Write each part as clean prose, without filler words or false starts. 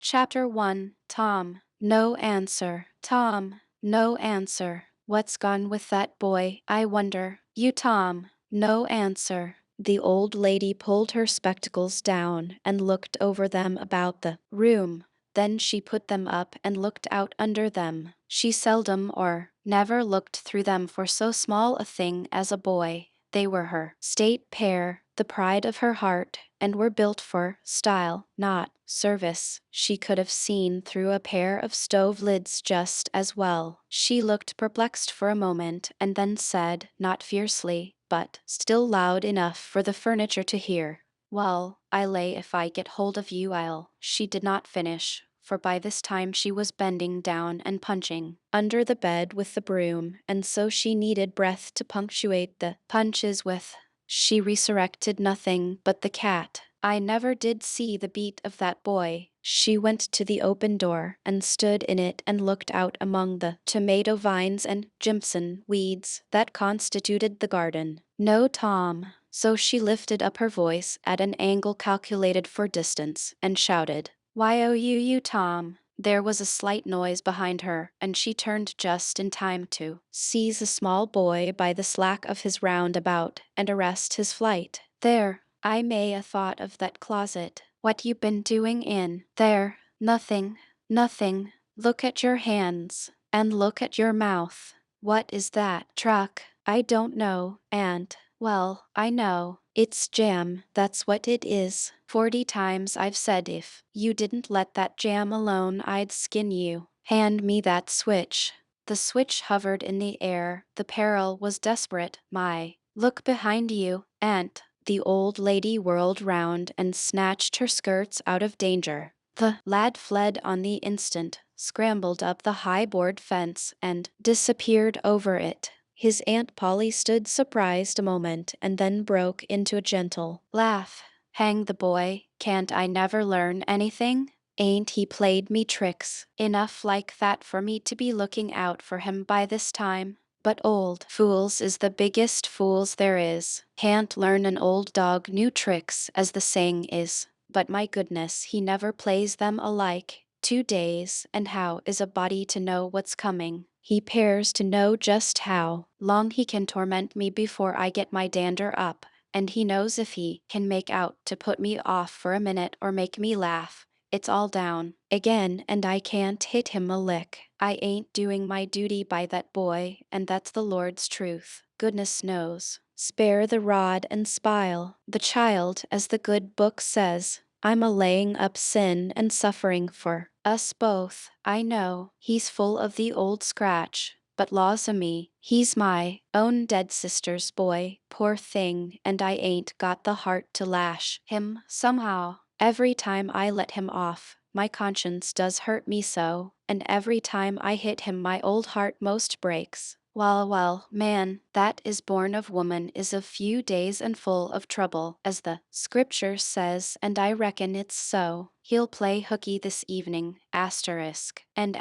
Chapter 1. Tom. No answer. Tom. No answer. What's gone with that boy, I wonder? You, Tom. No answer. The old lady pulled her spectacles down and looked over them about the room. Then she put them up and looked out under them. She seldom or never looked through them for so small a thing as a boy. They were her state pair, the pride of her heart, and were built for style, not service. She could have seen through a pair of stove lids just as well. She looked perplexed for a moment and then said, not fiercely, but still loud enough for the furniture to hear, "Well, I lay if I get hold of you I'll—" She did not finish, for by this time she was bending down and punching under the bed with the broom, and so she needed breath to punctuate the punches with. She resurrected nothing but the cat. I never did see the beat of that boy. She went to the open door and stood in it and looked out among the tomato vines and Jimson weeds that constituted the garden. No, Tom. So she lifted up her voice at an angle calculated for distance and shouted, "Why, oh, you, Tom." There was a slight noise behind her, and she turned just in time to seize a small boy by the slack of his roundabout and arrest his flight. "There, I may a thought of that closet. What you been doing in there?" "Nothing, nothing. Look at your hands, and look at your mouth." "What is that?" "Truck." "I don't know, Aunt." "Well, I know. It's jam, that's what it is. 40 times I've said if you didn't let that jam alone I'd skin you. Hand me that switch." The switch hovered in the air. The peril was desperate. "My, look behind you, Aunt." The old lady whirled round and snatched her skirts out of danger. The lad fled on the instant, scrambled up the high board fence, and disappeared over it. His Aunt Polly stood surprised a moment and then broke into a gentle laugh. "Hang the boy, can't I never learn anything? Ain't he played me tricks enough like that for me to be looking out for him by this time? But old fools is the biggest fools there is. Can't learn an old dog new tricks, as the saying is. But my goodness, he never plays them alike. 2 days, and how is a body to know what's coming? He pairs to know just how long he can torment me before I get my dander up, and he knows if he can make out to put me off for a minute or make me laugh, it's all down again, and I can't hit him a lick. I ain't doing my duty by that boy, and that's the Lord's truth. Goodness knows. Spare the rod and spile the child, as the good book says. I'm a laying up sin and suffering for us both. I know he's full of the old scratch, but laws a me, he's my own dead sister's boy, poor thing, and I ain't got the heart to lash him somehow. Every time I let him off, my conscience does hurt me so, and every time I hit him my old heart most breaks. Well, man, that is born of woman is of few days and full of trouble, as the scripture says, and I reckon it's so. He'll play hooky this evening, and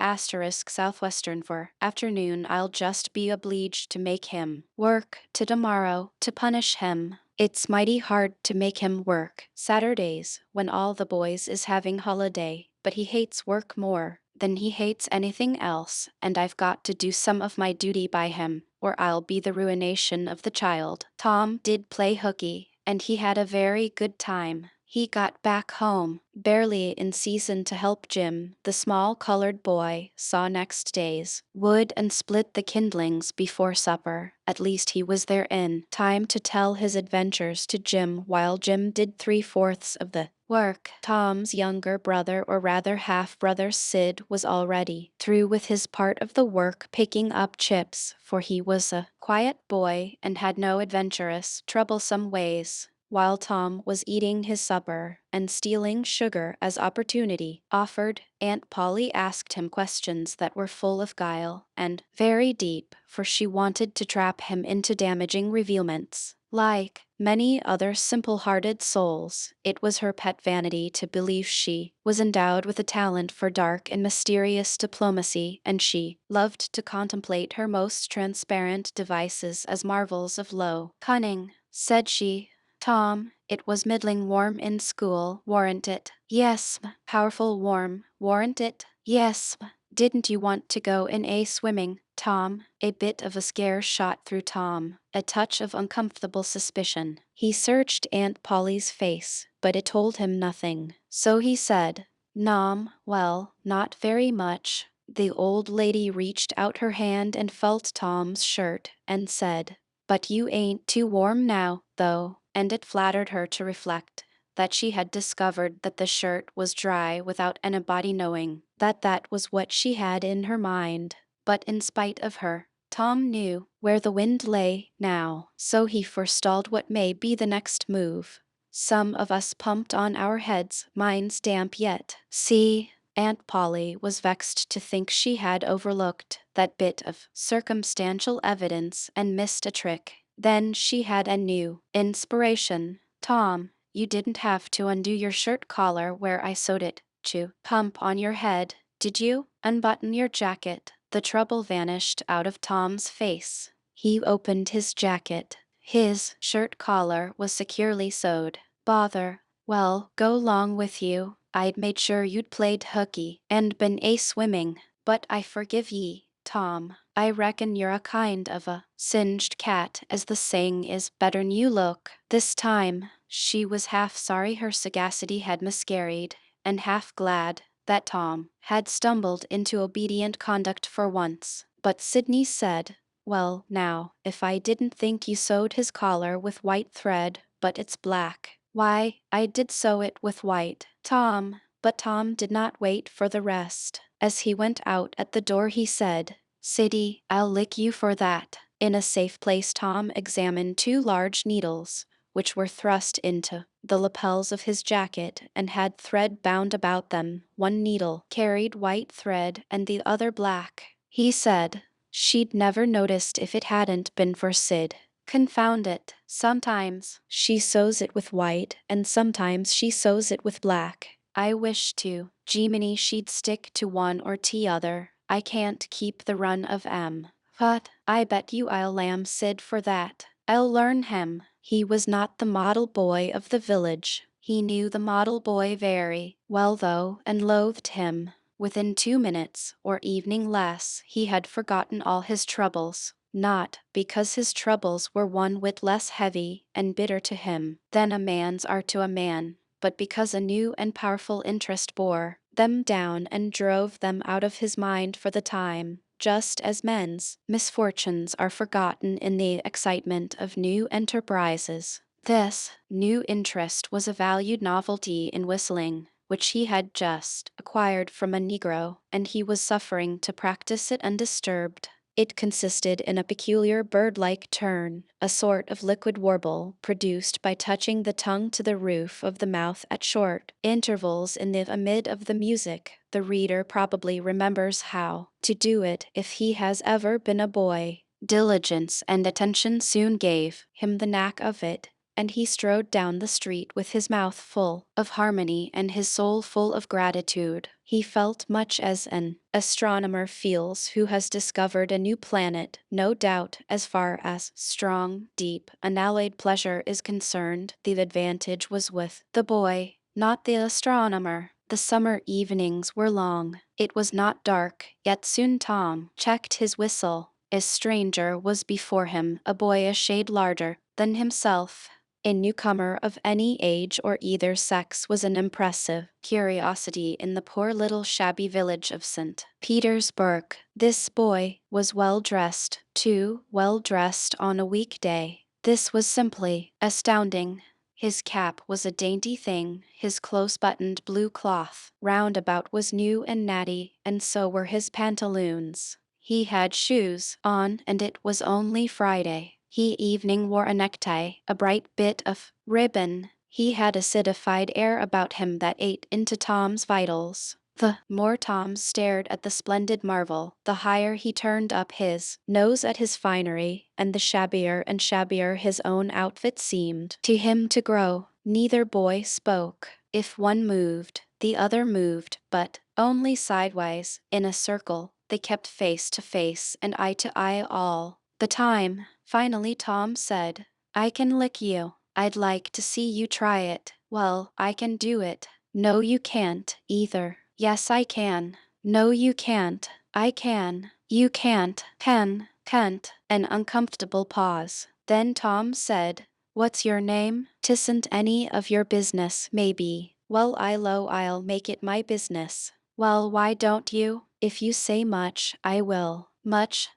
southwestern for afternoon. I'll just be obliged to make him work to tomorrow to punish him. It's mighty hard to make him work Saturdays when all the boys is having holiday, but he hates work more than he hates anything else, and I've got to do some of my duty by him, or I'll be the ruination of the child. Tom did play hooky, and he had a very good time. He got back home barely in season to help Jim, the small colored boy, saw next day's wood and split the kindlings before supper. At least he was there in time to tell his adventures to Jim while Jim did 3/4 of the work. Tom's younger brother, or rather half-brother Sid, was already through with his part of the work picking up chips, for he was a quiet boy and had no adventurous, troublesome ways. While Tom was eating his supper and stealing sugar as opportunity offered, Aunt Polly asked him questions that were full of guile and very deep, for she wanted to trap him into damaging revealments. Like many other simple-hearted souls, it was her pet vanity to believe she was endowed with a talent for dark and mysterious diplomacy, and she loved to contemplate her most transparent devices as marvels of low cunning. Said she, Tom, it was middling warm in school, warn't it? Yes, powerful warm, warn't it? Yes. Didn't you want to go in a swimming, Tom? A bit of a scare shot through Tom, a touch of uncomfortable suspicion. He searched Aunt Polly's face, but it told him nothing. So he said, "Nom, well, not very much." The old lady reached out her hand and felt Tom's shirt, and said, "But you ain't too warm now, though," and it flattered her to reflect that she had discovered that the shirt was dry without anybody knowing that that was what she had in her mind. But in spite of her, Tom knew where the wind lay now, so he forestalled what may be the next move. "Some of us pumped on our heads, mine's damp yet. See?" Aunt Polly was vexed to think she had overlooked that bit of circumstantial evidence and missed a trick. Then she had a new inspiration. "Tom, you didn't have to undo your shirt collar where I sewed it, to pump on your head, did you? Unbutton your jacket." The trouble vanished out of Tom's face. He opened his jacket. His shirt collar was securely sewed. "Bother. Well, go 'long with you. I'd made sure you'd played hooky and been a swimming, but I forgive ye, Tom. I reckon you're a kind of a singed cat, as the saying is, better'n you look." This time, she was half sorry her sagacity had miscarried, and half glad that Tom had stumbled into obedient conduct for once. But Sydney said, "Well, now, if I didn't think you sewed his collar with white thread, but it's black, why, I did sew it with white, Tom." But Tom did not wait for the rest. As he went out at the door he said, "Siddy, I'll lick you for that." In a safe place Tom examined two large needles, which were thrust into the lapels of his jacket and had thread bound about them. One needle carried white thread and the other black. He said, "She'd never noticed if it hadn't been for Sid. Confound it, sometimes she sews it with white and sometimes she sews it with black. I wish to Jiminy she'd stick to one or t'other. I can't keep the run of 'em. But I bet you I'll lamb Sid for that. I'll learn him." He was not the model boy of the village. He knew the model boy very well, though, and loathed him. Within 2 minutes, or evening less, he had forgotten all his troubles. Not because his troubles were one whit less heavy and bitter to him than a man's are to a man, but because a new and powerful interest bore them down and drove them out of his mind for the time, just as men's misfortunes are forgotten in the excitement of new enterprises. This new interest was a valued novelty in whistling, which he had just acquired from a Negro, and he was suffering to practice it undisturbed. It consisted in a peculiar bird-like turn, a sort of liquid warble produced by touching the tongue to the roof of the mouth at short intervals in the amid of the music. The reader probably remembers how to do it if he has ever been a boy. Diligence and attention soon gave him the knack of it, and he strode down the street with his mouth full of harmony and his soul full of gratitude. He felt much as an astronomer feels who has discovered a new planet. No doubt, as far as strong, deep, unalloyed pleasure is concerned, the advantage was with the boy, not the astronomer. The summer evenings were long. It was not dark, yet soon Tom checked his whistle. A stranger was before him, a boy a shade larger than himself. A newcomer of any age or either sex was an impressive curiosity in the poor little shabby village of St. Petersburg. This boy was well dressed, too well dressed on a weekday. This was simply astounding. His cap was a dainty thing, his close-buttoned blue cloth roundabout was new and natty, and so were his pantaloons. He had shoes on, and it was only Friday. He evening wore a necktie, a bright bit of ribbon. He had a citified air about him that ate into Tom's vitals. The more Tom stared at the splendid marvel, the higher he turned up his nose at his finery, and the shabbier and shabbier his own outfit seemed to him to grow. Neither boy spoke. If one moved, the other moved, but only sidewise, in a circle. They kept face to face and eye to eye all the time. Finally Tom said, "I can lick you. I'd like to see you try it. Well, I can do it. No, you can't, either. Yes, I can. No, you can't. I can. You can't. Can't. An uncomfortable pause. Then Tom said, "What's your name?" "'Tisn't any of your business, maybe." "Well, I'll make it my business." "Well, why don't you?" "If you say much, I will." Much.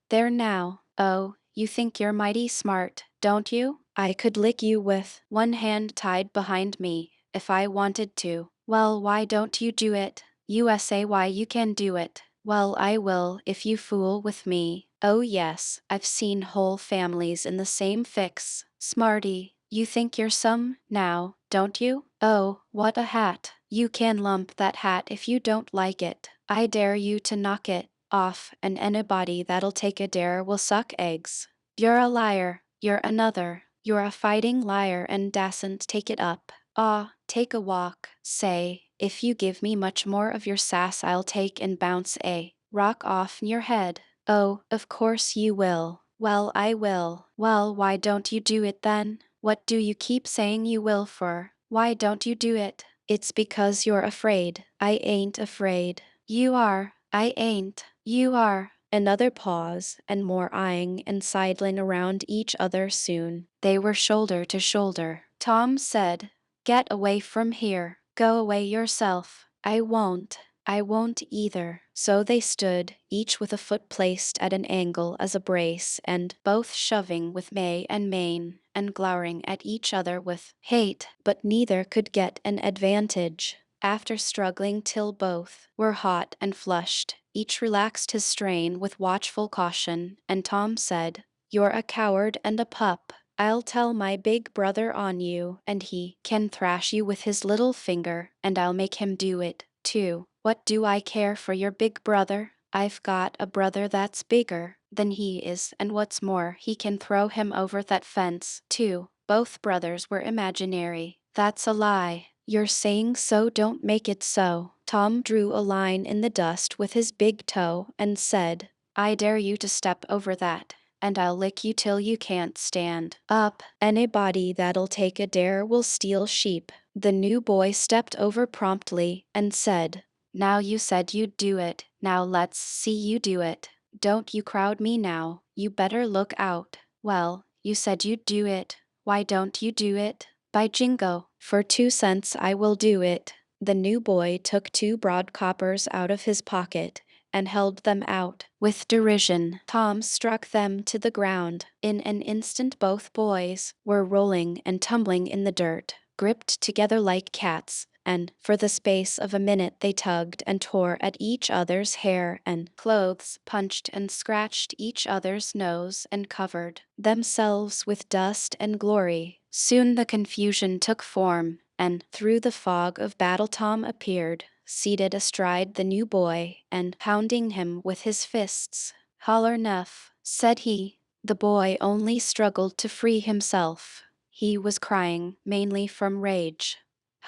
There now. Oh, you think you're mighty smart, don't you? I could lick you with one hand tied behind me, if I wanted to." "Well, why don't you do it?" "USA, why you can do it." "Well, I will if you fool with me." "Oh yes, I've seen whole families in the same fix." "Smarty, you think you're some, now, don't you?" "Oh, what a hat. You can lump that hat if you don't like it. I dare you to knock it off, and anybody that'll take a dare will suck eggs." "You're a liar. You're another. You're a fighting liar and dasn't take it up." "Aw, take a walk. Say, if you give me much more of your sass, I'll take and bounce a rock off your head." "Oh, of course you will." "Well, I will." "Well, why don't you do it then? What do you keep saying you will for? Why don't you do it?" "It's because you're afraid." "I ain't afraid." "You are." "I ain't." "You are." Another pause, and more eyeing and sidling around each other. Soon they were shoulder to shoulder. Tom said, "Get away from here. Go away yourself." "I won't." "I won't either." So they stood, each with a foot placed at an angle as a brace, and both shoving with May and main, and glowering at each other with hate, but neither could get an advantage. After struggling till both were hot and flushed, each relaxed his strain with watchful caution, and Tom said, "You're a coward and a pup. I'll tell my big brother on you, and he can thrash you with his little finger, and I'll make him do it, too." "What do I care for your big brother? I've got a brother that's bigger than he is, and what's more, he can throw him over that fence, too." Both brothers were imaginary. "That's a lie." "You're saying so, don't make it so." Tom drew a line in the dust with his big toe and said, "I dare you to step over that, and I'll lick you till you can't stand up. Anybody that'll take a dare will steal sheep." The new boy stepped over promptly and said, "Now you said you'd do it, now let's see you do it. Don't you crowd me now, you better look out." "Well, you said you'd do it. Why don't you do it?" "By jingo, for 2 cents I will do it." The new boy took 2 broad coppers out of his pocket and held them out. With derision, Tom struck them to the ground. In an instant both boys were rolling and tumbling in the dirt, gripped together like cats, and for the space of a minute they tugged and tore at each other's hair and clothes, punched and scratched each other's nose, and covered themselves with dust and glory. Soon the confusion took form, and through the fog of battle Tom appeared, seated astride the new boy, and pounding him with his fists. "Holler 'nuff," said he. The boy only struggled to free himself. He was crying, mainly from rage.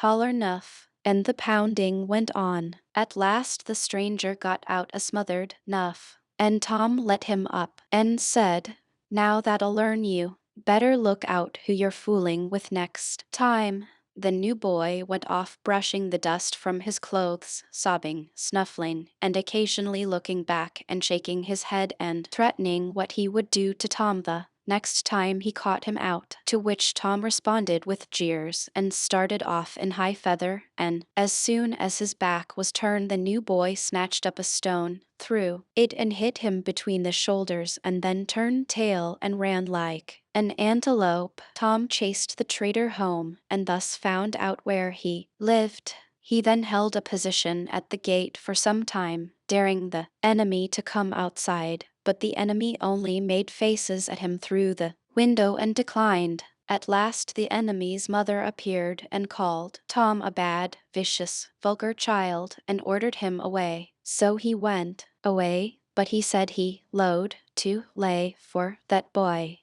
"Holler 'nuff," and the pounding went on. At last the stranger got out a smothered "nuff," and Tom let him up, and said, "Now that'll learn you. Better look out who you're fooling with next time." The new boy went off brushing the dust from his clothes, sobbing, snuffling, and occasionally looking back and shaking his head and threatening what he would do to Tom the next time he caught him out, to which Tom responded with jeers and started off in high feather, and as soon as his back was turned the new boy snatched up a stone, threw it and hit him between the shoulders, and then turned tail and ran like an antelope. Tom chased the traitor home, and thus found out where he lived. He then held a position at the gate for some time, daring the enemy to come outside, but the enemy only made faces at him through the window and declined. At last the enemy's mother appeared and called Tom a bad, vicious, vulgar child, and ordered him away. So he went away, but he said he load to lay for that boy.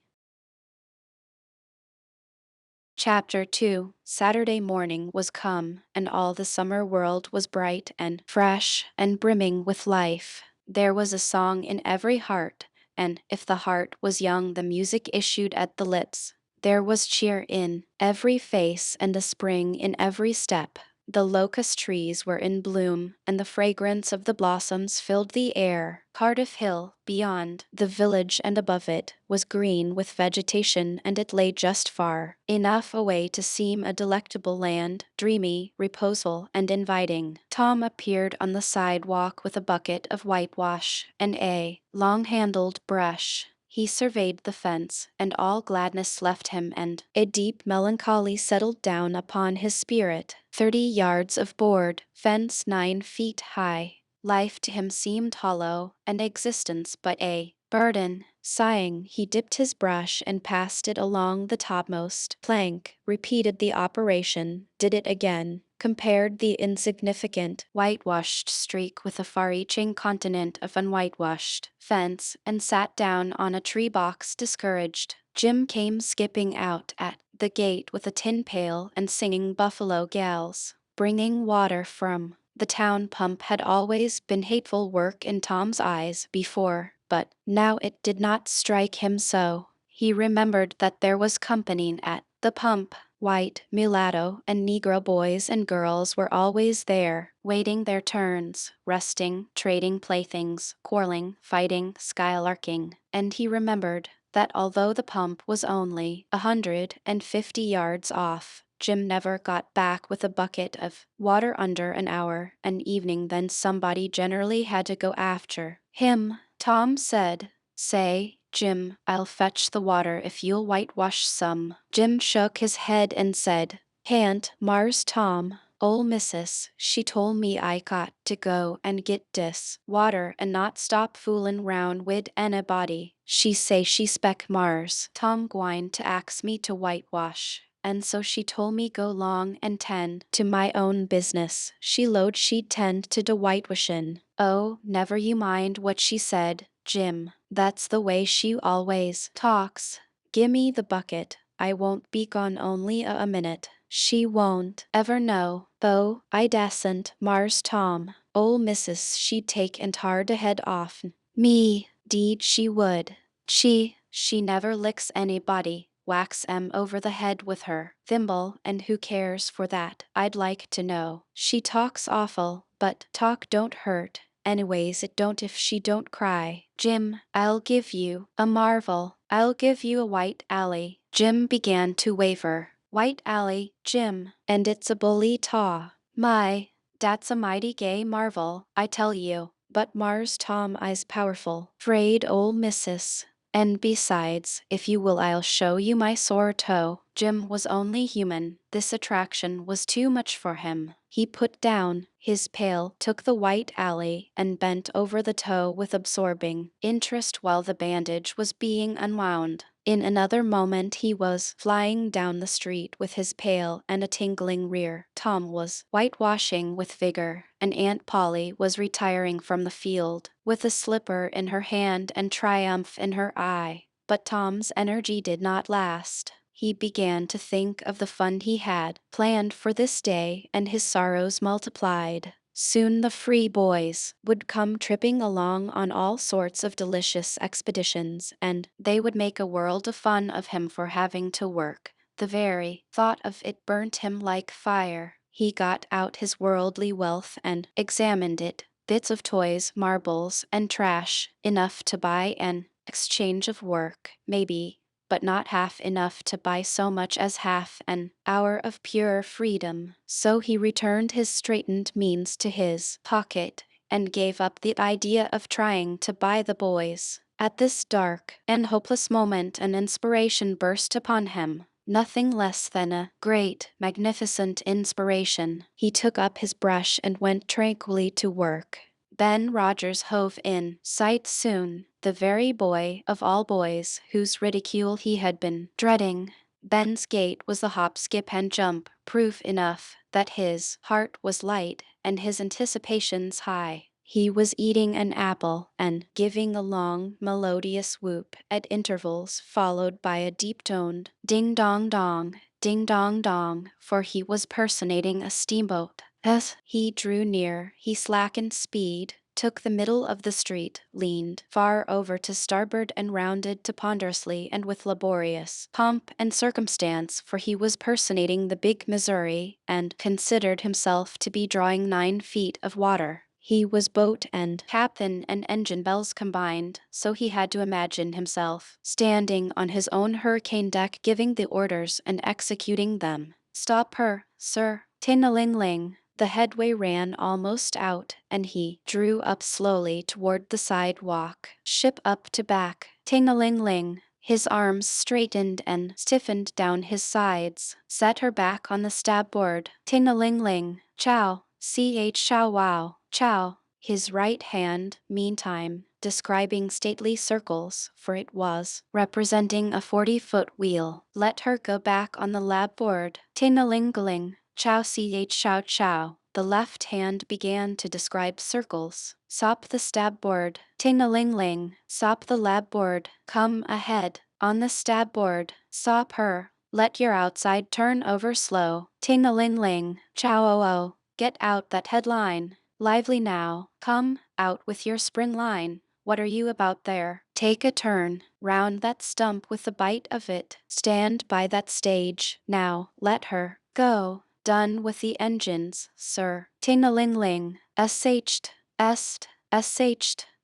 Chapter 2. Saturday morning was come, and all the summer world was bright and fresh and brimming with life. There was a song in every heart, and if the heart was young the music issued at the lips. There was cheer in every face and a spring in every step. The locust trees were in bloom, and the fragrance of the blossoms filled the air. Cardiff Hill, beyond the village and above it, was green with vegetation, and it lay just far enough away to seem a delectable land, dreamy, reposeful, and inviting. Tom appeared on the sidewalk with a bucket of whitewash and a long-handled brush. He surveyed the fence, and all gladness left him, and a deep melancholy settled down upon his spirit. 30 yards of board, fence 9 feet high. Life to him seemed hollow, and existence but a burden. Sighing, he dipped his brush and passed it along the topmost plank, repeated the operation, did it again, compared the insignificant, whitewashed streak with a far-reaching continent of unwhitewashed fence, and sat down on a tree box discouraged. Jim came skipping out at the gate with a tin pail and singing Buffalo Gals, bringing water from the town pump. Had always been hateful work in Tom's eyes before, but now it did not strike him so. He remembered that there was company at the pump. White, mulatto, and Negro boys and girls were always there, waiting their turns, resting, trading playthings, quarreling, fighting, skylarking. And he remembered that although the pump was only 150 yards off, Jim never got back with a bucket of water under an hour. An evening then somebody generally had to go after him. Tom said, "Say, Jim, I'll fetch the water if you'll whitewash some." Jim shook his head and said, "Can't, Mars Tom. Ol' missus, she tole me I got to go and git dis water and not stop foolin' round wid anybody. She say she spec Mars Tom gwine to ax me to whitewash, and so she tole me go long and tend to my own business. She lowed she'd tend to de whitewashin'." "Oh, never you mind what she said, Jim. That's the way she always talks. Gimme the bucket. I won't be gone only a minute." "She won't ever know, though I dasn't, Mars Tom. Ol' missus she'd take and tar de head off me, 'deed she would. She never licks anybody, whacks 'em over the head with her thimble, and who cares for that, I'd like to know. She talks awful, but talk don't hurt. Anyways, it don't if she don't cry. Jim, I'll give you a marvel. I'll give you a white alley." Jim began to waver. "White alley, Jim, and it's a bully taw. My, dat's a mighty gay marvel, I tell you. But Mars Tom I's powerful 'fraid ol' missus. And besides, if you will I'll show you my sore toe." Jim was only human. This attraction was too much for him. He put down his pail, took the white alley, and bent over the toe with absorbing interest while the bandage was being unwound. In another moment he was flying down the street with his pail and a tingling rear. Tom was whitewashing with vigor, and Aunt Polly was retiring from the field, with a slipper in her hand and triumph in her eye. But Tom's energy did not last. He began to think of the fun he had planned for this day, and his sorrows multiplied. Soon the free boys would come tripping along on all sorts of delicious expeditions, and they would make a world of fun of him for having to work. The very thought of it burnt him like fire. He got out his worldly wealth and examined it. Bits of toys, marbles, and trash, enough to buy an exchange of work, maybe, but not half enough to buy so much as half an hour of pure freedom. So he returned his straitened means to his pocket, and gave up the idea of trying to buy the boys. At this dark and hopeless moment an inspiration burst upon him. Nothing less than a great, magnificent inspiration. He took up his brush and went tranquilly to work. Ben Rogers hove in sight soon, the very boy of all boys whose ridicule he had been dreading. Ben's gait was the hop, skip, and jump, proof enough that his heart was light and his anticipations high. He was eating an apple and giving a long, melodious whoop at intervals, followed by a deep-toned ding-dong-dong, ding-dong-dong, for he was personating a steamboat. As he drew near, he slackened speed, took the middle of the street, leaned far over to starboard and rounded to ponderously and with laborious pomp and circumstance, for he was personating the big Missouri, and considered himself to be drawing 9 feet of water. He was boat and captain and engine bells combined, so he had to imagine himself standing on his own hurricane deck giving the orders and executing them. "Stop her, sir." Ting-a-ling-ling. The headway ran almost out, and he drew up slowly toward the sidewalk, ship up to back. Ting-a-ling-ling. His arms straightened and stiffened down his sides, set her back on the stabboard. Ting-a-ling-ling. Chow. Chow wow. Chow. His right hand, meantime, describing stately circles, for it was representing a 40-foot wheel. Let her go back on the labboard. Ting-a-ling-ling. Chow chow chow. The left hand began to describe circles. Sop the stabboard. Ting-a-ling-ling. Sop the labboard. Come ahead. On the stabboard. Sop her. Let your outside turn over slow. Ting-a-ling-ling. Chow-o-o. Get out that headline. Lively now. Come out with your spring line. What are you about there? Take a turn. Round that stump with the bite of it. Stand by that stage. Now, let her go. Done with the engines, sir. Ting-a-ling-ling. Est.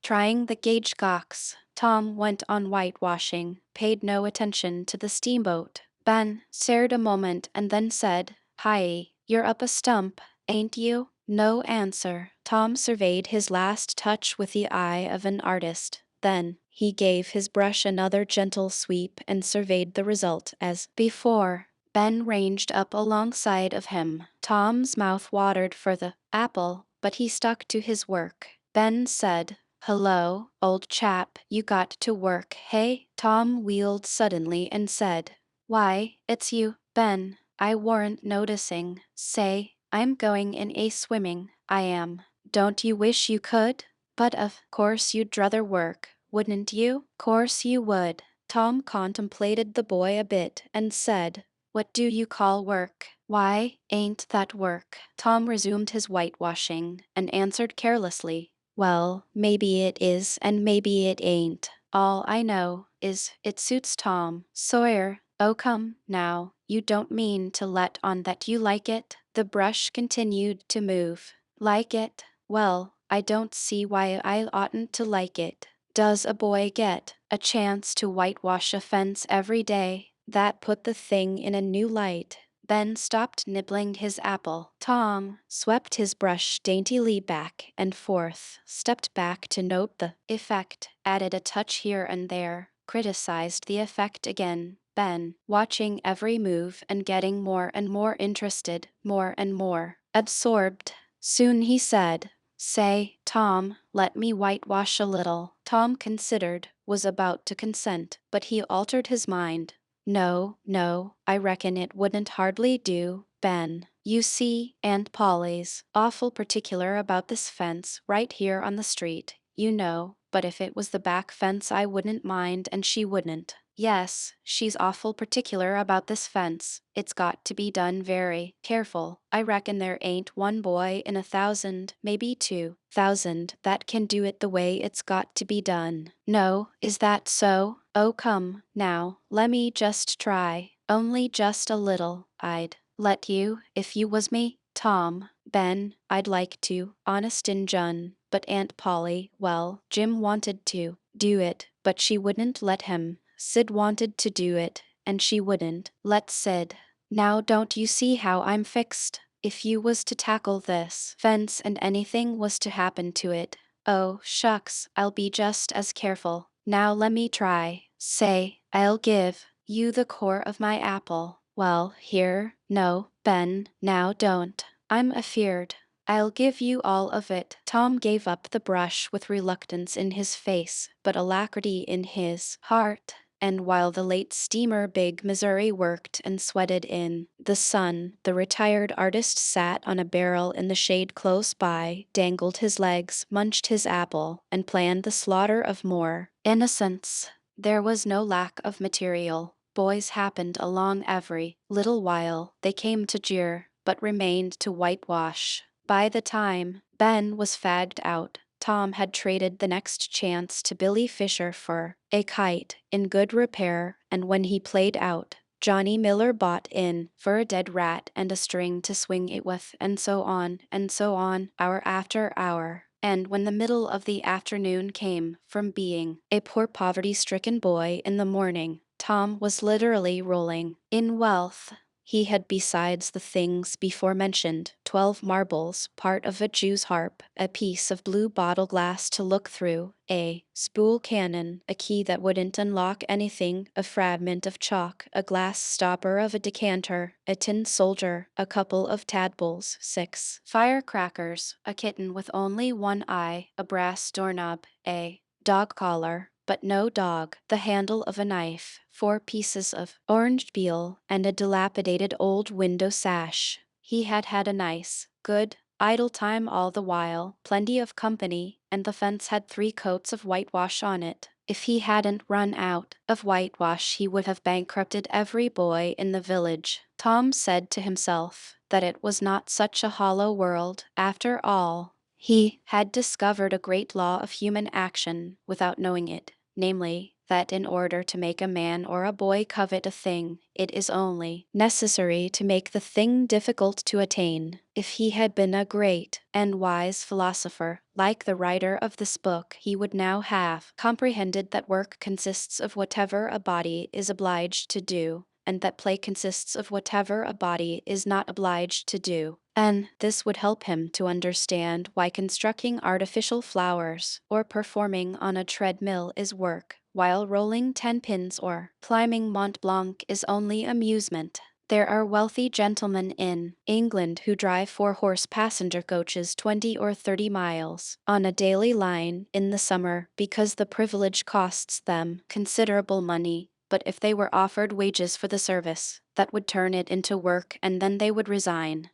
Trying the gauge cocks. Tom went on whitewashing, paid no attention to the steamboat. Ben stared a moment and then said, "Hi, you're up a stump, ain't you?" No answer. Tom surveyed his last touch with the eye of an artist. Then he gave his brush another gentle sweep and surveyed the result as before. Ben ranged up alongside of him. Tom's mouth watered for the apple, but he stuck to his work. Ben said, "Hello, old chap, you got to work, hey?" Tom wheeled suddenly and said, "Why, it's you, Ben. I warn't noticing. Say, I'm going in a swimming, I am. Don't you wish you could? But of course you'd druther work, wouldn't you? Course you would." Tom contemplated the boy a bit and said, "What do you call work?" "Why, ain't that work?" Tom resumed his whitewashing and answered carelessly, "Well, maybe it is and maybe it ain't. All I know is it suits Tom Sawyer. Oh come, now, you don't mean to let on that you like it?" The brush continued to move. "Like it? Well, I don't see why I oughtn't to like it. Does a boy get a chance to whitewash a fence every day? That put the thing in a new light." Ben stopped nibbling his apple. Tom swept his brush daintily back and forth, stepped back to note the effect, added a touch here and there, criticized the effect again. Ben, watching every move and getting more and more interested, more and more absorbed. Soon he said, "Say, Tom, let me whitewash a little." Tom considered, was about to consent, but he altered his mind. No, I reckon it wouldn't hardly do, Ben. You see, Aunt Polly's awful particular about this fence right here on the street, you know, but if it was the back fence I wouldn't mind and she wouldn't. Yes, she's awful particular about this fence. It's got to be done very careful. I reckon there ain't one boy in 1,000, maybe 2,000, that can do it the way it's got to be done. No, is that so? Oh come, now, lemme just try. Only just a little. I'd let you, if you was me. Tom, Ben, I'd like to, honest in Jun, but Aunt Polly, well, Jim wanted to do it, but she wouldn't let him. Sid wanted to do it, and she wouldn't let Sid. Now don't you see how I'm fixed? If you was to tackle this fence and anything was to happen to it, oh, shucks, I'll be just as careful. Now lemme try. Say, I'll give you the core of my apple. Well, here, no, Ben, now don't. I'm afeard. I'll give you all of it." Tom gave up the brush with reluctance in his face, but alacrity in his heart. And while the late steamer Big Missouri worked and sweated in the sun, the retired artist sat on a barrel in the shade close by, dangled his legs, munched his apple, and planned the slaughter of more innocents. There was no lack of material. Boys happened along every little while. They came to jeer, but remained to whitewash. By the time Ben was fagged out, Tom had traded the next chance to Billy Fisher for a kite in good repair, and when he played out, Johnny Miller bought in for a dead rat and a string to swing it with, and so on, hour after hour. And when the middle of the afternoon came, from being a poor poverty-stricken boy in the morning, Tom was literally rolling in wealth. He had, besides the things before mentioned, 12 marbles, part of a Jew's harp, a piece of blue bottle glass to look through, a spool cannon, a key that wouldn't unlock anything, a fragment of chalk, a glass stopper of a decanter, a tin soldier, a couple of tadpoles, 6 firecrackers, a kitten with only one eye, a brass doorknob, a dog collar, but no dog, the handle of a knife, 4 pieces of orange peel, and a dilapidated old window sash. He had had a nice, good, idle time all the while, plenty of company, and the fence had 3 coats of whitewash on it. If he hadn't run out of whitewash, he would have bankrupted every boy in the village. Tom said to himself that it was not such a hollow world, after all. He had discovered a great law of human action without knowing it, namely, that in order to make a man or a boy covet a thing, it is only necessary to make the thing difficult to attain. If he had been a great and wise philosopher, like the writer of this book, he would now have comprehended that work consists of whatever a body is obliged to do, and that play consists of whatever a body is not obliged to do. And this would help him to understand why constructing artificial flowers or performing on a treadmill is work, while rolling 10 pins or climbing Mont Blanc is only amusement. There are wealthy gentlemen in England who drive 4-horse passenger coaches 20 or 30 miles on a daily line in the summer because the privilege costs them considerable money. But if they were offered wages for the service, that would turn it into work, and then they would resign.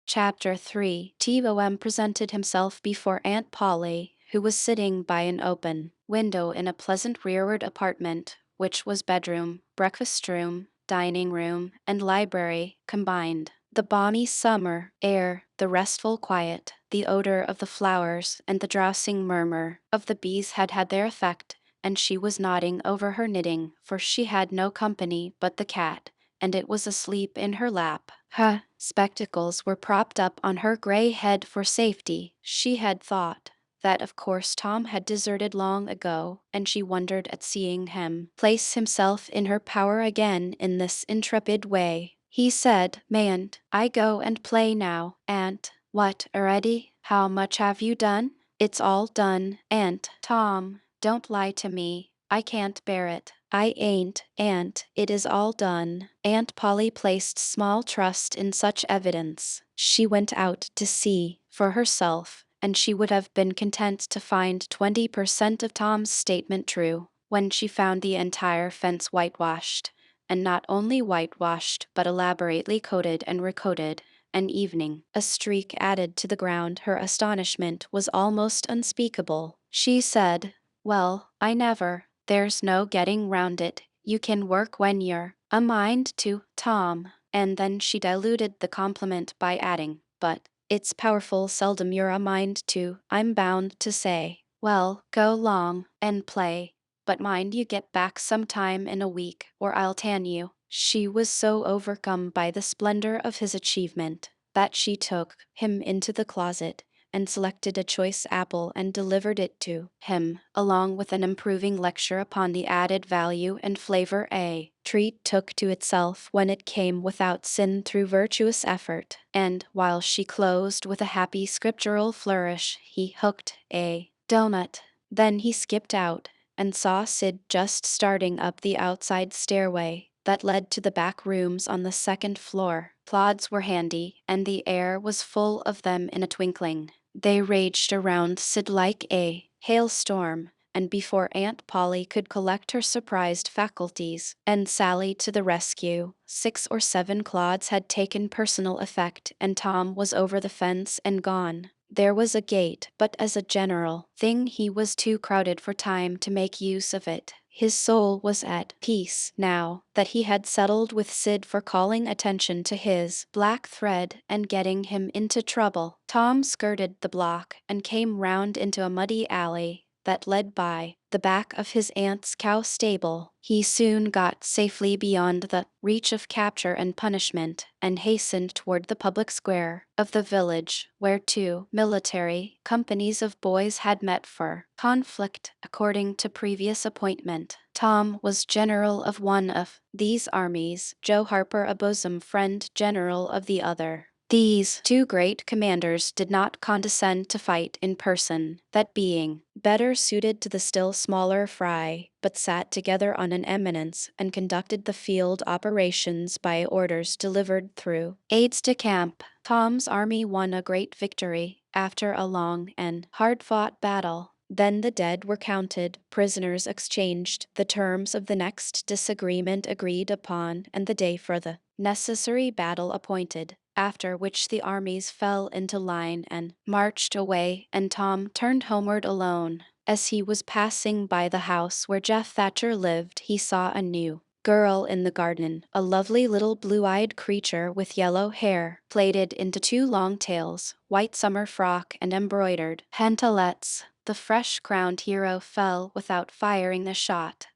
Chapter 3. Tom presented himself before Aunt Polly, who was sitting by an open window in a pleasant rearward apartment, which was bedroom, breakfast room, dining room, and library combined. The balmy summer air, the restful quiet, the odor of the flowers, and the drowsing murmur of the bees had had their effect, and she was nodding over her knitting, for she had no company but the cat, and it was asleep in her lap. Her spectacles were propped up on her gray head for safety. She had thought that of course Tom had deserted long ago, and she wondered at seeing him place himself in her power again in this intrepid way. He said, "Mayn't I go and play now, Aunt?" "What, already? How much have you done?" "It's all done, Aunt." "Tom, don't lie to me. I can't bear it." "I ain't, Aunt. It is all done." Aunt Polly placed small trust in such evidence. She went out to see for herself, and she would have been content to find 20% of Tom's statement true. When she found the entire fence whitewashed, and not only whitewashed but elaborately coated and recoated, an evening, a streak added to the ground, her astonishment was almost unspeakable. She said, "Well, I never. There's no getting round it. You can work when you're a mind to, Tom." And then she diluted the compliment by adding, "But it's powerful seldom you're a mind to, I'm bound to say." "Well, go 'long and play. But mind you get back some time in a week, or I'll tan you." She was so overcome by the splendor of his achievement that she took him into the closet and selected a choice apple and delivered it to him, along with an improving lecture upon the added value and flavor a treat took to itself when it came without sin through virtuous effort. And while she closed with a happy scriptural flourish, he hooked a donut. Then he skipped out and saw Sid just starting up the outside stairway that led to the back rooms on the second floor. Clods were handy, and the air was full of them in a twinkling. They raged around Sid like a hailstorm, and before Aunt Polly could collect her surprised faculties and sally to the rescue, 6 or 7 clods had taken personal effect, and Tom was over the fence and gone. There was a gate, but as a general thing he was too crowded for time to make use of it. His soul was at peace now that he had settled with Sid for calling attention to his black thread and getting him into trouble. Tom skirted the block and came round into a muddy alley that led by the back of his aunt's cow stable. He soon got safely beyond the reach of capture and punishment and hastened toward the public square of the village, where two military companies of boys had met for conflict according to previous appointment. Tom was general of one of these armies, Joe Harper a bosom friend general of the other. These two great commanders did not condescend to fight in person, that being better suited to the still smaller fry, but sat together on an eminence and conducted the field operations by orders delivered through aides de camp. Tom's army won a great victory after a long and hard-fought battle. Then the dead were counted, prisoners exchanged, the terms of the next disagreement agreed upon, and the day for the necessary battle appointed, after which the armies fell into line and marched away, and Tom turned homeward alone. As he was passing by the house where Jeff Thatcher lived, he saw a new girl in the garden, a lovely little blue-eyed creature with yellow hair, plaited into two long tails, white summer frock and embroidered pantalettes. The fresh-crowned hero fell without firing a shot.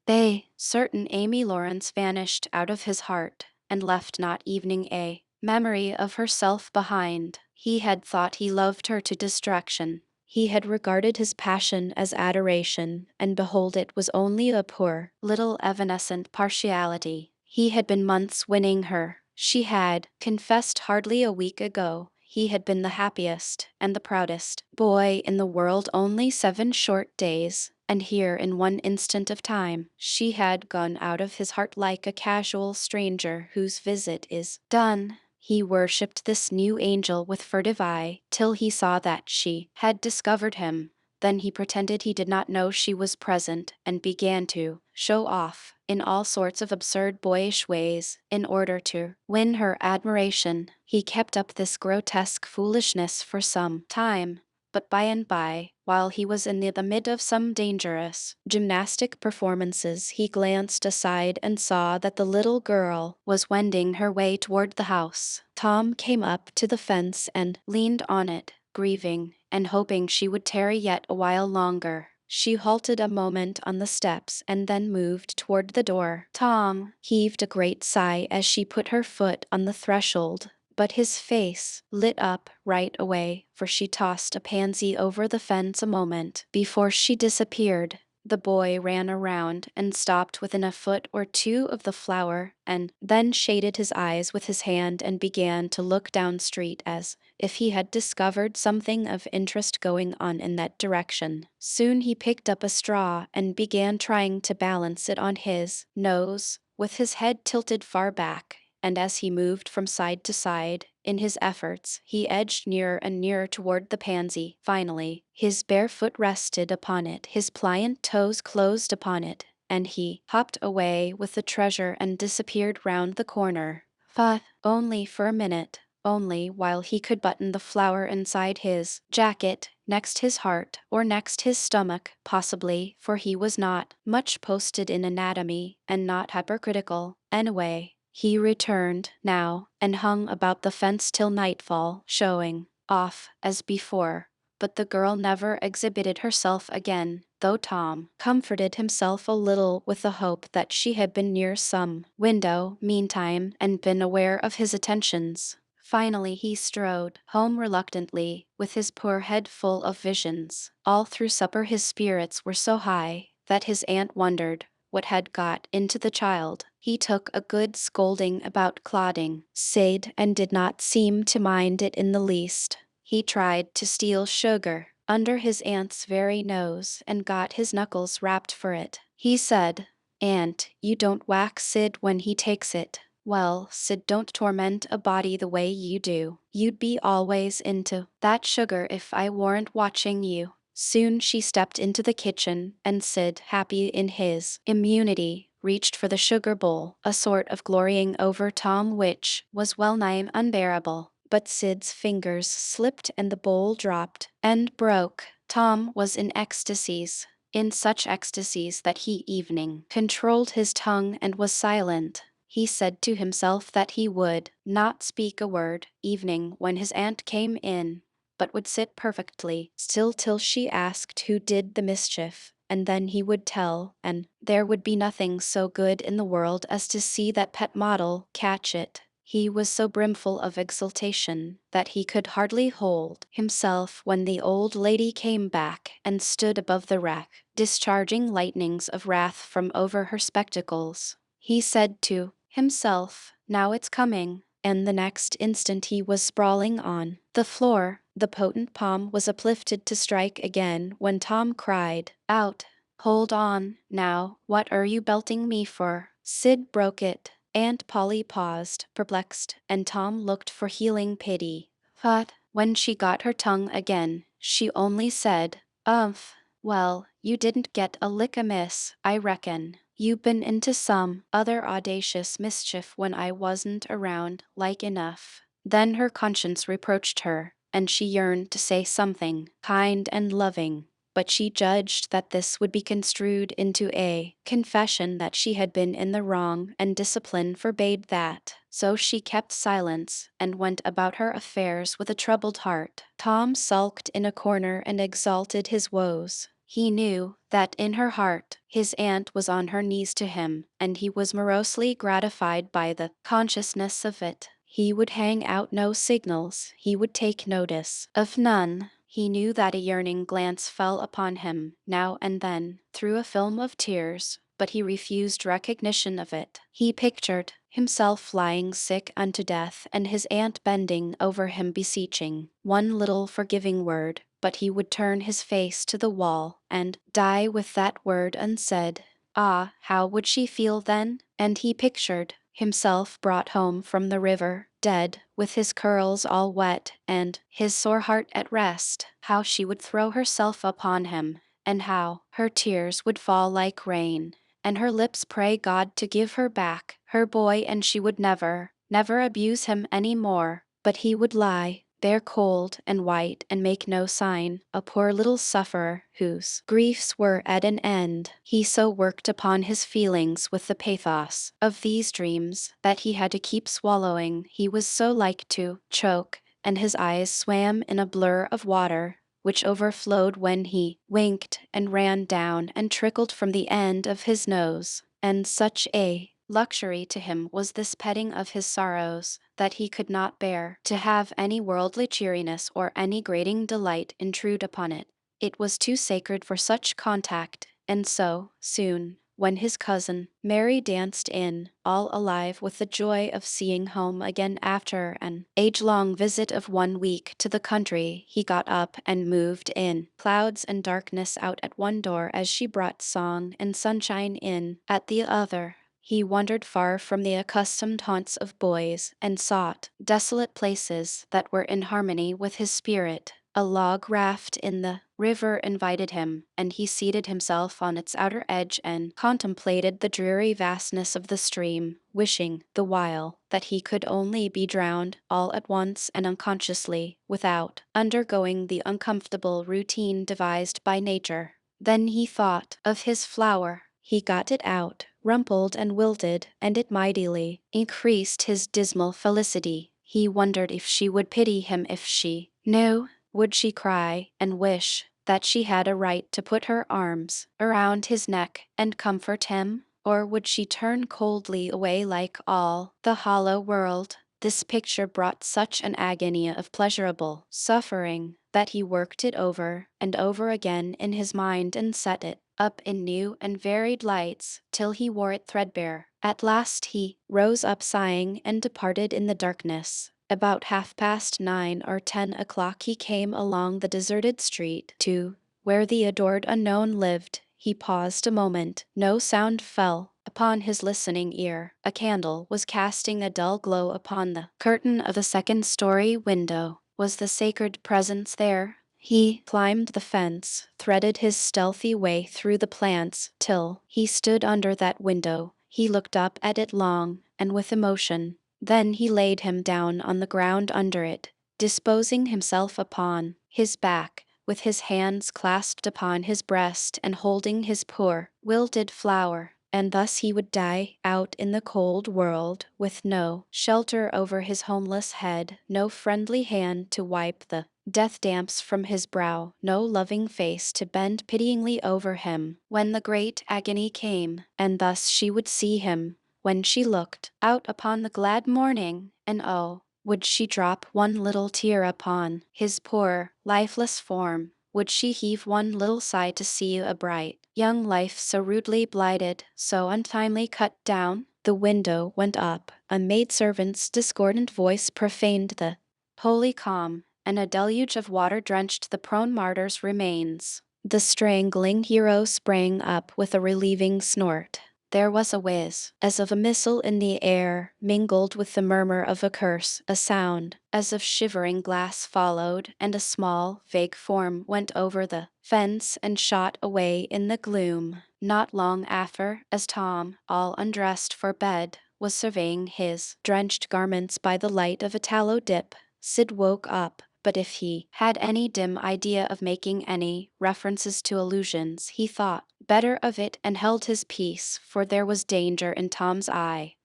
Certain Amy Lawrence vanished out of his heart, and left not even a memory of herself behind. He had thought he loved her to distraction. He had regarded his passion as adoration, and behold, it was only a poor, little evanescent partiality. He had been months winning her. She had confessed hardly a week ago. He had been the happiest and the proudest boy in the world only 7 short days, and here in one instant of time she had gone out of his heart like a casual stranger whose visit is done. He worshipped this new angel with furtive eye till he saw that she had discovered him. Then he pretended he did not know she was present and began to show off in all sorts of absurd boyish ways in order to win her admiration. He kept up this grotesque foolishness for some time, but by and by, while he was in the mid of some dangerous gymnastic performances, he glanced aside and saw that the little girl was wending her way toward the house. Tom came up to the fence and leaned on it, grieving and hoping she would tarry yet a while longer. She halted a moment on the steps and then moved toward the door. Tom heaved a great sigh as she put her foot on the threshold, but his face lit up right away, for she tossed a pansy over the fence a moment before she disappeared. The boy ran around and stopped within a foot or two of the flower, and then shaded his eyes with his hand and began to look down street as if he had discovered something of interest going on in that direction. Soon he picked up a straw and began trying to balance it on his nose, with his head tilted far back, and as he moved from side to side in his efforts, he edged nearer and nearer toward the pansy. Finally, his bare foot rested upon it, his pliant toes closed upon it, and he hopped away with the treasure and disappeared round the corner. But only for a minute, only while he could button the flower inside his jacket, next his heart, or next his stomach, possibly, for he was not much posted in anatomy, and not hypercritical, anyway. He returned, now, and hung about the fence till nightfall, showing off as before. But the girl never exhibited herself again, though Tom comforted himself a little with the hope that she had been near some window meantime and been aware of his attentions. Finally he strode home reluctantly, with his poor head full of visions. All through supper his spirits were so high that his aunt wondered what had got into the child. He took a good scolding about clodding Sid and did not seem to mind it in the least. He tried to steal sugar under his aunt's very nose and got his knuckles rapped for it. He said, "Aunt, you don't whack Sid when he takes it." "Well, Sid don't torment a body the way you do. You'd be always into that sugar if I weren't watching you." Soon she stepped into the kitchen, and Sid, happy in his immunity, reached for the sugar bowl, a sort of glorying over Tom which was well-nigh unbearable. But Sid's fingers slipped and the bowl dropped and broke. Tom was in ecstasies. in such ecstasies that he evening controlled his tongue and was silent. He said to himself that he would not speak a word evening when his aunt came in, but would sit perfectly still till she asked who did the mischief, and then he would tell, and there would be nothing so good in the world as to see that pet model catch it. He was so brimful of exultation that he could hardly hold himself when the old lady came back and stood above the rack, discharging lightnings of wrath from over her spectacles. He said to himself, "Now it's coming," and the next instant he was sprawling on the floor. The potent palm was uplifted to strike again when Tom cried out, "Hold on, now, what are you belting me for?" Sid broke it. Aunt Polly paused, perplexed, and Tom looked for healing pity. But when she got her tongue again, she only said, "Umph, well, you didn't get a lick amiss, I reckon. You been into some other audacious mischief when I wasn't around, like enough." Then her conscience reproached her, and she yearned to say something kind and loving, but she judged that this would be construed into a confession that she had been in the wrong, and discipline forbade that. So she kept silence and went about her affairs with a troubled heart. Tom sulked in a corner and exalted his woes. He knew that in her heart his aunt was on her knees to him, and he was morosely gratified by the consciousness of it. He would hang out no signals, he would take notice of none. He knew that a yearning glance fell upon him, now and then, through a film of tears, but he refused recognition of it. He pictured himself lying sick unto death, and his aunt bending over him beseeching one little forgiving word, but he would turn his face to the wall, and die with that word unsaid. Ah, how would she feel then? And he pictured himself brought home from the river, dead, with his curls all wet, and his sore heart at rest. How she would throw herself upon him, and how her tears would fall like rain, and her lips pray God to give her back her boy, and she would never, never abuse him any more, but he would lie there cold and white and make no sign, a poor little sufferer whose griefs were at an end. He so worked upon his feelings with the pathos of these dreams that he had to keep swallowing. He was so like to choke, and his eyes swam in a blur of water, which overflowed when he winked and ran down and trickled from the end of his nose. And such a luxury to him was this petting of his sorrows, that he could not bear to have any worldly cheeriness or any grating delight intrude upon it. It was too sacred for such contact, and so, soon, when his cousin Mary danced in, all alive with the joy of seeing home again after an age-long visit of 1 week to the country, he got up and moved in clouds and darkness out at one door as she brought song and sunshine in at the other. He wandered far from the accustomed haunts of boys, and sought desolate places that were in harmony with his spirit. A log raft in the river invited him, and he seated himself on its outer edge and contemplated the dreary vastness of the stream, wishing, the while, that he could only be drowned all at once and unconsciously, without undergoing the uncomfortable routine devised by nature. Then he thought of his flower. He got it out, rumpled and wilted, and it mightily increased his dismal felicity. He wondered if she would pity him if she knew. Would she cry and wish that she had a right to put her arms around his neck and comfort him? Or would she turn coldly away like all the hollow world? This picture brought such an agony of pleasurable suffering that he worked it over and over again in his mind and set it up in new and varied lights till he wore it threadbare. At last he rose up sighing and departed in the darkness. About 9:30 or 10 o'clock he came along the deserted street to where the adored unknown lived. He paused a moment. No sound fell upon his listening ear. A candle was casting a dull glow upon the curtain of the second-story window. Was the sacred presence there? He climbed the fence, threaded his stealthy way through the plants, till he stood under that window. He looked up at it long, and with emotion. Then he laid him down on the ground under it, disposing himself upon his back, with his hands clasped upon his breast and holding his poor, wilted flower, and thus he would die out in the cold world, with no shelter over his homeless head, no friendly hand to wipe the death damps from his brow, no loving face to bend pityingly over him, when the great agony came, and thus she would see him, when she looked out upon the glad morning, and oh, would she drop one little tear upon his poor, lifeless form? Would she heave one little sigh to see a bright, young life so rudely blighted, so untimely cut down? The window went up, a maidservant's discordant voice profaned the holy calm, and a deluge of water drenched the prone martyr's remains. The strangling hero sprang up with a relieving snort. There was a whiz, as of a missile in the air, mingled with the murmur of a curse, a sound, as of shivering glass followed, and a small, vague form went over the fence and shot away in the gloom. Not long after, as Tom, all undressed for bed, was surveying his drenched garments by the light of a tallow dip, Sid woke up. But if he had any dim idea of making any references to illusions, he thought better of it and held his peace, for there was danger in Tom's eye.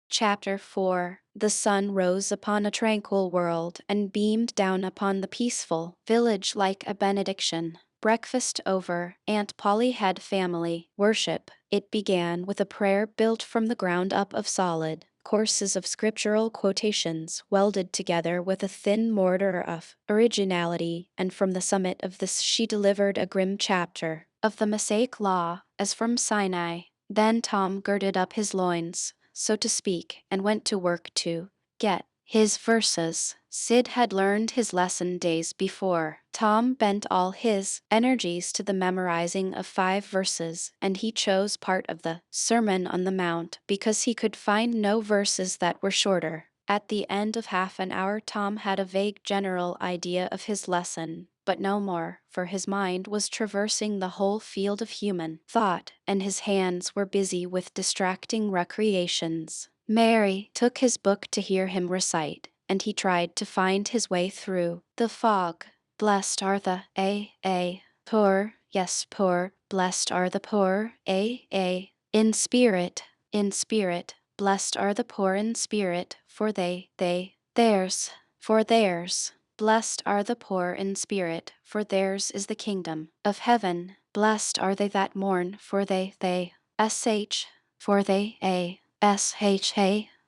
Chapter 4. The sun rose upon a tranquil world and beamed down upon the peaceful village like a benediction. Breakfast over, Aunt Polly had family worship. It began with a prayer built from the ground up of solid courses of scriptural quotations welded together with a thin mortar of originality, and from the summit of this she delivered a grim chapter of the Mosaic law, as from Sinai. Then Tom girded up his loins, so to speak, and went to work to get his verses. Sid had learned his lesson days before. Tom bent all his energies to the memorizing of 5 verses, and he chose part of the Sermon on the Mount because he could find no verses that were shorter. At the end of half an hour Tom had a vague general idea of his lesson, but no more, for his mind was traversing the whole field of human thought, and his hands were busy with distracting recreations. Mary took his book to hear him recite, and he tried to find his way through the fog. Blessed are the poor, yes, poor, blessed are the poor, in spirit, blessed are the poor in spirit, for theirs, blessed are the poor in spirit, for theirs is the kingdom of heaven. Blessed are they that mourn, for they, sh, for they,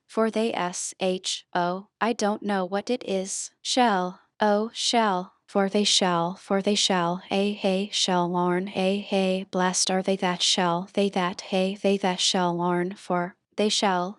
for they I don't know what it is, shall, for they shall, shall mourn, blessed are they that shall, they that shall mourn, for they shall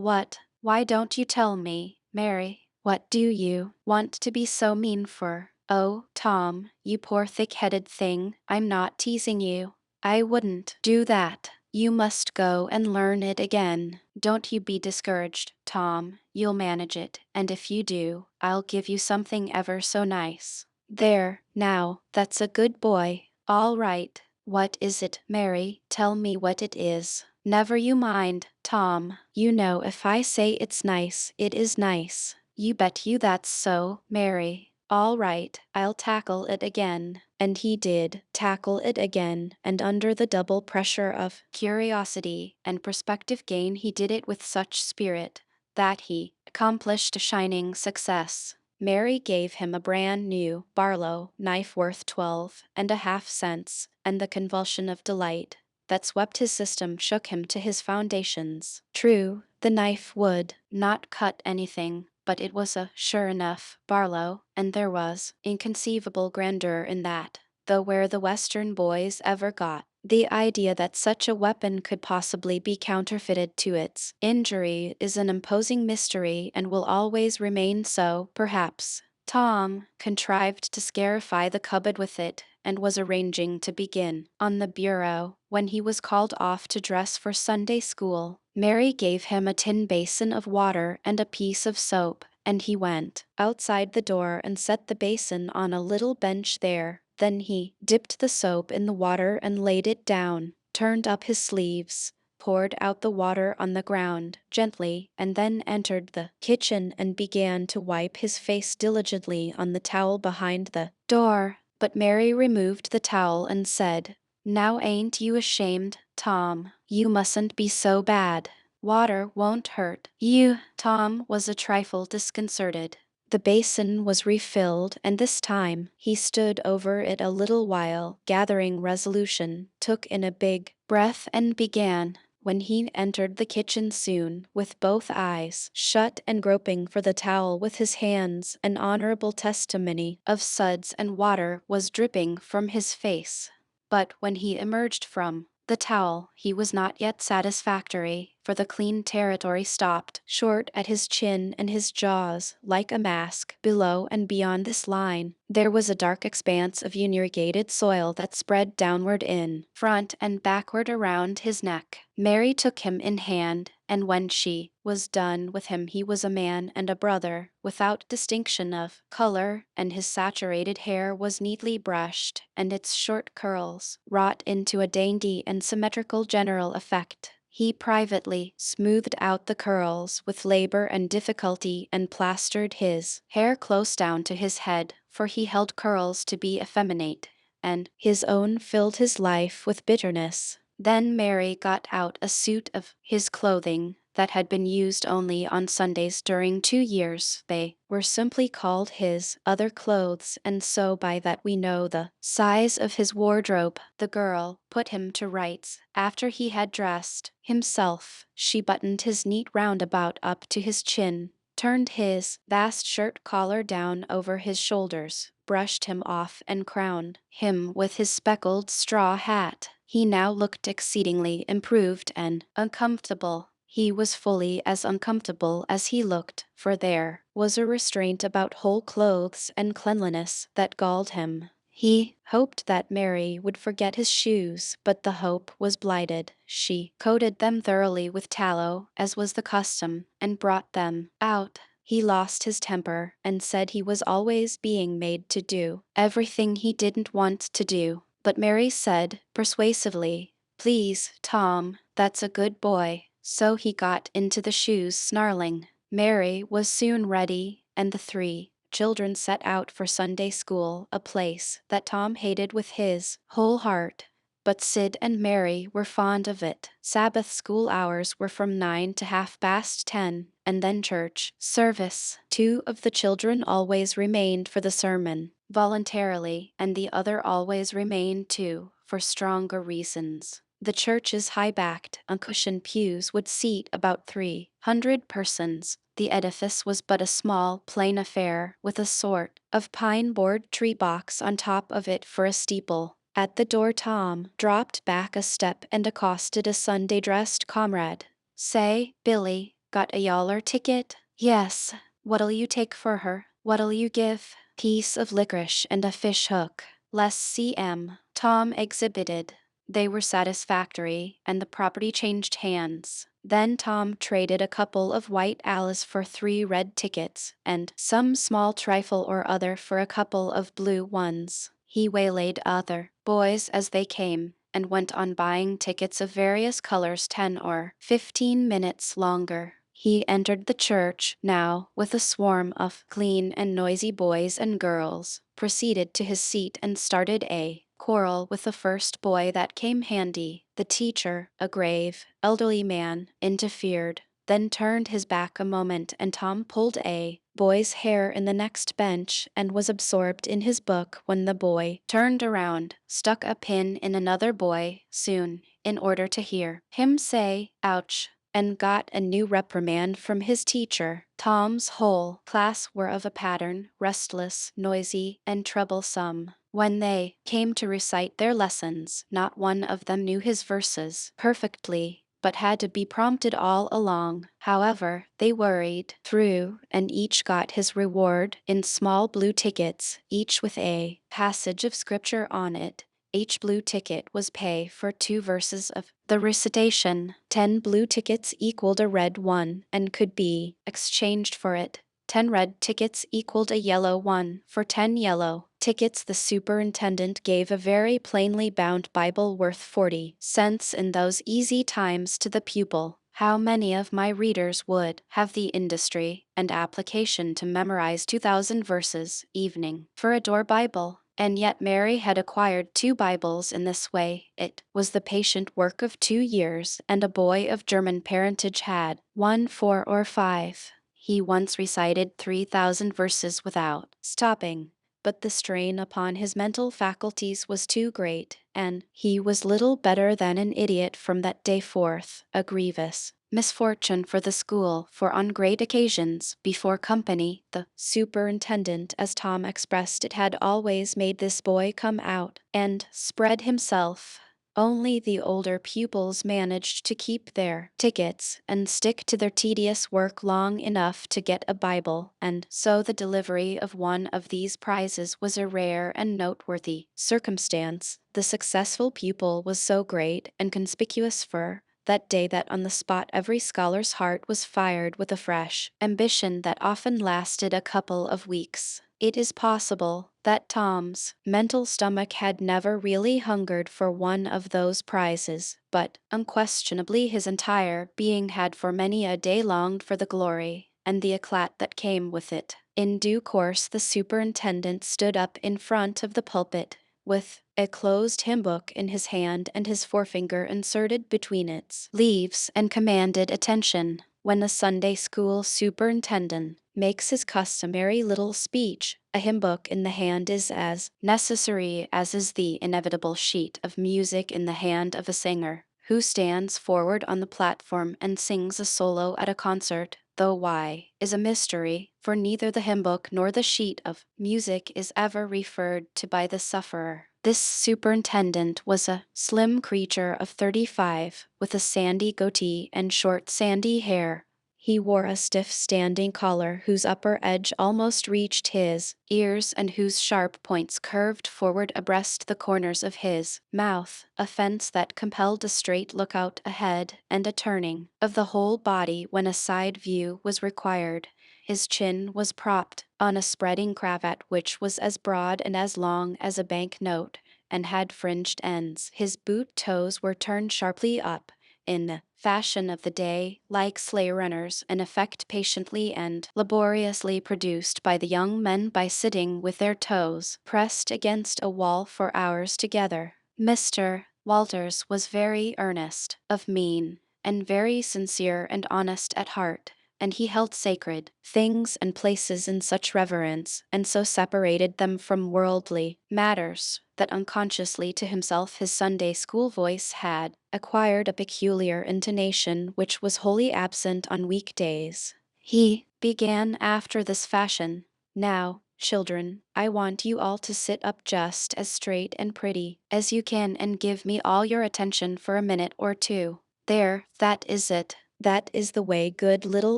what? Why don't you tell me, Mary? What do you want to be so mean for? Oh, Tom, you poor thick-headed thing, I'm not teasing you. I wouldn't do that. You must go and learn it again. Don't you be discouraged, Tom. You'll manage it, and if you do, I'll give you something ever so nice. There, now, that's a good boy. All right. What is it, Mary? Tell me what it is. Never you mind, Tom. You know if I say it's nice, it is nice. You bet you that's so, Mary. All right, I'll tackle it again. And he did tackle it again, and under the double pressure of curiosity and prospective gain he did it with such spirit that he accomplished a shining success. Mary gave him a brand new Barlow knife worth 12.5 cents, and the convulsion of delight that swept his system shook him to his foundations. True, the knife would not cut anything, but it was a sure enough Barlow, and there was inconceivable grandeur in that, though where the Western boys ever got the idea that such a weapon could possibly be counterfeited to its injury is an imposing mystery and will always remain so, perhaps. Tom contrived to scarify the cupboard with it, and was arranging to begin on the bureau when he was called off to dress for Sunday school. Mary gave him a tin basin of water and a piece of soap, and he went outside the door and set the basin on a little bench there. Then he dipped the soap in the water and laid it down, turned up his sleeves, poured out the water on the ground gently and then entered the kitchen and began to wipe his face diligently on the towel behind the door. But Mary removed the towel and said, "Now ain't you ashamed, Tom? You mustn't be so bad. Water won't hurt you." Tom was a trifle disconcerted. The basin was refilled, and this time he stood over it a little while, gathering resolution, took in a big breath, and began. When he entered the kitchen soon, with both eyes shut and groping for the towel with his hands, an honorable testimony of suds and water was dripping from his face. But when he emerged from the towel, he was not yet satisfactory, for the clean territory stopped short at his chin and his jaws, like a mask. Below and beyond this line, there was a dark expanse of unirrigated soil that spread downward in front and backward around his neck. Mary took him in hand, and when she was done with him he was a man and a brother, without distinction of color, and his saturated hair was neatly brushed, and its short curls wrought into a dainty and symmetrical general effect. He privately smoothed out the curls with labor and difficulty and plastered his hair close down to his head, for he held curls to be effeminate, and his own filled his life with bitterness. Then Mary got out a suit of his clothing that had been used only on Sundays during 2 years. They were simply called his other clothes, and so by that we know the size of his wardrobe. The girl put him to rights. After he had dressed himself, she buttoned his neat roundabout up to his chin, turned his vast shirt collar down over his shoulders, brushed him off and crowned him with his speckled straw hat. He now looked exceedingly improved and uncomfortable. He was fully as uncomfortable as he looked, for there was a restraint about whole clothes and cleanliness that galled him. He hoped that Mary would forget his shoes, but the hope was blighted. She coated them thoroughly with tallow, as was the custom, and brought them out. He lost his temper and said he was always being made to do everything he didn't want to do. But Mary said persuasively, "Please, Tom, that's a good boy." So he got into the shoes, snarling. Mary was soon ready, and the three children set out for Sunday school, a place that Tom hated with his whole heart. But Sid and Mary were fond of it. Sabbath school hours were from 9 to 10:30, and then church service. Two of the children always remained for the sermon, voluntarily, and the other always remained too, for stronger reasons. The church's high-backed, uncushioned pews would seat about 300 persons. The edifice was but a small, plain affair, with a sort of pine-board tree box on top of it for a steeple. At the door Tom dropped back a step and accosted a Sunday-dressed comrade. "Say, Billy, got a yaller ticket?" "Yes." "What'll you take for her?" "What'll you give?" "Piece of licorice and a fish hook." "Less cm." Tom exhibited. They were satisfactory, and the property changed hands. Then Tom traded a couple of white Alice for 3 red tickets, and some small trifle or other for a couple of blue ones. He waylaid other boys as they came, and went on buying tickets of various colors 10 or 15 minutes longer. He entered the church now with a swarm of clean and noisy boys and girls, proceeded to his seat and started a quarrel with the first boy that came handy. The teacher, a grave, elderly man, interfered, then turned his back a moment, and Tom pulled a boy's hair in the next bench and was absorbed in his book when the boy turned around, stuck a pin in another boy soon, in order to hear him say, "Ouch," and got a new reprimand from his teacher. Tom's whole class were of a pattern, restless, noisy, and troublesome. When they came to recite their lessons, not one of them knew his verses perfectly, but had to be prompted all along. However, they worried through, and each got his reward in small blue tickets, each with a passage of scripture on it. Each blue ticket was pay for 2 verses of the recitation. 10 blue tickets equaled a red one, and could be exchanged for it. 10 red tickets equaled a yellow one. For 10 yellow tickets, the superintendent gave a very plainly bound Bible worth 40 cents in those easy times to the pupil. How many of my readers would have the industry and application to memorize 2,000 verses evening for a door Bible? And yet Mary had acquired 2 Bibles in this way. It was the patient work of 2 years, and a boy of German parentage had 1, 4, or 5. He once recited 3,000 verses without stopping, but the strain upon his mental faculties was too great, and he was little better than an idiot from that day forth, a grievous misfortune for the school, for on great occasions, before company, the superintendent, as Tom expressed it, had always made this boy come out and spread himself. Only the older pupils managed to keep their tickets and stick to their tedious work long enough to get a Bible, and so the delivery of one of these prizes was a rare and noteworthy circumstance. The successful pupil was so great and conspicuous for that day that on the spot every scholar's heart was fired with a fresh ambition that often lasted a couple of weeks. It is possible that Tom's mental stomach had never really hungered for one of those prizes, but unquestionably his entire being had for many a day longed for the glory and the eclat that came with it. In due course the superintendent stood up in front of the pulpit, with a closed hymn book in his hand and his forefinger inserted between its leaves, and commanded attention. When the Sunday school superintendent makes his customary little speech, a hymn book in the hand is as necessary as is the inevitable sheet of music in the hand of a singer who stands forward on the platform and sings a solo at a concert, though why is a mystery, for neither the hymn book nor the sheet of music is ever referred to by the sufferer. This superintendent was a slim creature of 35, with a sandy goatee and short sandy hair. He wore a stiff standing collar whose upper edge almost reached his ears and whose sharp points curved forward abreast the corners of his mouth, a fence that compelled a straight lookout ahead and a turning of the whole body when a side view was required. His chin was propped on a spreading cravat which was as broad and as long as a bank note, and had fringed ends. His boot toes were turned sharply up, in the fashion of the day, like sleigh runners, an effect patiently and laboriously produced by the young men by sitting with their toes pressed against a wall for hours together. Mr. Walters was very earnest of mien, and very sincere and honest at heart, and he held sacred things and places in such reverence, and so separated them from worldly matters, that unconsciously to himself his Sunday school voice had acquired a peculiar intonation which was wholly absent on weekdays. He began after this fashion: "Now, children, I want you all to sit up just as straight and pretty as you can and give me all your attention for a minute or two. There, that is it. That is the way good little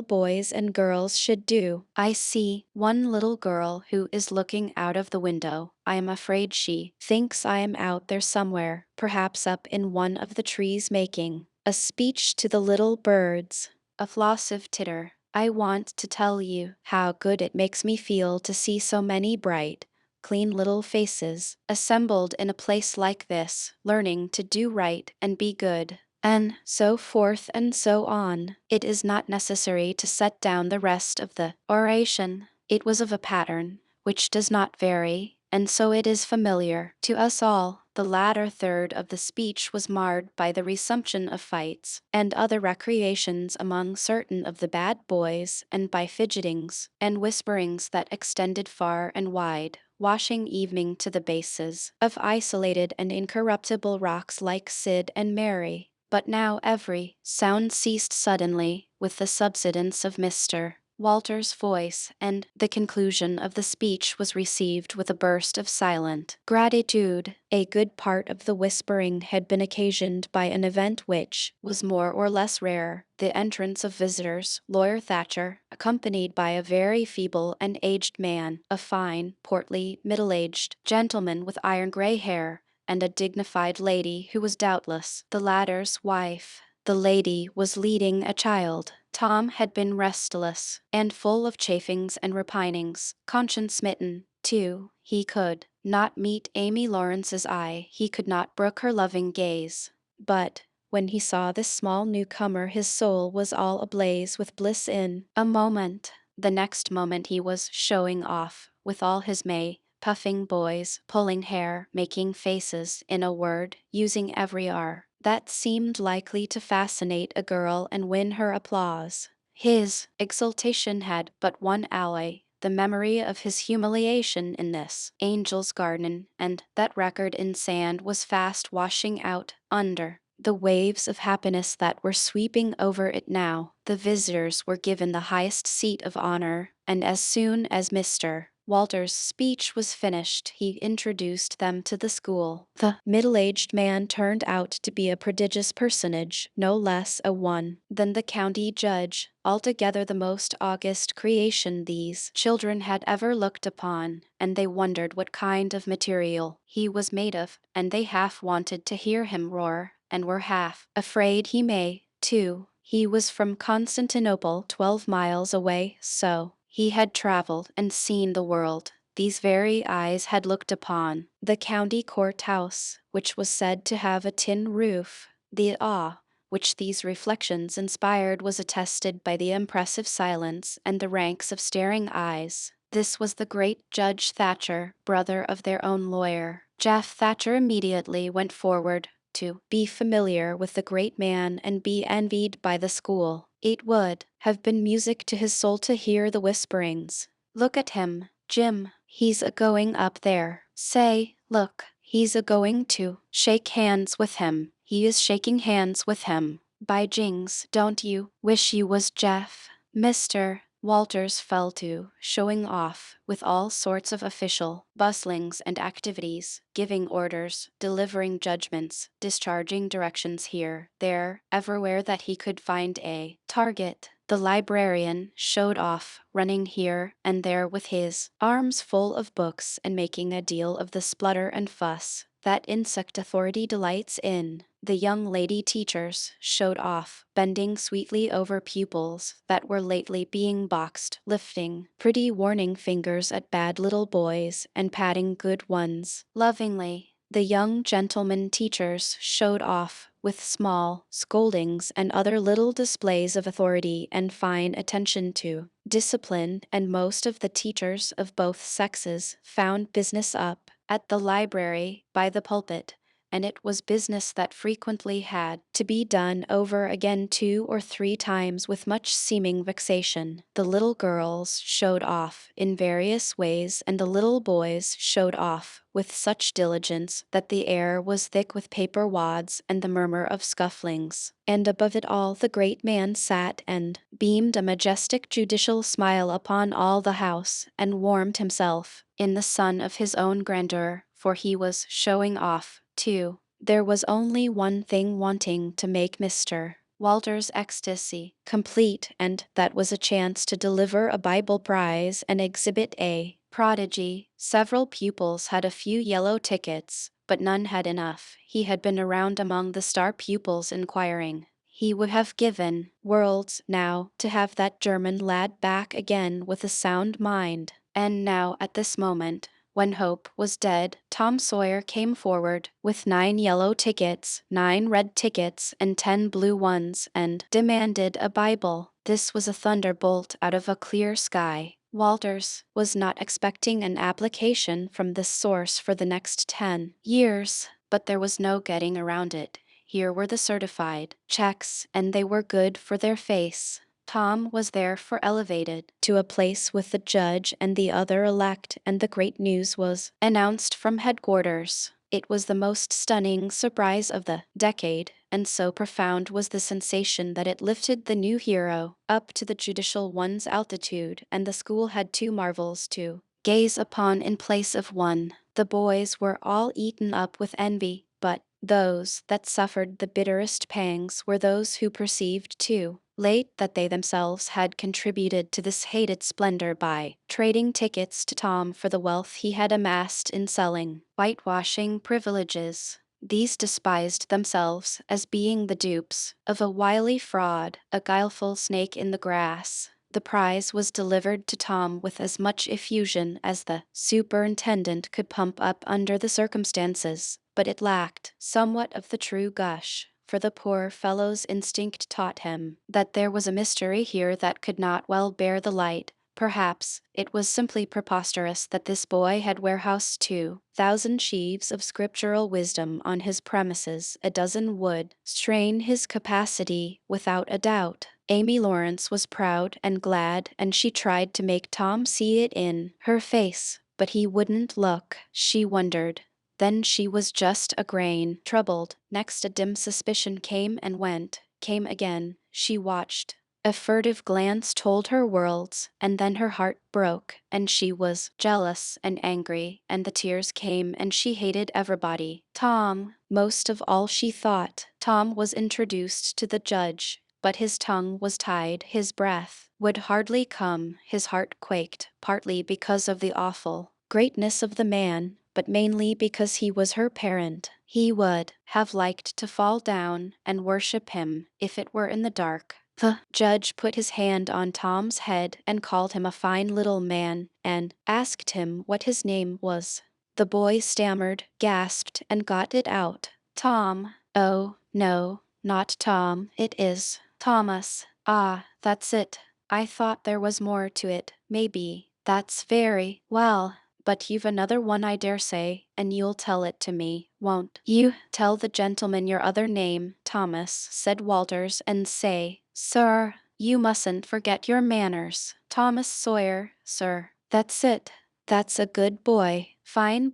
boys and girls should do. I see one little girl who is looking out of the window. I am afraid she thinks I am out there somewhere, perhaps up in one of the trees making a speech to the little birds." A flossive titter. "I want to tell you how good it makes me feel to see so many bright, clean little faces assembled in a place like this, learning to do right and be good." And so forth and so on. It is not necessary to set down the rest of the oration. It was of a pattern which does not vary, and so it is familiar to us all. The latter third of the speech was marred by the resumption of fights and other recreations among certain of the bad boys, and by fidgetings and whisperings that extended far and wide, washing evening to the bases of isolated and incorruptible rocks like Sid and Mary. But now every sound ceased suddenly, with the subsidence of Mr. Walter's voice, and the conclusion of the speech was received with a burst of silent gratitude. A good part of the whispering had been occasioned by an event which was more or less rare: the entrance of visitors. Lawyer Thatcher, accompanied by a very feeble and aged man, a fine, portly, middle-aged gentleman with iron-gray hair, and a dignified lady who was doubtless the latter's wife. The lady was leading a child. Tom had been restless, and full of chafings and repinings, conscience smitten, too. He could not meet Amy Lawrence's eye, he could not brook her loving gaze. But when he saw this small newcomer, his soul was all ablaze with bliss in a moment. The next moment he was showing off with all his May, puffing boys, pulling hair, making faces, in a word, using every art that seemed likely to fascinate a girl and win her applause. His exultation had but one alloy, the memory of his humiliation in this angel's garden, and that record in sand was fast washing out under the waves of happiness that were sweeping over it now. The visitors were given the highest seat of honor, and as soon as Mr. Walter's speech was finished, he introduced them to the school. The middle-aged man turned out to be a prodigious personage, no less a one than the county judge, altogether the most august creation these children had ever looked upon, and they wondered what kind of material he was made of, and they half wanted to hear him roar, and were half afraid he may, too. He was from Constantinople, 12 miles away, so he had traveled and seen the world. These very eyes had looked upon the county courthouse, which was said to have a tin roof. The awe which these reflections inspired was attested by the impressive silence and the ranks of staring eyes. This was the great Judge Thatcher, brother of their own lawyer. Jeff Thatcher immediately went forward to be familiar with the great man and be envied by the school. It would have been music to his soul to hear the whisperings. "Look at him, Jim. He's a-going up there. Say, look, he's a-going to shake hands with him. He is shaking hands with him. By jings, don't you wish you was Jeff?" Mr. Walters fell to showing off with all sorts of official bustlings and activities, giving orders, delivering judgments, discharging directions here, there, everywhere that he could find a target. The librarian showed off, running here and there with his arms full of books and making a deal of the splutter and fuss that insect authority delights in. The young lady teachers showed off, bending sweetly over pupils that were lately being boxed, lifting pretty warning fingers at bad little boys and patting good ones lovingly. The young gentlemen teachers showed off with small scoldings and other little displays of authority and fine attention to discipline, and most of the teachers of both sexes found business up at the library by the pulpit, and it was business that frequently had to be done over again 2 or 3 times with much seeming vexation. The little girls showed off in various ways, and the little boys showed off with such diligence that the air was thick with paper wads and the murmur of scufflings. And above it all the great man sat and beamed a majestic judicial smile upon all the house, and warmed himself in the sun of his own grandeur, for he was showing off, too. There was only one thing wanting to make Mr. Walter's ecstasy complete, and that was a chance to deliver a Bible prize and exhibit a prodigy. Several pupils had a few yellow tickets, but none had enough. He had been around among the star pupils inquiring. He would have given worlds now to have that German lad back again with a sound mind. And now, at this moment, when hope was dead, Tom Sawyer came forward with 9 yellow tickets, 9 red tickets, and 10 blue ones, and demanded a Bible. This was a thunderbolt out of a clear sky. Walters was not expecting an application from this source for the next 10 years, but there was no getting around it. Here were the certified checks, and they were good for their face. Tom was therefore elevated to a place with the judge and the other elect, and the great news was announced from headquarters. It was the most stunning surprise of the decade, and so profound was the sensation that it lifted the new hero up to the judicial one's altitude, and the school had 2 marvels to gaze upon in place of one. The boys were all eaten up with envy, but those that suffered the bitterest pangs were those who perceived too late that they themselves had contributed to this hated splendor by trading tickets to Tom for the wealth he had amassed in selling whitewashing privileges. These despised themselves as being the dupes of a wily fraud, a guileful snake in the grass. The prize was delivered to Tom with as much effusion as the superintendent could pump up under the circumstances, but it lacked somewhat of the true gush, for the poor fellow's instinct taught him that there was a mystery here that could not well bear the light. Perhaps it was simply preposterous that this boy had warehoused 2,000 sheaves of scriptural wisdom on his premises. A dozen would strain his capacity without a doubt. Amy Lawrence was proud and glad, and she tried to make Tom see it in her face, but he wouldn't look. She wondered. Then she was just a grain troubled. Next, a dim suspicion came and went, came again. She watched. A furtive glance told her worlds, and then her heart broke, and she was jealous and angry, and the tears came, and she hated everybody. Tom, most of all she thought. Tom was introduced to the judge, but his tongue was tied, his breath would hardly come, his heart quaked, partly because of the awful greatness of the man, but mainly because he was her parent. He would have liked to fall down and worship him if it were in the dark. The judge put his hand on Tom's head and called him a fine little man, and asked him what his name was. The boy stammered, gasped, and got it out. Tom. Oh, no, not Tom, it is Thomas. Ah, that's it. I thought there was more to it, maybe. That's very well. But you've another one, I dare say, and you'll tell it to me, won't you? Tell the gentleman your other name, Thomas, said Walters, and say, sir, you mustn't forget your manners. Thomas Sawyer, sir. That's it. That's a good boy, fine,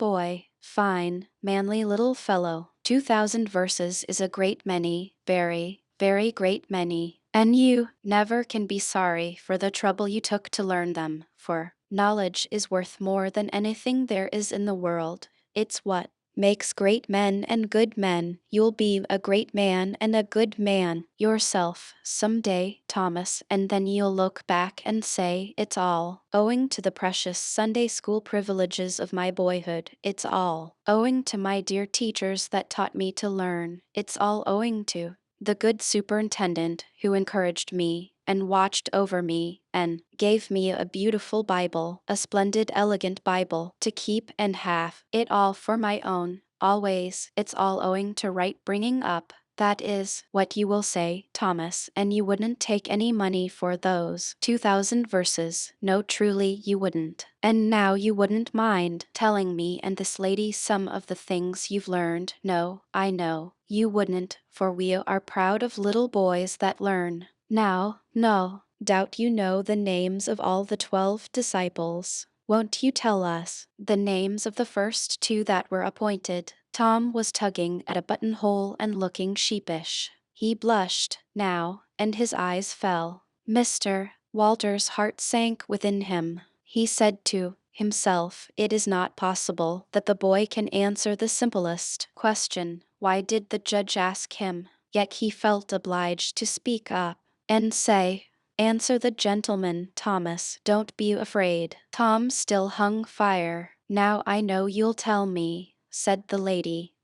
manly little fellow. 2,000 verses is a great many, very, very great many. And you never can be sorry for the trouble you took to learn them, for knowledge is worth more than anything there is in the world. It's what makes great men and good men. You'll be a great man and a good man yourself some day, Thomas, and then you'll look back and say, it's all owing to the precious Sunday school privileges of my boyhood. It's all owing to my dear teachers that taught me to learn. It's all owing to the good superintendent who encouraged me and watched over me and gave me a beautiful Bible, a splendid, elegant Bible to keep and have it all for my own. Always, it's all owing to right bringing up. That is what you will say, Thomas, and you wouldn't take any money for those 2,000 verses. No, truly, you wouldn't. And now you wouldn't mind telling me and this lady some of the things you've learned. No, I know. You wouldn't, for we are proud of little boys that learn. Now, no doubt you know the names of all the 12 disciples. Won't you tell us the names of the first 2 that were appointed? Tom was tugging at a buttonhole and looking sheepish. He blushed now, and his eyes fell. Mr. Walter's heart sank within him. He said to himself, it is not possible that the boy can answer the simplest question. Why did the judge ask him? Yet he felt obliged to speak up and say, answer the gentleman, Thomas, don't be afraid. Tom still hung fire. Now I know you'll tell me, said the lady.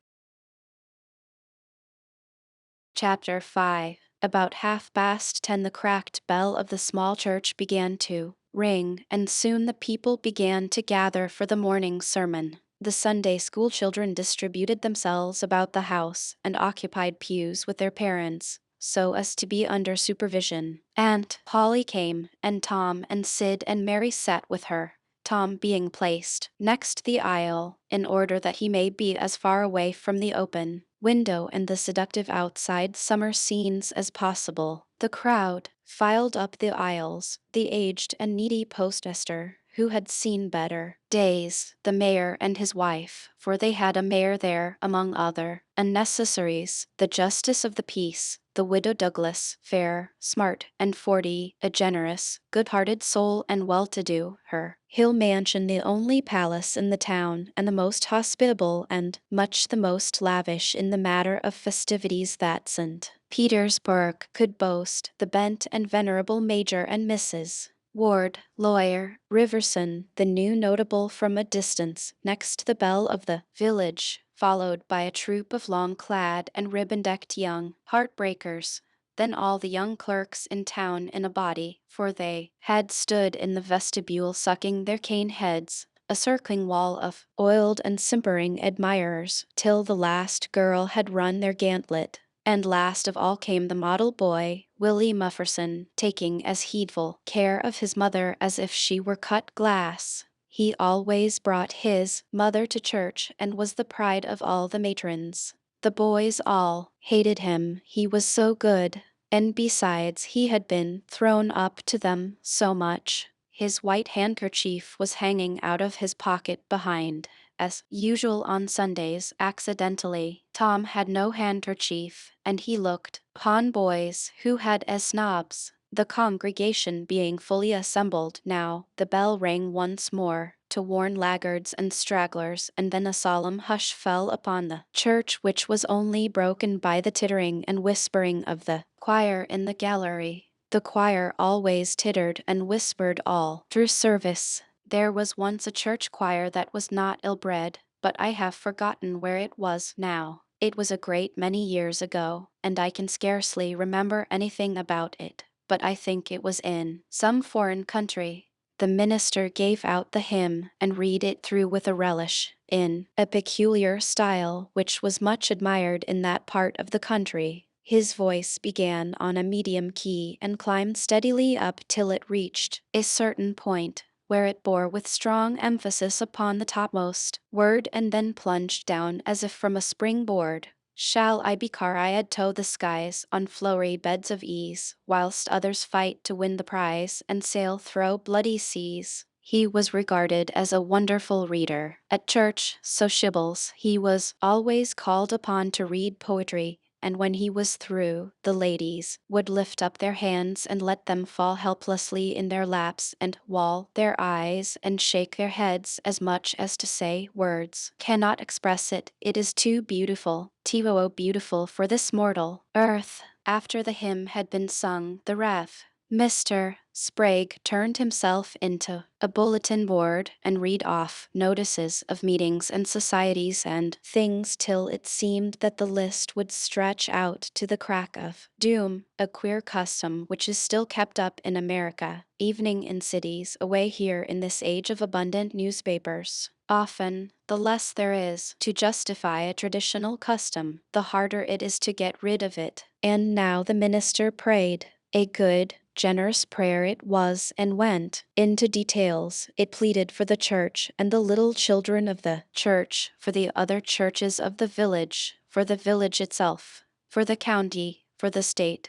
Chapter 5. About 10:30 the cracked bell of the small church began to ring, and soon the people began to gather for the morning sermon. The Sunday school children distributed themselves about the house and occupied pews with their parents, so as to be under supervision. Aunt Polly came, and Tom and Sid and Mary sat with her, Tom being placed next the aisle, in order that he may be as far away from the open window and the seductive outside summer scenes as possible. The crowd filed up the aisles, the aged and needy postester, who had seen better days, the mayor and his wife, for they had a mayor there among other unnecessaries, the justice of the peace, the widow Douglas, fair, smart, and 40, a generous, good-hearted soul and well-to-do, her hill mansion the only palace in the town, and the most hospitable and much the most lavish in the matter of festivities that St. Petersburg could boast, the bent and venerable Major and Mrs. Ward, lawyer, Riverson, the new notable from a distance, next the belle of the village, followed by a troop of long-clad and ribbon-decked young heartbreakers, then all the young clerks in town in a body, for they had stood in the vestibule sucking their cane heads, a circling wall of oiled and simpering admirers, till the last girl had run their gauntlet. And last of all came the model boy, Willie Mufferson, taking as heedful care of his mother as if she were cut glass. He always brought his mother to church and was the pride of all the matrons. The boys all hated him, he was so good, and besides he had been thrown up to them so much. His white handkerchief was hanging out of his pocket behind. As usual on Sundays, accidentally, Tom had no handkerchief, and he looked upon boys who had as snobs. The congregation being fully assembled now, the bell rang once more, to warn laggards and stragglers, and then a solemn hush fell upon the church, which was only broken by the tittering and whispering of the choir in the gallery. The choir always tittered and whispered all through service. There was once a church choir that was not ill-bred, but I have forgotten where it was now. It was a great many years ago, and I can scarcely remember anything about it, but I think it was in some foreign country. The minister gave out the hymn and read it through with a relish, in a peculiar style which was much admired in that part of the country. His voice began on a medium key and climbed steadily up till it reached a certain point, where it bore with strong emphasis upon the topmost word and then plunged down as if from a spring-board. Shall I be Cariad tow the skies on flowery beds of ease, whilst others fight to win the prize and sail through bloody seas? He was regarded as a wonderful reader. At church sociables he was always called upon to read poetry, and when he was through, the ladies would lift up their hands and let them fall helplessly in their laps and wall their eyes and shake their heads as much as to say, words cannot express it, it is too beautiful, too beautiful for this mortal earth. After the hymn had been sung, the Rev. Mr. Sprague turned himself into a bulletin board and read off notices of meetings and societies and things till it seemed that the list would stretch out to the crack of doom, a queer custom which is still kept up in America, evening in cities, away here in this age of abundant newspapers. Often, the less there is to justify a traditional custom, the harder it is to get rid of it. And now the minister prayed. A good, generous prayer it was, and went into details. It pleaded for the church and the little children of the church, for the other churches of the village, for the village itself, for the county, for the state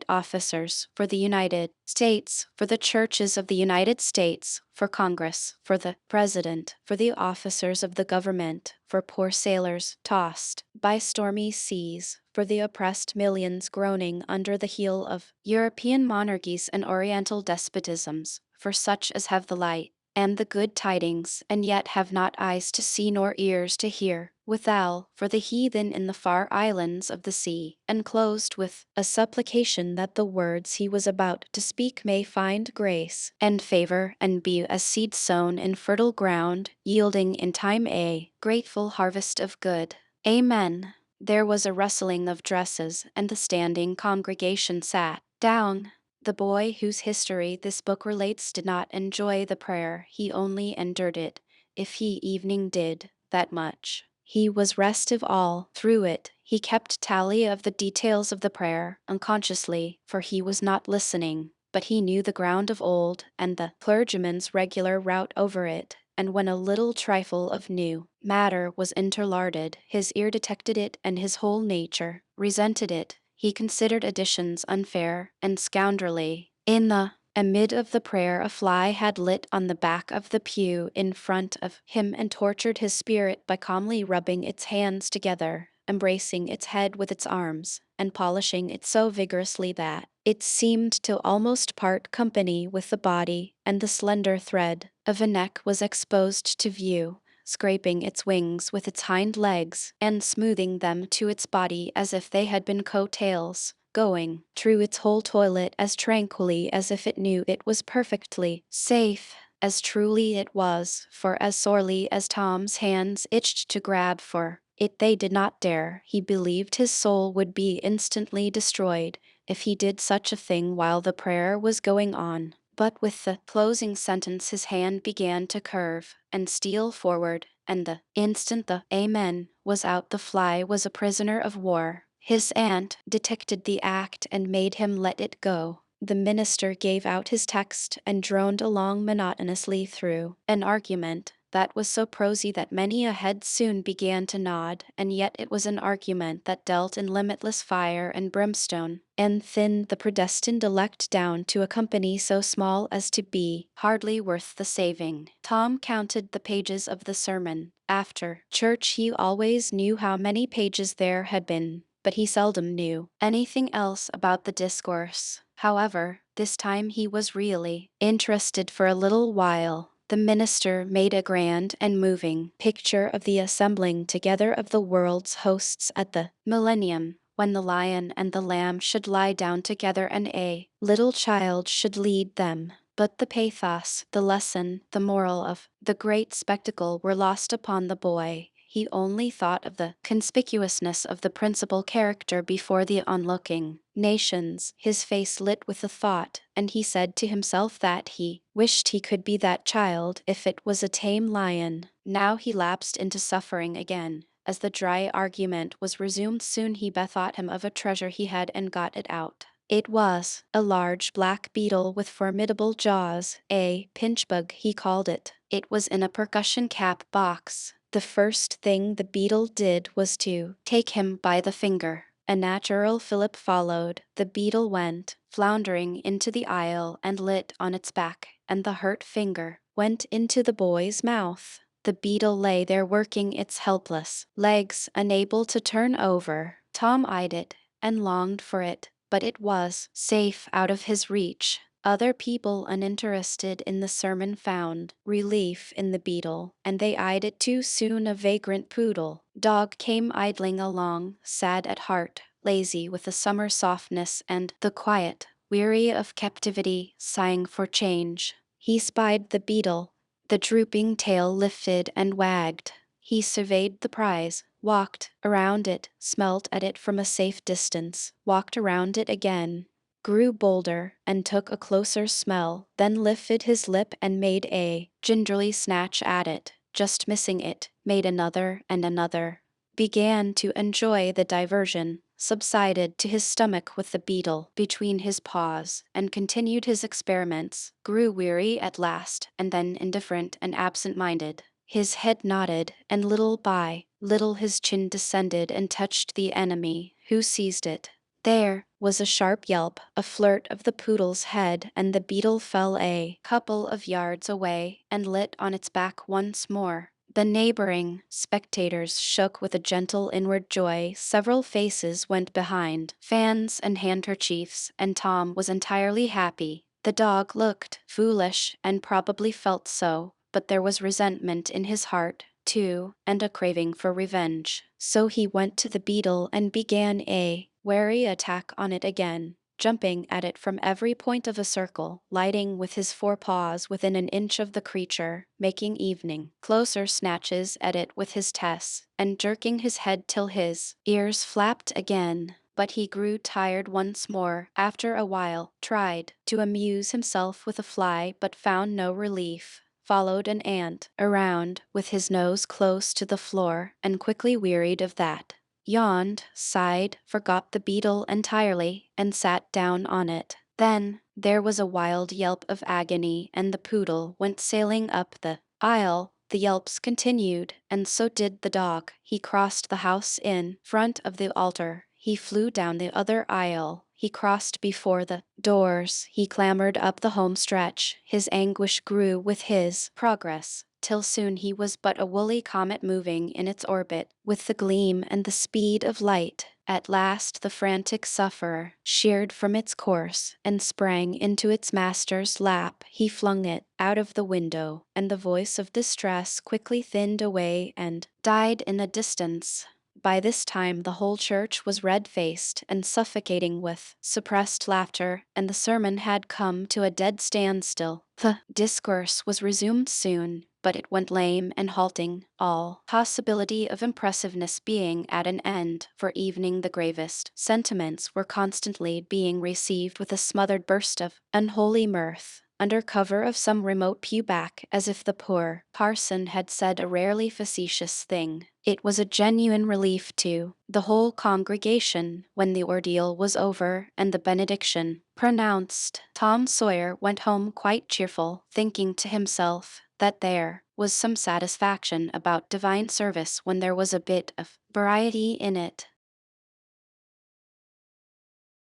officers, for the United States, for the churches of the United States, for Congress, for the President, for the officers of the government, for poor sailors tossed by stormy seas, for the oppressed millions groaning under the heel of European monarchies and Oriental despotisms, for such as have the light and the good tidings, and yet have not eyes to see nor ears to hear, withal, for the heathen in the far islands of the sea, and closed with a supplication that the words he was about to speak may find grace and favor and be as seed sown in fertile ground, yielding in time a grateful harvest of good. Amen. There was a rustling of dresses, and the standing congregation sat down. The boy whose history this book relates did not enjoy the prayer, he only endured it, if he evening did that much. He was restive all through it. He kept tally of the details of the prayer, unconsciously, for he was not listening, but he knew the ground of old, and the clergyman's regular route over it, and when a little trifle of new matter was interlarded, his ear detected it, and his whole nature resented it. He considered additions unfair and scoundrelly. In the amid of the prayer a fly had lit on the back of the pew in front of him and tortured his spirit by calmly rubbing its hands together, embracing its head with its arms, and polishing it so vigorously that it seemed to almost part company with the body, and the slender thread of a neck was exposed to view, scraping its wings with its hind legs, and smoothing them to its body as if they had been coat-tails. going through its whole toilet as tranquilly as if it knew it was perfectly safe. As truly it was, for as sorely as Tom's hands itched to grab for it, they did not dare. He believed his soul would be instantly destroyed if he did such a thing while the prayer was going on. But with the closing sentence his hand began to curve and steal forward, and the instant the Amen was out, the fly was a prisoner of war. His aunt detected the act and made him let it go. The minister gave out his text and droned along monotonously through an argument that was so prosy that many a head soon began to nod, and yet it was an argument that dealt in limitless fire and brimstone, and thinned the predestined elect down to a company so small as to be hardly worth the saving. Tom counted the pages of the sermon. After church he always knew how many pages there had been, but he seldom knew anything else about the discourse. However, this time he was really interested for a little while. The minister made a grand and moving picture of the assembling together of the world's hosts at the millennium, when the lion and the lamb should lie down together and a little child should lead them. But the pathos, the lesson, the moral of the great spectacle were lost upon the boy. He only thought of the conspicuousness of the principal character before the onlooking nations. His face lit with the thought, and he said to himself that he wished he could be that child if it was a tame lion. Now he lapsed into suffering again. As the dry argument was resumed, soon he bethought him of a treasure he had and got it out. It was a large black beetle with formidable jaws, a pinchbug he called it. It was in a percussion cap box. The first thing the beetle did was to take him by the finger. A natural fillip followed. The beetle went floundering into the aisle and lit on its back, and the hurt finger went into the boy's mouth. The beetle lay there working its helpless legs, unable to turn over. Tom eyed it and longed for it, but it was safe out of his reach. Other people uninterested in the sermon found relief in the beetle, and they eyed it too. Soon a vagrant poodle dog came idling along, sad at heart, lazy with the summer softness and the quiet, weary of captivity, sighing for change. He spied the beetle, the drooping tail lifted and wagged. He surveyed the prize, walked around it, smelt at it from a safe distance, walked around it again, grew bolder, and took a closer smell, then lifted his lip and made a gingerly snatch at it, just missing it, made another and another, began to enjoy the diversion, subsided to his stomach with the beetle between his paws, and continued his experiments, grew weary at last, and then indifferent and absent-minded. His head nodded, and little by little his chin descended and touched the enemy, who seized it. There was a sharp yelp, a flirt of the poodle's head, and the beetle fell a couple of yards away and lit on its back once more. The neighboring spectators shook with a gentle inward joy. Several faces went behind fans and handkerchiefs, and Tom was entirely happy. The dog looked foolish and probably felt so, but there was resentment in his heart, too, and a craving for revenge. So he went to the beetle and began a wary attack on it again, jumping at it from every point of a circle, lighting with his forepaws within an inch of the creature, making evening closer snatches at it with his tests, and jerking his head till his ears flapped again. But he grew tired once more. After a while, tried to amuse himself with a fly, but found no relief. Followed an ant around with his nose close to the floor, and quickly wearied of that, yawned, sighed, forgot the beetle entirely, and sat down on it. Then there was a wild yelp of agony, and the poodle went sailing up the aisle. The yelps continued, and so did the dog. He crossed the house in front of the altar. He flew down the other aisle. He crossed before the doors. He clambered up the home stretch. His anguish grew with his progress, till soon he was but a woolly comet moving in its orbit with the gleam and the speed of light. At last the frantic sufferer sheered from its course and sprang into its master's lap. He flung it out of the window, and the voice of distress quickly thinned away and died in the distance. By this time the whole church was red-faced and suffocating with suppressed laughter, and the sermon had come to a dead standstill. The discourse was resumed soon, but it went lame and halting, all possibility of impressiveness being at an end, for evening the gravest sentiments were constantly being received with a smothered burst of unholy mirth, under cover of some remote pew back, as if the poor parson had said a rarely facetious thing. It was a genuine relief to the whole congregation when the ordeal was over and the benediction pronounced. Tom Sawyer went home quite cheerful, thinking to himself that there was some satisfaction about divine service when there was a bit of variety in it.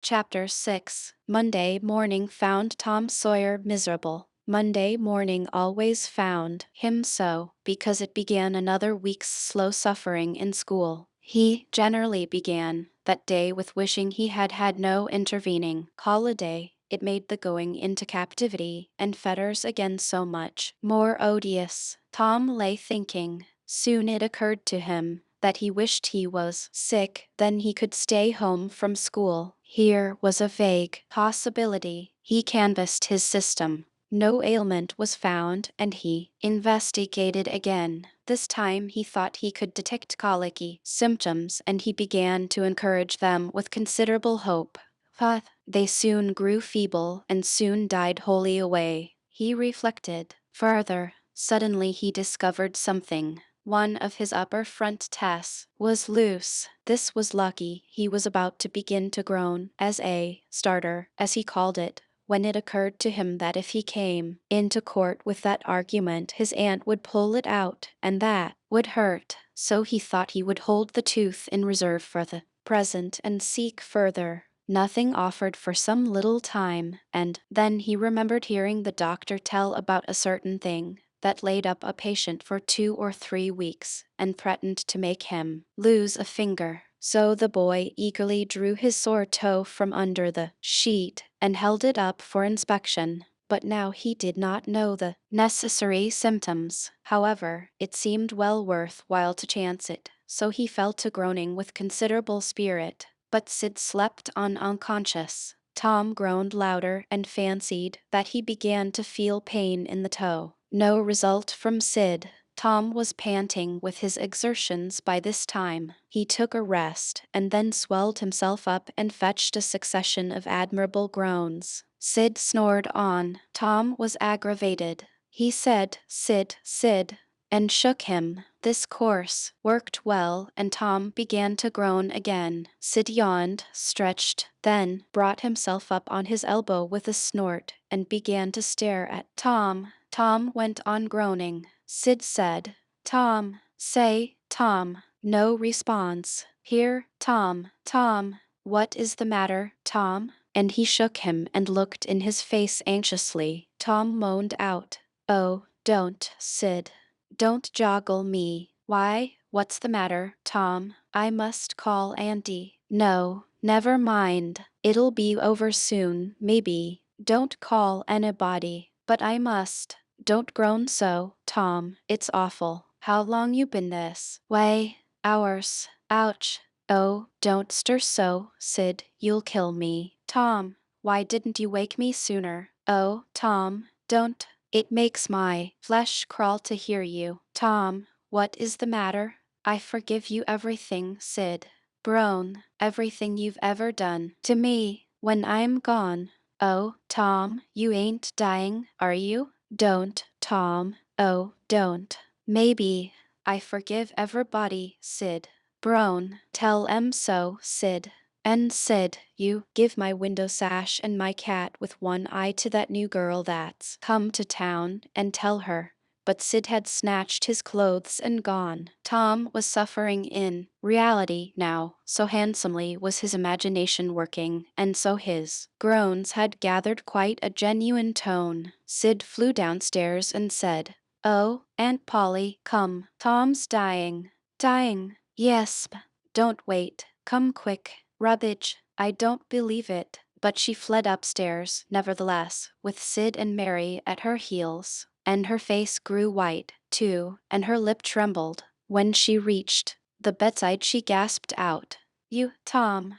Chapter 6. Monday morning found Tom Sawyer miserable. Monday morning always found him so, because it began another week's slow suffering in school. He generally began that day with wishing he had had no intervening holiday. It made the going into captivity and fetters again so much more odious. Tom lay thinking. Soon it occurred to him that he wished he was sick, then he could stay home from school. Here was a vague possibility. He canvassed his system. No ailment was found, and he investigated again. This time he thought he could detect colicky symptoms, and he began to encourage them with considerable hope. But they soon grew feeble and soon died wholly away. He reflected further. Suddenly he discovered something. One of his upper front teeth was loose. This was lucky. He was about to begin to groan as a starter, as he called it, when it occurred to him that if he came into court with that argument his aunt would pull it out, and that would hurt. So he thought he would hold the tooth in reserve for the present and seek further. Nothing offered for some little time, and then he remembered hearing the doctor tell about a certain thing that laid up a patient for 2 or 3 weeks and threatened to make him lose a finger. So the boy eagerly drew his sore toe from under the sheet and held it up for inspection. But now he did not know the necessary symptoms. However, it seemed well worth while to chance it, so he fell to groaning with considerable spirit. But Sid slept on unconscious. Tom groaned louder and fancied that he began to feel pain in the toe. No result from Sid. Tom was panting with his exertions by this time. He took a rest and then swelled himself up and fetched a succession of admirable groans. Sid snored on. Tom was aggravated. He said, "Sid, Sid," and shook him. This course worked well, and Tom began to groan again. Sid yawned, stretched, then brought himself up on his elbow with a snort, and began to stare at Tom. Tom went on groaning. Sid said, "Tom, say, Tom." No response. "Here, Tom, Tom, what is the matter, Tom?" And he shook him and looked in his face anxiously. Tom moaned out, "Oh, don't, Sid. Don't joggle me." "Why, what's the matter, Tom?" "I must call Auntie." "No, never mind. It'll be over soon, maybe." "Don't call anybody." "But I must." "Don't groan so, Tom. It's awful." "How long you been this way?" "Hours." "Ouch." "Oh, don't stir so, Sid. You'll kill me." "Tom, why didn't you wake me sooner?" "Oh, Tom, don't. It makes my flesh crawl to hear you." "Tom, what is the matter?" "I forgive you everything, Sid. Brown, everything you've ever done to me when I'm gone." "Oh, Tom, you ain't dying, are you?" "Don't, Tom. Oh, don't." "Maybe. I forgive everybody, Sid." "Brown, tell 'em so, Sid." "And Sid, you give my window sash and my cat with one eye to that new girl that's come to town, and tell her." But Sid had snatched his clothes and gone. Tom was suffering in reality now, so handsomely was his imagination working, and so his groans had gathered quite a genuine tone. Sid flew downstairs and said, "Oh, Aunt Polly, come. Tom's dying." "Dying?" "Yes. Don't wait. Come quick." "Rubbish. I don't believe it." But she fled upstairs, nevertheless, with Sid and Mary at her heels, and her face grew white, too, and her lip trembled when she reached the bedside, she gasped out. You, Tom,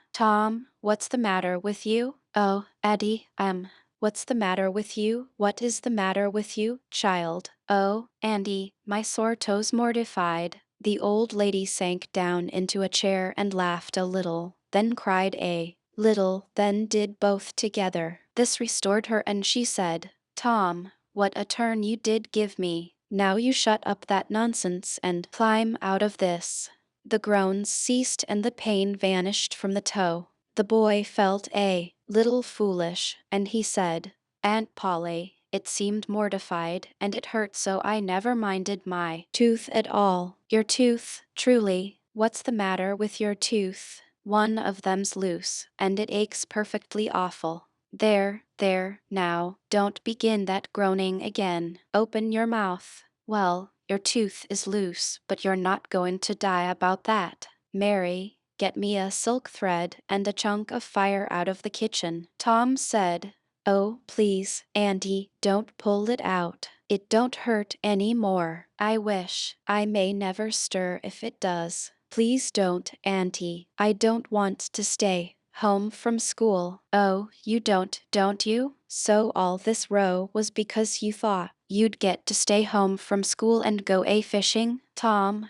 what's the matter with you? Oh, Addie, what's the matter with you? What is the matter with you, child? Oh, Andy, my sore toes mortified. The old lady sank down into a chair and laughed a little, then cried a little, then did both together. This restored her, and she said, Tom, what a turn you did give me. Now you shut up that nonsense and climb out of this. The groans ceased and the pain vanished from the toe. The boy felt a little foolish, and he said, Aunt Polly, it seemed mortified, and it hurt so I never minded my tooth at all. Your tooth, truly, what's the matter with your tooth? One of them's loose, and it aches perfectly awful. There, now, don't begin that groaning again. Open your mouth. Well, your tooth is loose, but you're not going to die about that. Mary, get me a silk thread and a chunk of fire out of the kitchen. Tom said, Oh, please, Auntie, don't pull it out. It don't hurt any more. I wish I may never stir if it does. Please don't, Auntie. I don't want to stay home from school. Oh, you don't you? So all this row was because you thought you'd get to stay home from school and go fishing? Tom,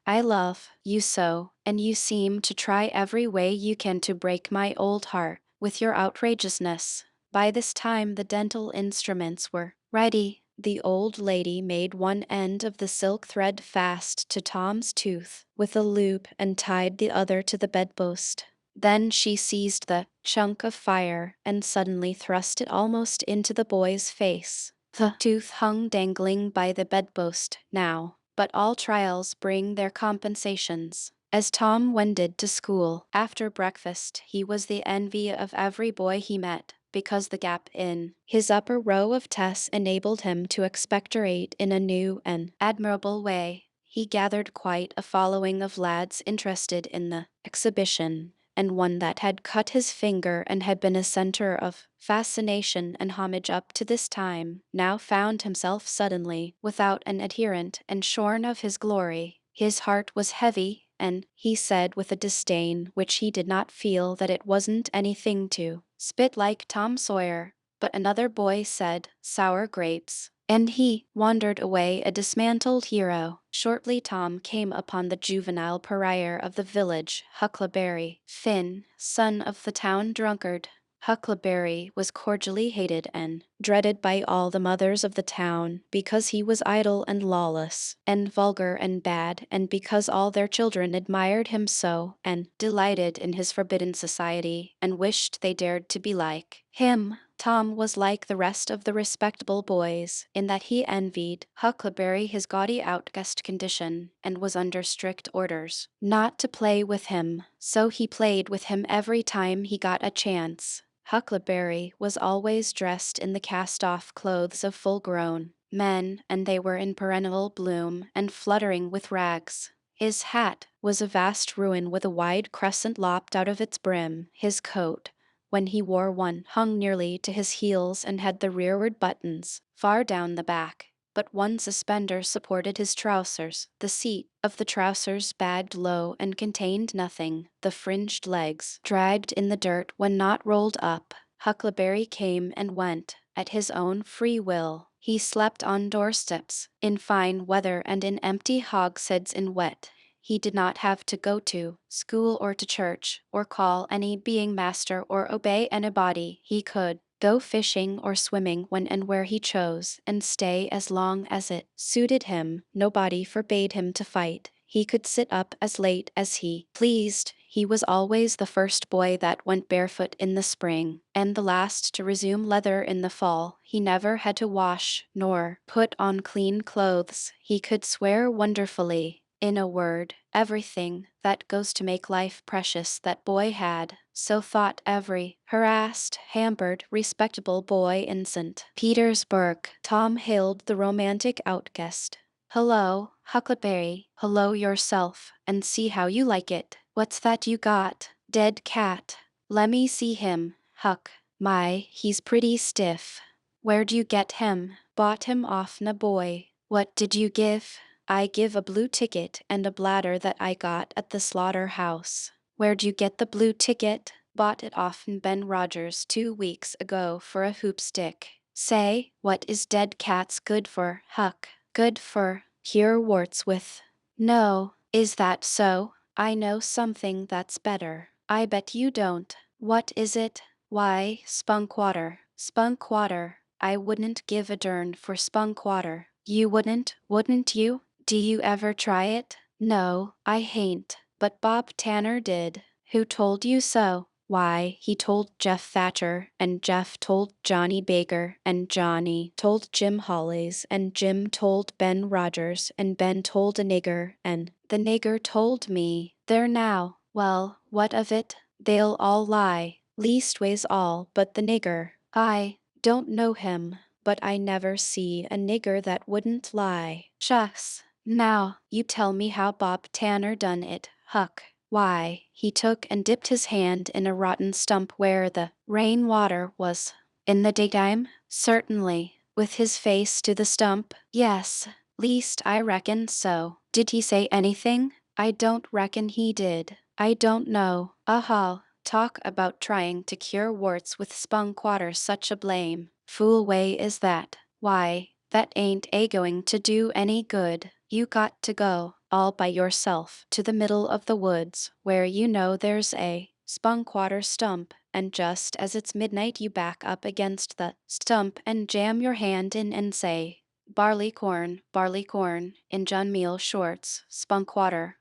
I love you so, and you seem to try every way you can to break my old heart with your outrageousness. By this time the dental instruments were ready. The old lady made one end of the silk thread fast to Tom's tooth with a loop and tied the other to the bedpost. Then she seized the chunk of fire and suddenly thrust it almost into the boy's face. The tooth hung dangling by the bedpost now, but all trials bring their compensations. As Tom wended to school after breakfast, he was the envy of every boy he met, because the gap in his upper row of tests enabled him to expectorate in a new and admirable way. He gathered quite a following of lads interested in the exhibition, and one that had cut his finger and had been a center of fascination and homage up to this time, now found himself suddenly without an adherent and shorn of his glory. His heart was heavy, and he said with a disdain which he did not feel that it wasn't anything to spit like Tom Sawyer. But another boy said, sour grapes, and he wandered away a dismantled hero. Shortly Tom came upon the juvenile pariah of the village, Huckleberry Finn, son of the town drunkard. Huckleberry was cordially hated and dreaded by all the mothers of the town because he was idle and lawless and vulgar and bad, and because all their children admired him so and delighted in his forbidden society and wished they dared to be like him. Tom was like the rest of the respectable boys in that he envied Huckleberry his gaudy outcast condition and was under strict orders not to play with him, so he played with him every time he got a chance. Huckleberry was always dressed in the cast-off clothes of full-grown men, and they were in perennial bloom and fluttering with rags. His hat was a vast ruin with a wide crescent lopped out of its brim. His coat, when he wore one, hung nearly to his heels and had the rearward buttons far down the back, but one suspender supported his trousers. The seat of the trousers bagged low and contained nothing. The fringed legs dragged in the dirt when not rolled up. Huckleberry came and went at his own free will. He slept on doorsteps, in fine weather, and in empty hogsheads in wet. He did not have to go to school or to church, or call any being master or obey anybody. He could go fishing or swimming when and where he chose, and stay as long as it suited him. Nobody forbade him to fight. He could sit up as late as he pleased. He was always the first boy that went barefoot in the spring, and the last to resume leather in the fall. He never had to wash nor put on clean clothes. He could swear wonderfully. In a word, everything that goes to make life precious that boy had. So thought every harassed, hampered, respectable boy in St. Petersburg. Tom hailed the romantic outcast. Hello, Huckleberry. Hello yourself, and see how you like it. What's that you got? Dead cat. Lemme see him, Huck. My, he's pretty stiff. Where'd you get him? Bought him off na boy. What did you give I give a blue ticket and a bladder that I got at the slaughterhouse. Where'd you get the blue ticket? Bought it off Ben Rogers 2 weeks ago for a hoop stick. Say, what is dead cats good for, Huck? Good for cure warts with. No, is that so? I know something that's better. I bet you don't. What is it? Why, spunk water. Spunk water. I wouldn't give a darn for spunk water. You wouldn't you? Do you ever try it? No, I hain't. But Bob Tanner did. Who told you so? Why, he told Jeff Thatcher, and Jeff told Johnny Baker, and Johnny told Jim Hollies, and Jim told Ben Rogers, and Ben told a nigger, and the nigger told me. There now. Well, what of it? They'll all lie. Leastways all but the nigger. I don't know him, but I never see a nigger that wouldn't lie. Shucks. Now, you tell me how Bob Tanner done it, Huck. Why, he took and dipped his hand in a rotten stump where the rainwater was. In the daytime? Certainly. With his face to the stump? Yes. Least I reckon so. Did he say anything? I don't reckon he did. I don't know. Aha. Talk about trying to cure warts with spunk water, such a blame fool way is that. Why, that ain't going to do any good. You got to go, all by yourself, to the middle of the woods, where you know there's a spunk water stump, and just as it's midnight you back up against the stump and jam your hand in and say, barley corn, in John Meal shorts, spunk water,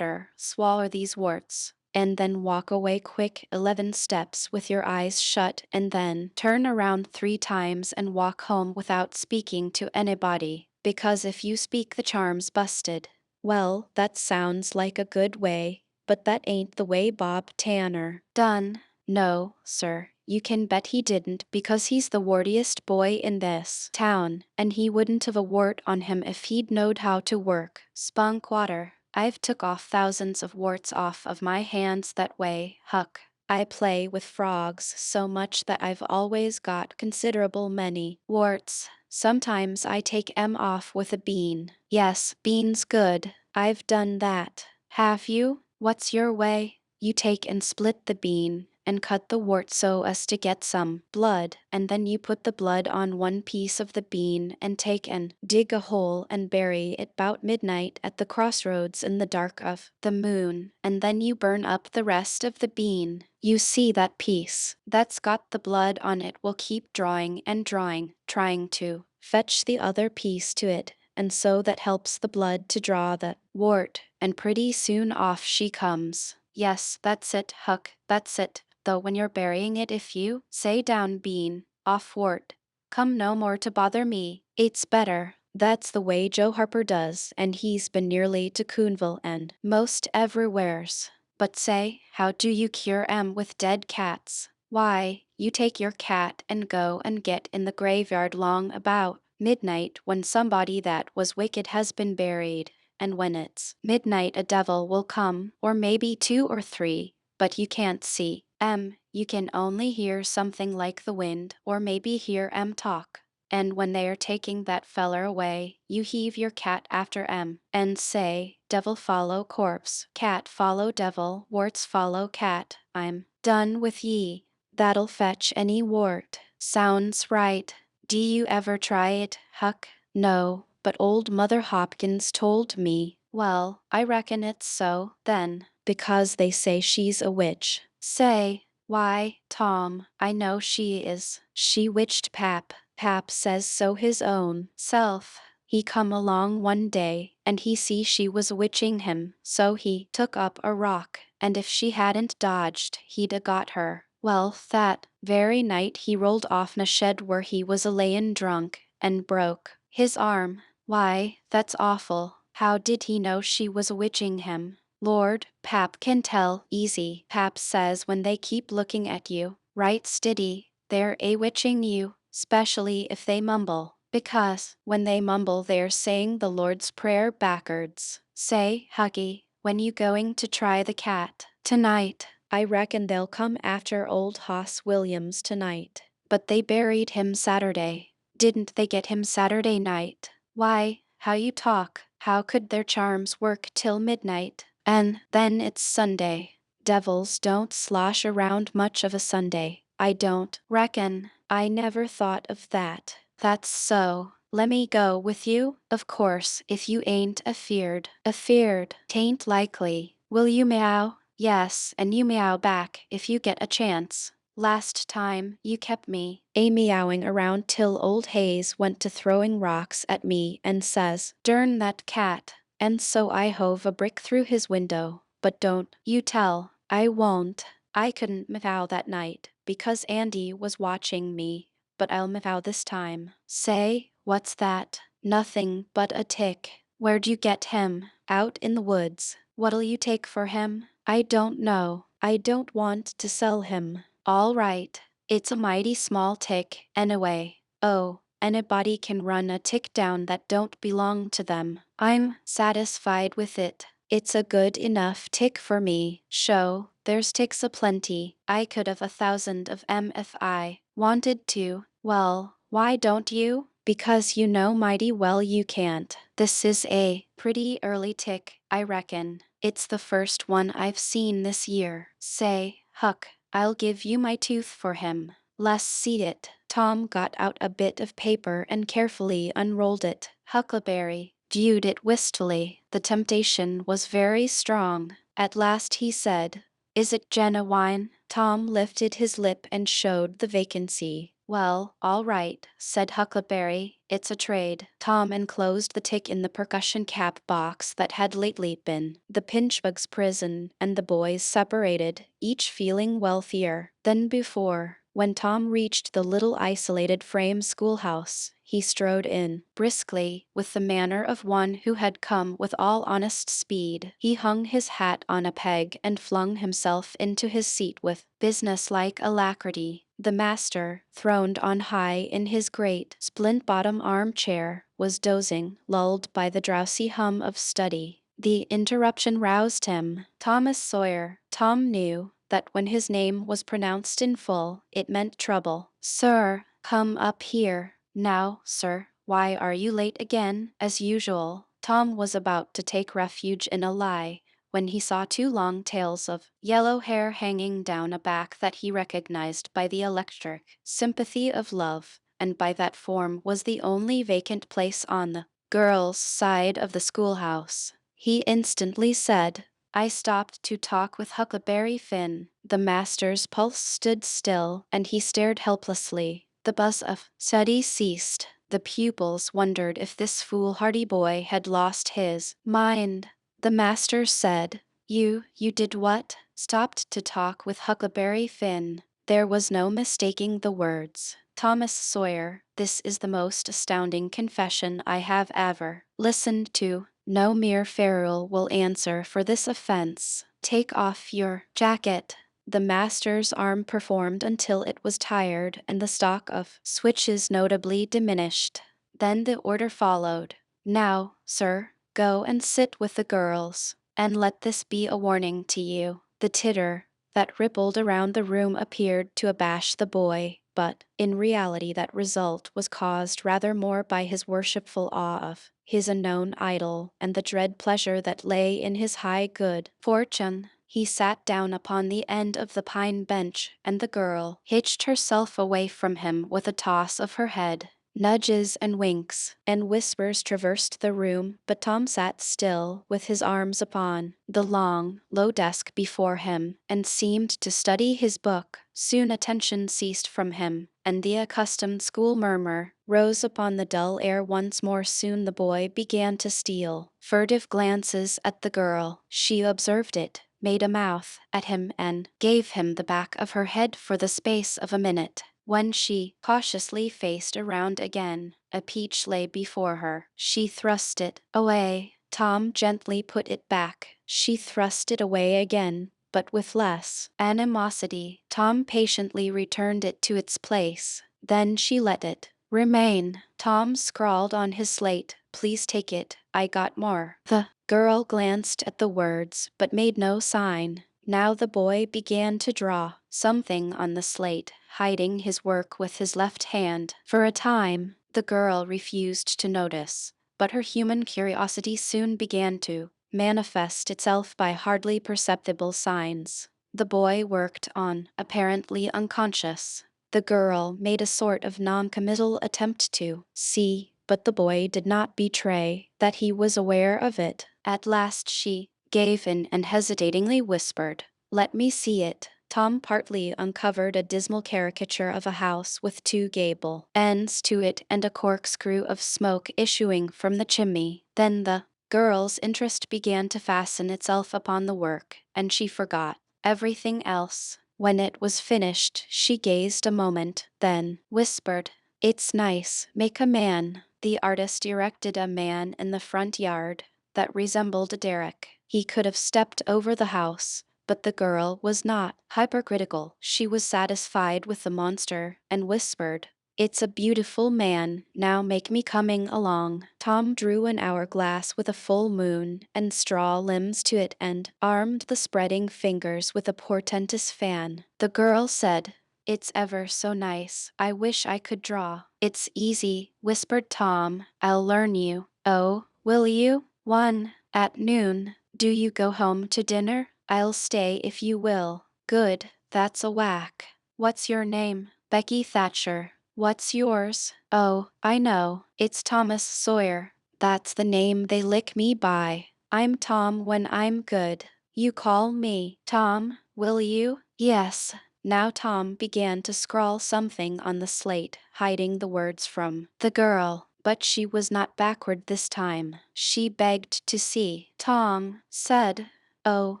swallow these warts. And then walk away quick 11 steps with your eyes shut, and then turn around 3 times and walk home without speaking to anybody, because if you speak the charm's busted. Well, that sounds like a good way, but that ain't the way Bob Tanner done. No, sir, you can bet he didn't, because he's the wartiest boy in this town, and he wouldn't have a wart on him if he'd knowed how to work spunk water. I've took off thousands of warts off of my hands that way, Huck. I play with frogs so much that I've always got considerable many warts. Sometimes I take 'em off with a bean. Yes, bean's good. I've done that. Have you? What's your way? You take and split the bean, and cut the wart so as to get some blood, and then you put the blood on one piece of the bean and take and dig a hole and bury it 'bout midnight at the crossroads in the dark of the moon, and then you burn up the rest of the bean. You see that piece that's got the blood on it will keep drawing and drawing, trying to fetch the other piece to it, and so that helps the blood to draw the wart, and pretty soon off she comes. Yes, that's it, Huck, that's it. Though when you're burying it, if you say down bean, off wart, come no more to bother me, it's better. That's the way Joe Harper does, and he's been nearly to Coonville and most everywheres. But say, how do you cure 'em with dead cats? Why, you take your cat and go and get in the graveyard long about midnight when somebody that was wicked has been buried, and when it's midnight a devil will come, or maybe 2 or 3, but you can't see 'em, you can only hear something like the wind, or maybe hear 'em talk. And when they are taking that feller away, you heave your cat after 'em, and say, devil follow corpse, cat follow devil, warts follow cat, I'm done with ye. That'll fetch any wart. Sounds right. Do you ever try it, Huck? No, but old Mother Hopkins told me. Well, I reckon it's so, then, because they say she's a witch. Say, why, Tom, I know she is. She witched Pap. Pap says so his own self. He come along one day, and he see she was witching him, so he took up a rock, and if she hadn't dodged, he'd a got her. Well, that very night he rolled off in a shed where he was a layin' drunk, and broke his arm. Why, that's awful. How did he know she was witching him? Lord, Pap can tell easy. Pap says when they keep looking at you, right stiddy, they're a-witching you, specially if they mumble, because when they mumble they're saying the Lord's Prayer backwards. Say, Huggy, when you going to try the cat? Tonight. I reckon they'll come after old Hoss Williams tonight. But they buried him Saturday. Didn't they get him Saturday night? Why, how you talk. How could their charms work till midnight? And then it's Sunday. Devils don't slosh around much of a Sunday. I don't reckon. I never thought of that. That's so. Lemme go with you? Of course, if you ain't afeard. Afeard? Tain't likely. Will you meow? Yes, and you meow back if you get a chance. Last time, you kept me meowing around till old Hayes went to throwing rocks at me and says, "Durn that cat." And so I hove a brick through his window. But don't you tell. I won't. I couldn't meow that night because Andy was watching me, but I'll meow this time. Say, what's that? Nothing but a tick. Where'd you get him? Out in the woods. What'll you take for him? I don't know. I don't want to sell him. All right. It's a mighty small tick, anyway. Oh, anybody can run a tick down that don't belong to them. I'm satisfied with it. It's a good enough tick for me. Show, there's ticks aplenty. I could have 1,000 of 'em if I wanted to. Well, why don't you? Because you know mighty well you can't. This is a pretty early tick, I reckon. It's the first one I've seen this year. Say, Huck, I'll give you my tooth for him. Let's see it. Tom got out a bit of paper and carefully unrolled it. Huckleberry viewed it wistfully. The temptation was very strong. At last he said, "Is it genuine?" Tom lifted his lip and showed the vacancy. "Well, all right," said Huckleberry. "It's a trade." Tom enclosed the tick in the percussion cap box that had lately been the pinchbug's prison, and the boys separated, each feeling wealthier than before. When Tom reached the little isolated frame schoolhouse, he strode in briskly, with the manner of one who had come with all honest speed. He hung his hat on a peg and flung himself into his seat with business-like alacrity. The master, throned on high in his great splint-bottom armchair, was dozing, lulled by the drowsy hum of study. The interruption roused him. Thomas Sawyer. Tom knew that when his name was pronounced in full, it meant trouble. "Sir, come up here." "Now, sir, why are you late again, as usual?" Tom was about to take refuge in a lie, when he saw two long tails of yellow hair hanging down a back that he recognized by the electric sympathy of love, and by that form was the only vacant place on the girls' side of the schoolhouse. He instantly said, "I stopped to talk with Huckleberry Finn." The master's pulse stood still, and he stared helplessly. The buzz of study ceased. The pupils wondered if this foolhardy boy had lost his mind. The master said, You did what?" "Stopped to talk with Huckleberry Finn." There was no mistaking the words. "Thomas Sawyer, this is the most astounding confession I have ever listened to. No mere ferule will answer for this offense. Take off your jacket." The master's arm performed until it was tired and the stock of switches notably diminished. Then the order followed. "Now, sir, go and sit with the girls, and let this be a warning to you." The titter that rippled around the room appeared to abash the boy, but in reality that result was caused rather more by his worshipful awe of his unknown idol and the dread pleasure that lay in his high good fortune. He sat down upon the end of the pine bench, and the girl hitched herself away from him with a toss of her head. Nudges and winks and whispers traversed the room, but Tom sat still, with his arms upon the long, low desk before him, and seemed to study his book. Soon attention ceased from him, and the accustomed school murmur rose upon the dull air once more. Soon the boy began to steal furtive glances at the girl. She observed it, made a mouth at him, and gave him the back of her head for the space of a minute. When she cautiously faced around again, a peach lay before her. She thrust it away. Tom gently put it back. She thrust it away again, but with less animosity. Tom patiently returned it to its place. Then she let it remain. Tom scrawled on his slate, "Please take it, I got more." The girl glanced at the words, but made no sign. Now the boy began to draw something on the slate, hiding his work with his left hand. For a time, the girl refused to notice, but her human curiosity soon began to manifest itself by hardly perceptible signs. The boy worked on, apparently unconscious. The girl made a sort of non-committal attempt to see, but the boy did not betray that he was aware of it. At last she gave in and hesitatingly whispered, "Let me see it." Tom partly uncovered a dismal caricature of a house with two gable ends to it and a corkscrew of smoke issuing from the chimney. Then the girl's interest began to fasten itself upon the work, and she forgot everything else. When it was finished, she gazed a moment, then whispered, "It's nice. Make a man." The artist erected a man in the front yard that resembled a derrick. He could have stepped over the house, but the girl was not hypercritical. She was satisfied with the monster and whispered, "It's a beautiful man. Now make me coming along." Tom drew an hourglass with a full moon and straw limbs to it and armed the spreading fingers with a portentous fan. The girl said, "It's ever so nice. I wish I could draw." "It's easy," whispered Tom. "I'll learn you." "Oh, will you?" "1 at noon. Do you go home to dinner?" "I'll stay if you will." "Good, that's a whack." "What's your name?" "Becky Thatcher." "What's yours?" "Oh, I know. It's Thomas Sawyer. That's the name they lick me by. I'm Tom when I'm good. You call me Tom, will you?" "Yes." Now Tom began to scrawl something on the slate, hiding the words from the girl. But she was not backward this time. She begged to see. Tom said, "Oh,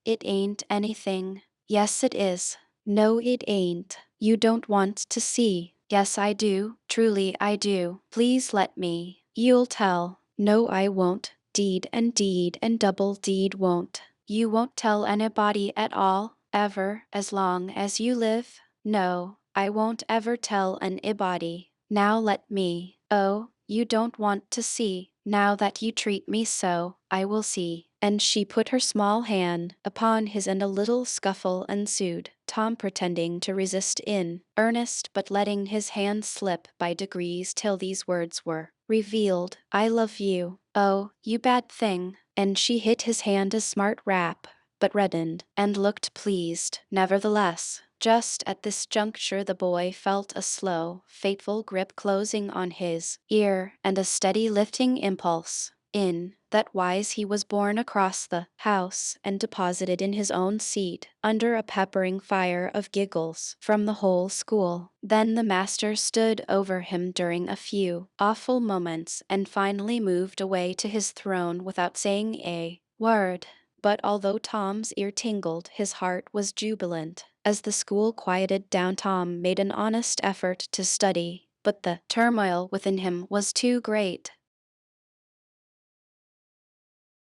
it ain't anything." "Yes, it is." "No, it ain't. You don't want to see." "Yes, I do. Truly, I do. Please let me." "You'll tell." "No, I won't. Deed and double deed won't." "You won't tell anybody at all, ever, as long as you live?" "No, I won't ever tell anybody." "Now let me." "Oh, you don't want to see. Now that you treat me so, I will see." And she put her small hand upon his and a little scuffle ensued, Tom pretending to resist in earnest but letting his hand slip by degrees till these words were revealed, "I love you." "Oh, you bad thing." And she hit his hand a smart rap, but reddened and looked pleased, nevertheless. Just at this juncture the boy felt a slow, fateful grip closing on his ear and a steady lifting impulse. In that wise he was borne across the house and deposited in his own seat, under a peppering fire of giggles from the whole school. Then the master stood over him during a few awful moments and finally moved away to his throne without saying a word. But although Tom's ear tingled, his heart was jubilant. As the school quieted down, Tom made an honest effort to study, but the turmoil within him was too great.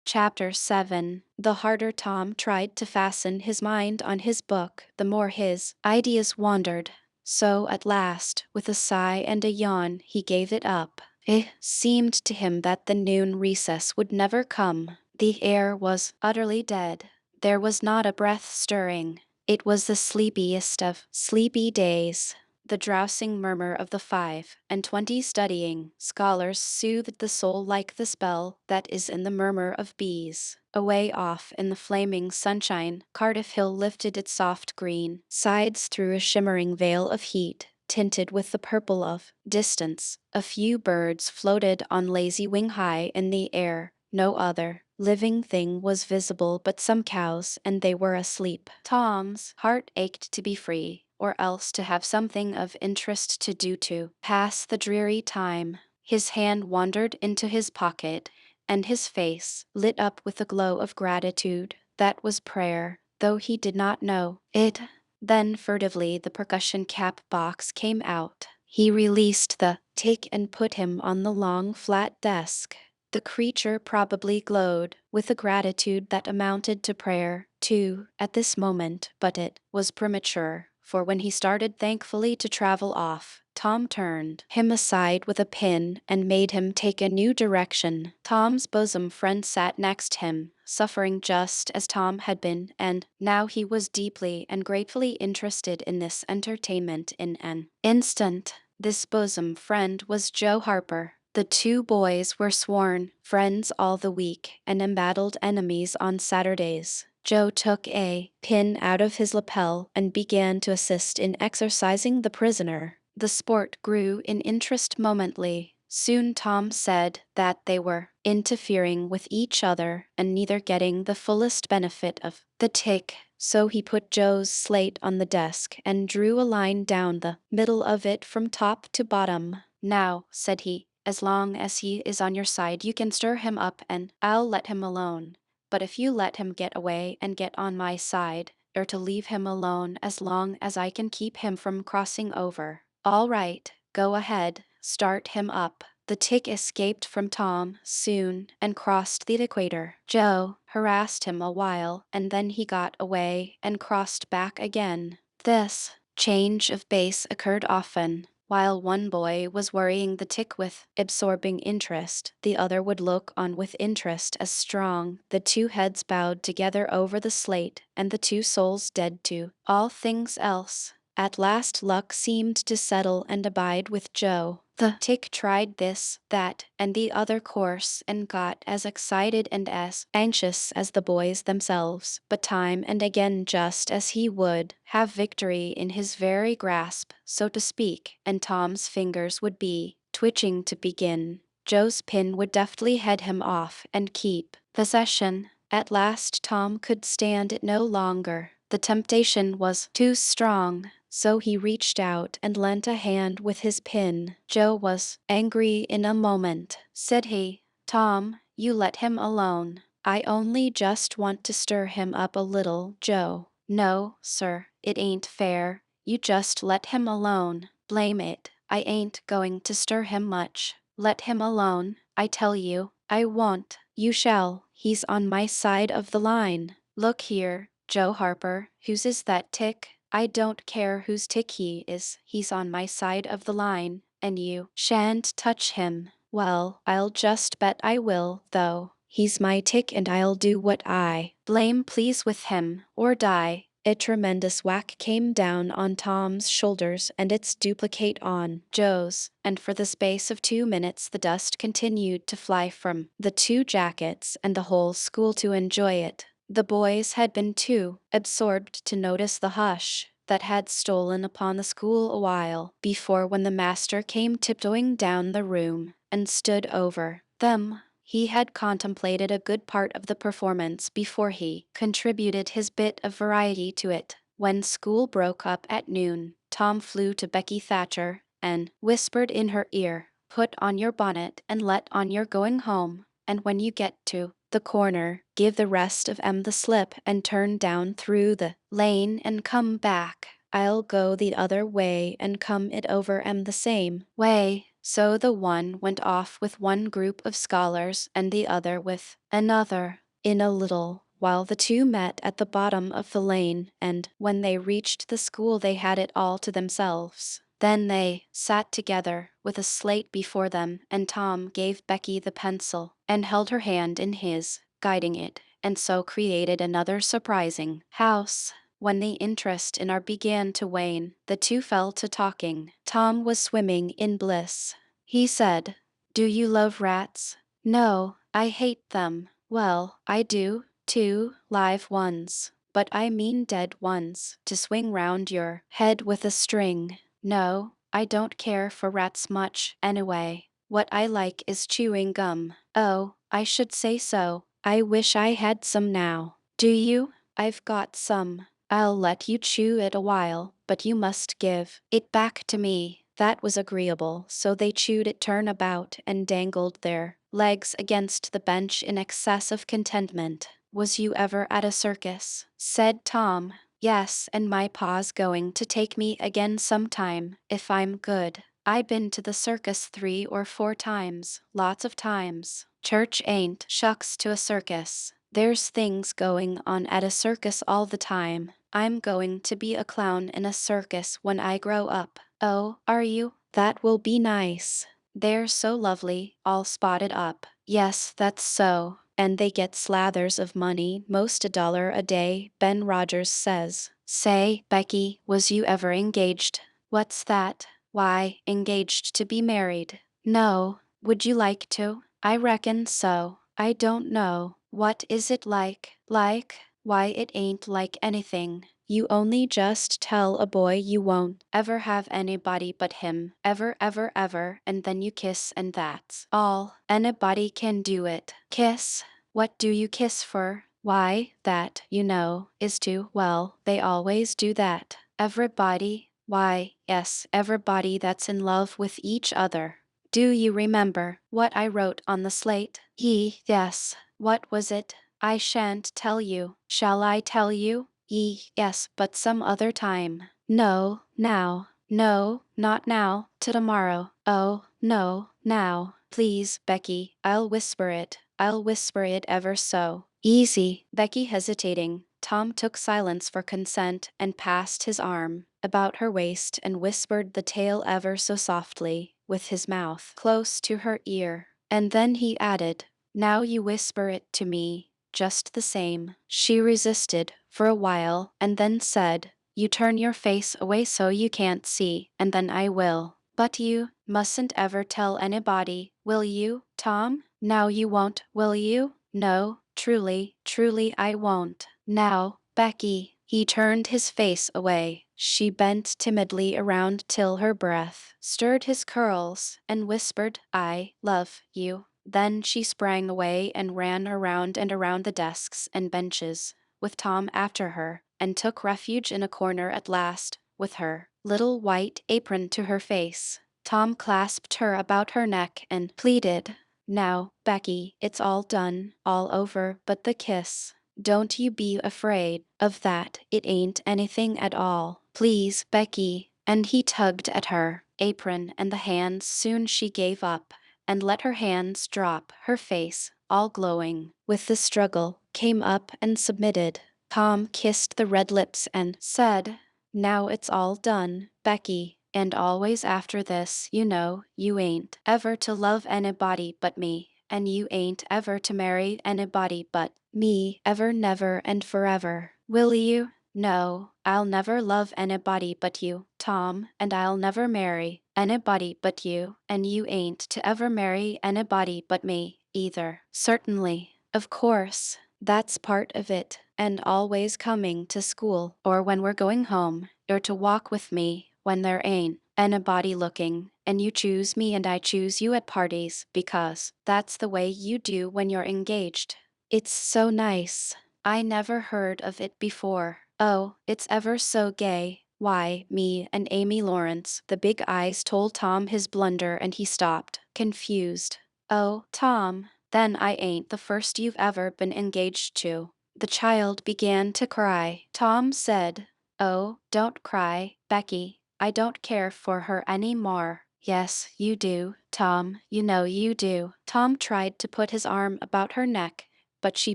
Chapter 7. The harder Tom tried to fasten his mind on his book, the more his ideas wandered. So at last, with a sigh and a yawn, he gave it up. It seemed to him that the noon recess would never come. The air was utterly dead. There was not a breath stirring. It was the sleepiest of sleepy days. The drowsing murmur of the 25 studying scholars soothed the soul like the spell that is in the murmur of bees. Away off in the flaming sunshine, Cardiff Hill lifted its soft green sides through a shimmering veil of heat, tinted with the purple of distance. A few birds floated on lazy wing high in the air. No other living thing was visible but some cows, and they were asleep. Tom's heart ached to be free, or else to have something of interest to do to pass the dreary time. His hand wandered into his pocket, and his face lit up with a glow of gratitude. That was prayer, though he did not know it. Then furtively the percussion cap box came out. He released the tick and put him on the long flat desk. The creature probably glowed with a gratitude that amounted to prayer, too, at this moment, but it was premature, for when he started thankfully to travel off, Tom turned him aside with a pin and made him take a new direction. Tom's bosom friend sat next him, suffering just as Tom had been, and now he was deeply and gratefully interested in this entertainment in an instant. This bosom friend was Joe Harper, the The two boys were sworn friends all the week and embattled enemies on Saturdays. Joe took a pin out of his lapel and began to assist in exercising the prisoner. The sport grew in interest momently. Soon Tom said that they were interfering with each other and neither getting the fullest benefit of the tick, so he put Joe's slate on the desk and drew a line down the middle of it from top to bottom. Now, said he, as long as he is on your side, you can stir him up and I'll let him alone. But if you let him get away and get on my side, or to leave him alone as long as I can keep him from crossing over. All right, go ahead, start him up. The tick escaped from Tom soon and crossed the equator. Joe harassed him a while and then he got away and crossed back again. This change of base occurred often. While one boy was worrying the tick with absorbing interest, the other would look on with interest as strong. The two heads bowed together over the slate, and the two souls dead to all things else. At last luck seemed to settle and abide with Joe. The tick tried this, that, and the other course and got as excited and as anxious as the boys themselves, but time and again just as he would have victory in his very grasp, so to speak, and Tom's fingers would be twitching to begin, Joe's pin would deftly head him off and keep possession. At last Tom could stand it no longer. The temptation was too strong. So he reached out and lent a hand with his pin. Joe was angry in a moment. Said he, Tom, you let him alone. I only just want to stir him up a little. Joe, no, sir, it ain't fair. You just let him alone. Blame it, I ain't going to stir him much. Let him alone, I tell you. I won't. You shall. He's on my side of the line. Look here, Joe Harper, whose is that tick? I don't care whose tick he is, he's on my side of the line, and you shan't touch him. Well, I'll just bet I will, though. He's my tick and I'll do what I blame please with him, or die. A tremendous whack came down on Tom's shoulders and its duplicate on Joe's, and for the space of 2 minutes the dust continued to fly from the two jackets and the whole school to enjoy it. The boys had been too absorbed to notice the hush that had stolen upon the school a while before when the master came tiptoeing down the room and stood over them. He had contemplated a good part of the performance before he contributed his bit of variety to it. When school broke up at noon, Tom flew to Becky Thatcher and whispered in her ear, "Put on your bonnet and let on you're going home, and when you get to the corner, give the rest of 'em the slip and turn down through the lane and come back. I'll go the other way and come it over 'em the same way." So the one went off with one group of scholars and the other with another. In a little while the two met at the bottom of the lane, and when they reached the school they had it all to themselves. Then they sat together with a slate before them, and Tom gave Becky the pencil and held her hand in his, guiding it, and so created another surprising house. When the interest in art began to wane, the two fell to talking. Tom was swimming in bliss. He said, "Do you love rats?" "No, I hate them." "Well, I do, too, live ones. But I mean dead ones, to swing round your head with a string. No, I don't care for rats much, anyway. What I like is chewing gum." "Oh, I should say so. I wish I had some now." "Do you?" "I've got some. I'll let you chew it a while, but you must give it back to me." That was agreeable, so they chewed it turn about and dangled their legs against the bench in excess of contentment. "Was you ever at a circus?" said Tom. "Yes, and my pa's going to take me again sometime, if I'm good. I been to the circus 3 or 4 times, lots of times. Church ain't shucks to a circus. There's things going on at a circus all the time. I'm going to be a clown in a circus when I grow up." "Oh, are you? That will be nice. They're so lovely, all spotted up." "Yes, that's so. And they get slathers of money, most $1 a day, Ben Rogers says." "Say, Becky, was you ever engaged?" "What's that?" "Why, engaged to be married." "No, Would you like to? I reckon so. I don't know. What is it like? Like? Why, it ain't like anything. You only just tell a boy you won't ever have anybody but him, ever, ever, ever, and then you kiss, and that's all. Anybody can do it. Kiss? What do you kiss for? Why, that, you know, is to, well, they always do that. Everybody? Why, yes, everybody that's in love with each other. Do you remember what I wrote on the slate? Yes. What was it? I shan't tell you. Shall I tell you? Yes, but some other time. No, now. No, not now. To tomorrow. Oh, no, now. Please, Becky, I'll whisper it. I'll whisper it ever so. Easy. Becky hesitating. Tom took silence for consent and passed his arm about her waist and whispered the tale ever so softly, with his mouth close to her ear. And then he added, now you whisper it to me, just the same. She resisted for a while and then said, you turn your face away so you can't see, and then I will. But you mustn't ever tell anybody, will you, Tom? Now you won't, will you? No, truly, truly I won't. Now, Becky. He turned his face away. She bent timidly around till her breath stirred his curls and whispered, I love you. Then she sprang away and ran around and around the desks and benches, with Tom after her, and took refuge in a corner at last, with her little white apron to her face. Tom clasped her about her neck and pleaded, now, Becky, it's all done, all over, but the kiss. Don't you be afraid of that, it ain't anything at all. Please, Becky. And he tugged at her apron and the hands soon she gave up and let her hands drop, her face, all glowing with the struggle, came up and submitted. Tom kissed the red lips and said, now it's all done, Becky, and always after this, you know, you ain't ever to love anybody but me, and you ain't ever to marry anybody but me, ever, never, and forever. Will you? No, I'll never love anybody but you, Tom, and I'll never marry anybody but you, and you ain't to ever marry anybody but me, either. Certainly. Of course. That's part of it, and always coming to school, or when we're going home, or to walk with me when there ain't anybody looking, and you choose me and I choose you at parties, because that's the way you do when you're engaged. It's so nice. I never heard of it before. Oh, it's ever so gay. Why, me and Amy Lawrence. The big eyes told Tom his blunder and he stopped, confused. Oh, Tom, then I ain't the first you've ever been engaged to. The child began to cry. Tom said, oh, don't cry, Becky. I don't care for her any more. Yes, you do, Tom, you know you do. Tom tried to put his arm about her neck, but she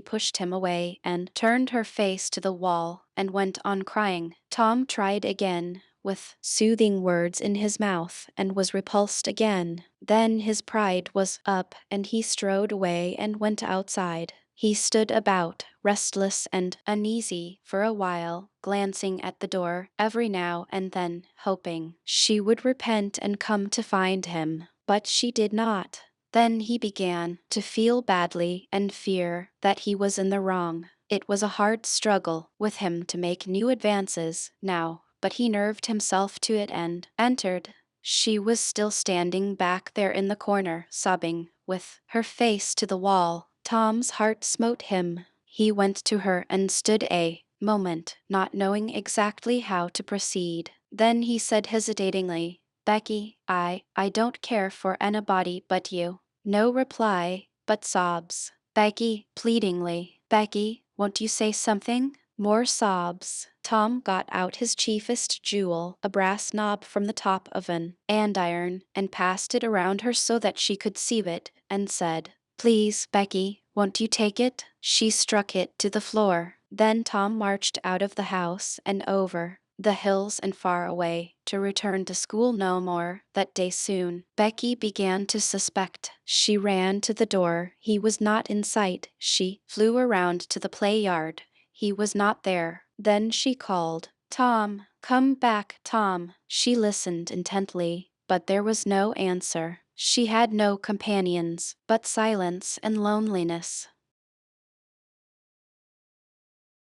pushed him away and turned her face to the wall and went on crying. Tom tried again, with soothing words in his mouth, and was repulsed again. Then his pride was up, and he strode away and went outside. He stood about, restless and uneasy, for a while, glancing at the door every now and then, hoping she would repent and come to find him. But she did not. Then he began to feel badly and fear that he was in the wrong. It was a hard struggle with him to make new advances now, but he nerved himself to it and entered. She was still standing back there in the corner, sobbing, with her face to the wall. Tom's heart smote him. He went to her and stood a moment, not knowing exactly how to proceed. Then he said hesitatingly, Becky, I don't care for anybody but you. No reply, but sobs. Becky, pleadingly. Becky, won't you say something? More sobs. Tom got out his chiefest jewel, a brass knob from the top of an andiron, and passed it around her so that she could see it, and said, Please, Becky, won't you take it? She struck it to the floor. Then Tom marched out of the house and over the hills and far away, to return to school no more that day soon. Becky began to suspect. She ran to the door. He was not in sight. She flew around to the play yard. He was not there. Then she called, Tom, come back, Tom. She listened intently, but there was no answer. She had no companions, but silence and loneliness.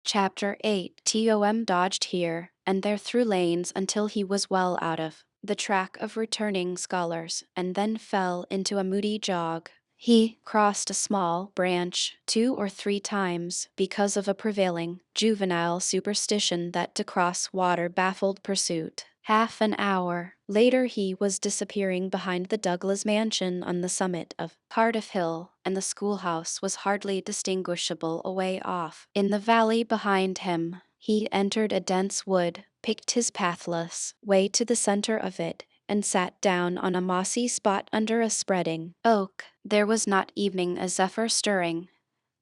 Chapter 8. Tom dodged here and there through lanes until he was well out of the track of returning scholars, and then fell into a moody jog. He crossed a small branch 2 or 3 times because of a prevailing juvenile superstition that to cross water baffled pursuit. Half an hour later he was disappearing behind the Douglas mansion on the summit of Cardiff Hill, and the schoolhouse was hardly distinguishable away off. In the valley behind him, he entered a dense wood, picked his pathless way to the center of it, and sat down on a mossy spot under a spreading oak. There was not evening a zephyr stirring.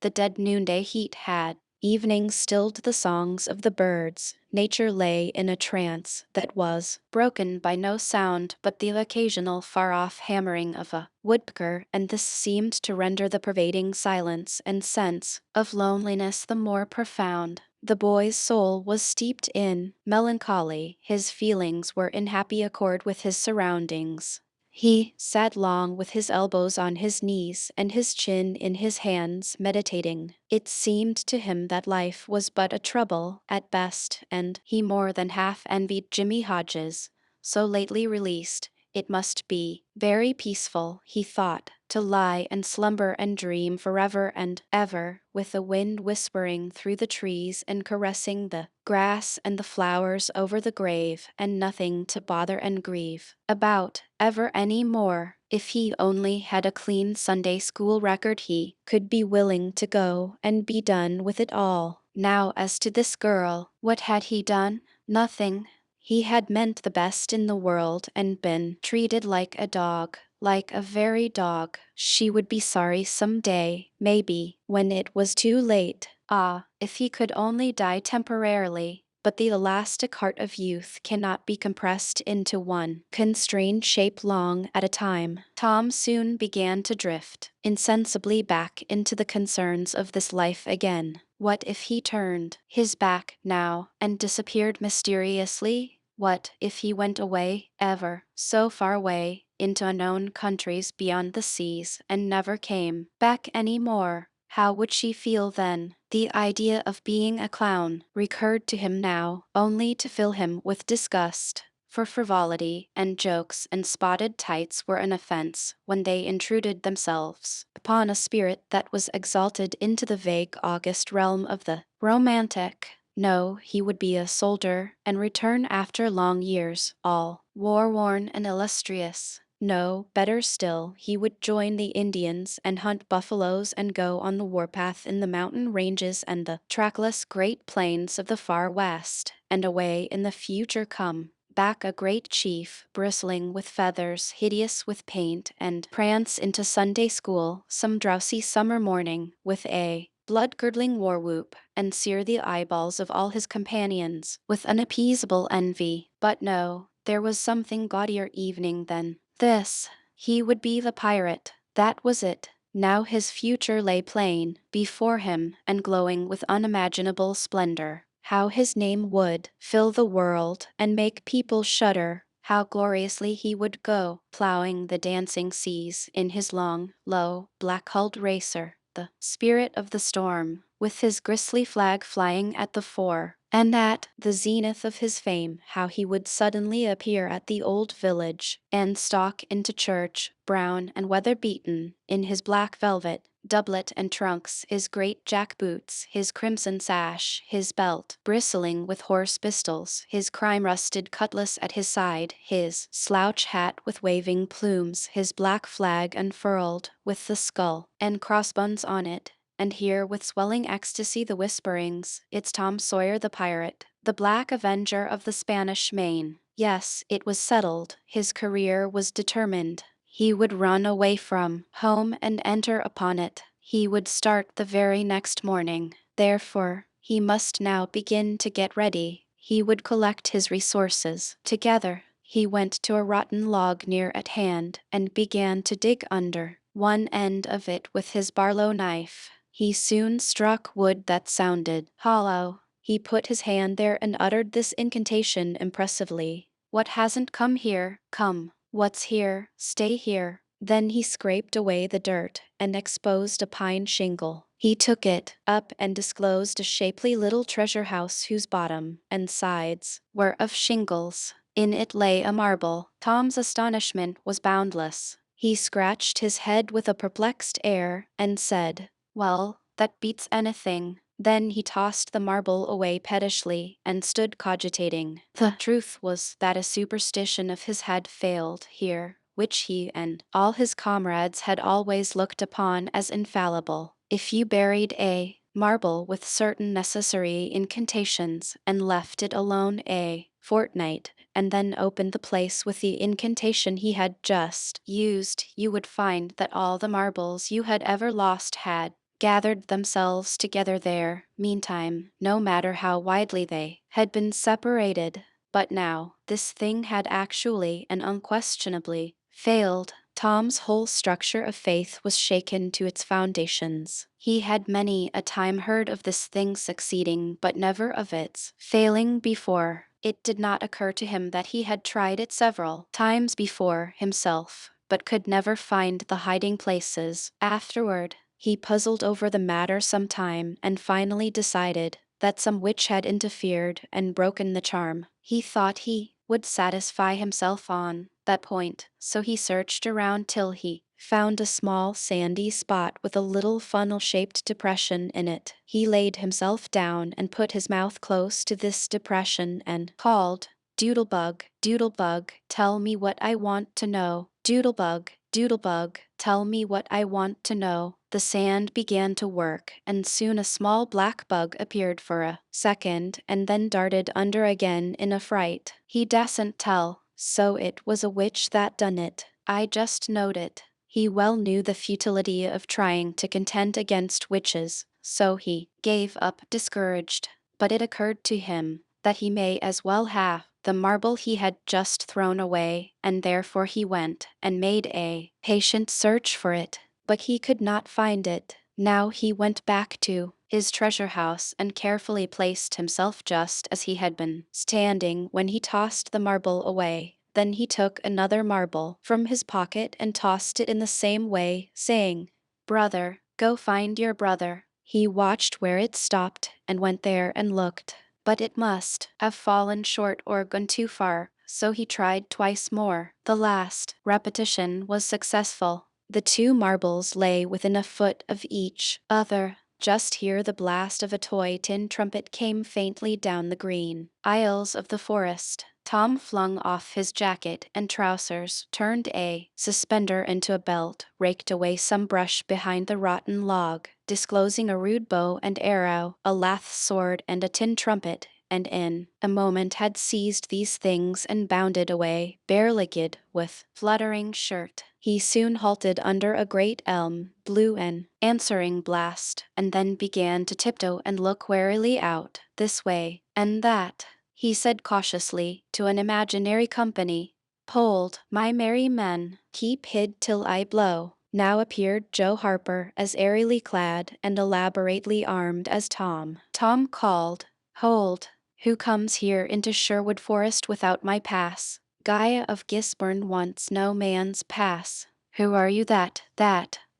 The dead noonday heat had evening stilled the songs of the birds. Nature lay in a trance that was broken by no sound but the occasional far-off hammering of a woodpecker, and this seemed to render the pervading silence and sense of loneliness the more profound. The boy's soul was steeped in melancholy. His feelings were in happy accord with his surroundings. He sat long with his elbows on his knees and his chin in his hands, meditating. It seemed to him that life was but a trouble at best, and he more than half envied Jimmy Hodges, so lately released. It must be very peaceful, he thought, to lie and slumber and dream forever and ever, with the wind whispering through the trees and caressing the grass and the flowers over the grave, and nothing to bother and grieve about ever any more. If he only had a clean Sunday school record, he could be willing to go and be done with it all. Now as to this girl, what had he done? Nothing. He had meant the best in the world and been treated like a dog, like a very dog. She would be sorry some day, maybe, when it was too late. Ah, if he could only die temporarily. But the elastic heart of youth cannot be compressed into one constrained shape long at a time. Tom soon began to drift insensibly back into the concerns of this life again. What if he turned his back now and disappeared mysteriously? What if he went away, ever so far away, into unknown countries beyond the seas, and never came back any more? How would she feel then? The idea of being a clown recurred to him now, only to fill him with disgust. For frivolity and jokes and spotted tights were an offense when they intruded themselves upon a spirit that was exalted into the vague august realm of the romantic. No, he would be a soldier and return after long years, all war-worn and illustrious. No, better still, he would join the Indians and hunt buffaloes and go on the warpath in the mountain ranges and the trackless great plains of the far west, and away in the future come back a great chief, bristling with feathers, hideous with paint, and prance into Sunday school some drowsy summer morning with a blood-curdling war-whoop, and sear the eyeballs of all his companions with unappeasable envy. But no, there was something gaudier evening than this. He would be the pirate. That was it. Now his future lay plain before him and glowing with unimaginable splendor. How his name would fill the world and make people shudder. How gloriously he would go, plowing the dancing seas in his long, low, black-hulled racer, the spirit of the storm, with his grisly flag flying at the fore. And at the zenith of his fame, how he would suddenly appear at the old village, and stalk into church, brown and weather-beaten, in his black velvet doublet and trunks, his great jack-boots, his crimson sash, his belt bristling with horse pistols, his crime-rusted cutlass at his side, his slouch hat with waving plumes, his black flag unfurled with the skull and crossbones on it, and hear with swelling ecstasy the whisperings, "It's Tom Sawyer the pirate, the black avenger of the Spanish Main." Yes, it was settled. His career was determined. He would run away from home and enter upon it. He would start the very next morning. Therefore, he must now begin to get ready. He would collect his resources together. He went to a rotten log near at hand and began to dig under one end of it with his Barlow knife. He soon struck wood that sounded hollow. He put his hand there and uttered this incantation impressively. "What hasn't come here, come. What's here, stay here. Then he scraped away the dirt and exposed a pine shingle. He took it up and disclosed a shapely little treasure house whose bottom and sides were of shingles. In it lay a marble. Tom's astonishment was boundless. He scratched his head with a perplexed air and said, "Well, that beats anything." Then he tossed the marble away pettishly and stood cogitating. The truth was that a superstition of his had failed here, which he and all his comrades had always looked upon as infallible. If you buried a marble with certain necessary incantations and left it alone a fortnight, and then opened the place with the incantation he had just used, you would find that all the marbles you had ever lost had gathered themselves together there. Meantime, no matter how widely they had been separated. But now, this thing had actually and unquestionably failed. Tom's whole structure of faith was shaken to its foundations. He had many a time heard of this thing succeeding, but never of its failing before. It did not occur to him that he had tried it several times before himself, but could never find the hiding places. Afterward, he puzzled over the matter some time and finally decided that some witch had interfered and broken the charm. He thought he would satisfy himself on that point, so he searched around till he found a small sandy spot with a little funnel-shaped depression in it. He laid himself down and put his mouth close to this depression and called, "Doodlebug, Doodlebug, tell me what I want to know. Doodlebug, Doodlebug, tell me what I want to know." The sand began to work, and soon a small black bug appeared for a second and then darted under again in a fright. He dasn't tell, so it was a witch that done it. I just knowed it. He well knew the futility of trying to contend against witches, so he gave up discouraged. But it occurred to him that he may as well have the marble he had just thrown away, and therefore he went and made a patient search for it. But he could not find it. Now he went back to his treasure house and carefully placed himself just as he had been standing when he tossed the marble away. Then he took another marble from his pocket and tossed it in the same way, saying, "Brother, go find your brother." He watched where it stopped and went there and looked, but it must have fallen short or gone too far, so he tried twice more. The last repetition was successful. The two marbles lay within a foot of each other. Just here the blast of a toy tin trumpet came faintly down the green aisles of the forest. Tom flung off his jacket and trousers, turned a suspender into a belt, raked away some brush behind the rotten log, disclosing a rude bow and arrow, a lath sword and a tin trumpet, and in a moment had seized these things and bounded away, bare-legged, with fluttering shirt. He soon halted under a great elm, blew an answering blast, and then began to tiptoe and look warily out, this way and that. He said cautiously to an imaginary company, "Hold, my merry men, keep hid till I blow." Now appeared Joe Harper, as airily clad and elaborately armed as Tom. Tom called, "Hold! Who comes here into Sherwood Forest without my pass? Gaia of Gisborne wants no man's pass." "Who are you that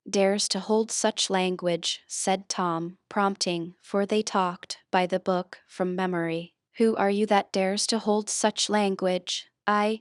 dares to hold such language?" said Tom, prompting, for they talked by the book from memory. "Who are you that dares to hold such language?"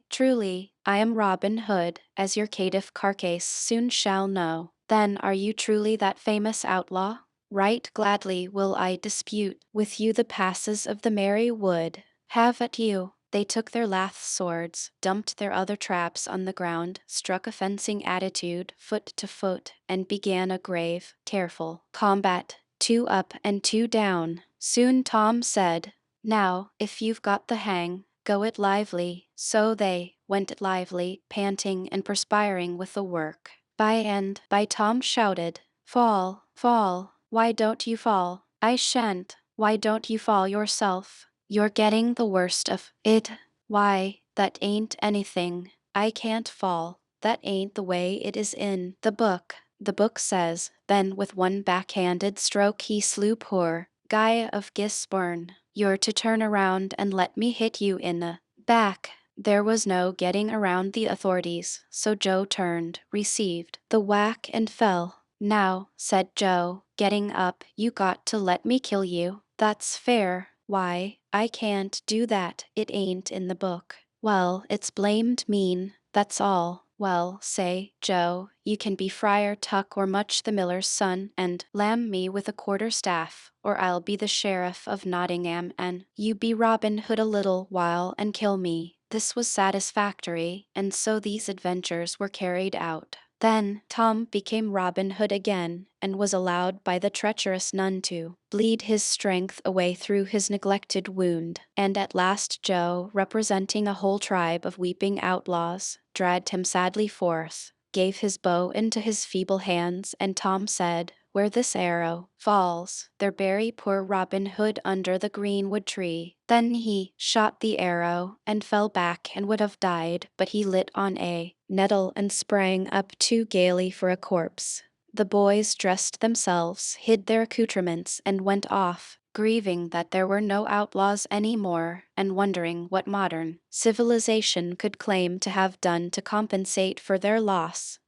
Truly, I am Robin Hood, as your caitiff carcase soon shall know." "Then are you truly that famous outlaw? Right gladly will I dispute with you the passes of the merry wood." "Have at you." They took their lath swords, dumped their other traps on the ground, struck a fencing attitude, foot to foot, and began a grave, careful combat, 2 up and 2 down. Soon Tom said, "Now, if you've got the hang, go it lively." So they went it lively, panting and perspiring with the work. By and by Tom shouted, "Fall, fall, why don't you fall? I shan't. Why don't you fall yourself? You're getting the worst of it." "Why, that ain't anything. I can't fall. That ain't the way it is in the book. The book says." Then with one backhanded stroke he slew poor Gaia of Gisborne. "You're to turn around and let me hit you in the back." There was no getting around the authorities, so Joe turned, received the whack and fell. "Now," said Joe, getting up, "you got to let me kill you. That's fair." "Why, I can't do that, it ain't in the book." "Well, it's blamed mean, that's all." "Well, say, Joe, you can be Friar Tuck or Much the miller's son, and lam me with a quarter-staff, or I'll be the sheriff of Nottingham, and you be Robin Hood a little while and kill me." This was satisfactory, and so these adventures were carried out. Then Tom became Robin Hood again, and was allowed by the treacherous nun to bleed his strength away through his neglected wound, and at last Joe, representing a whole tribe of weeping outlaws, dragged him sadly forth, gave his bow into his feeble hands, and Tom said, "Where this arrow falls, there bury poor Robin Hood under the greenwood tree." Then he shot the arrow, and fell back and would have died, but he lit on a nettle and sprang up too gaily for a corpse. The boys dressed themselves, hid their accoutrements, and went off, grieving that there were no outlaws any more, and wondering what modern civilization could claim to have done to compensate for their loss.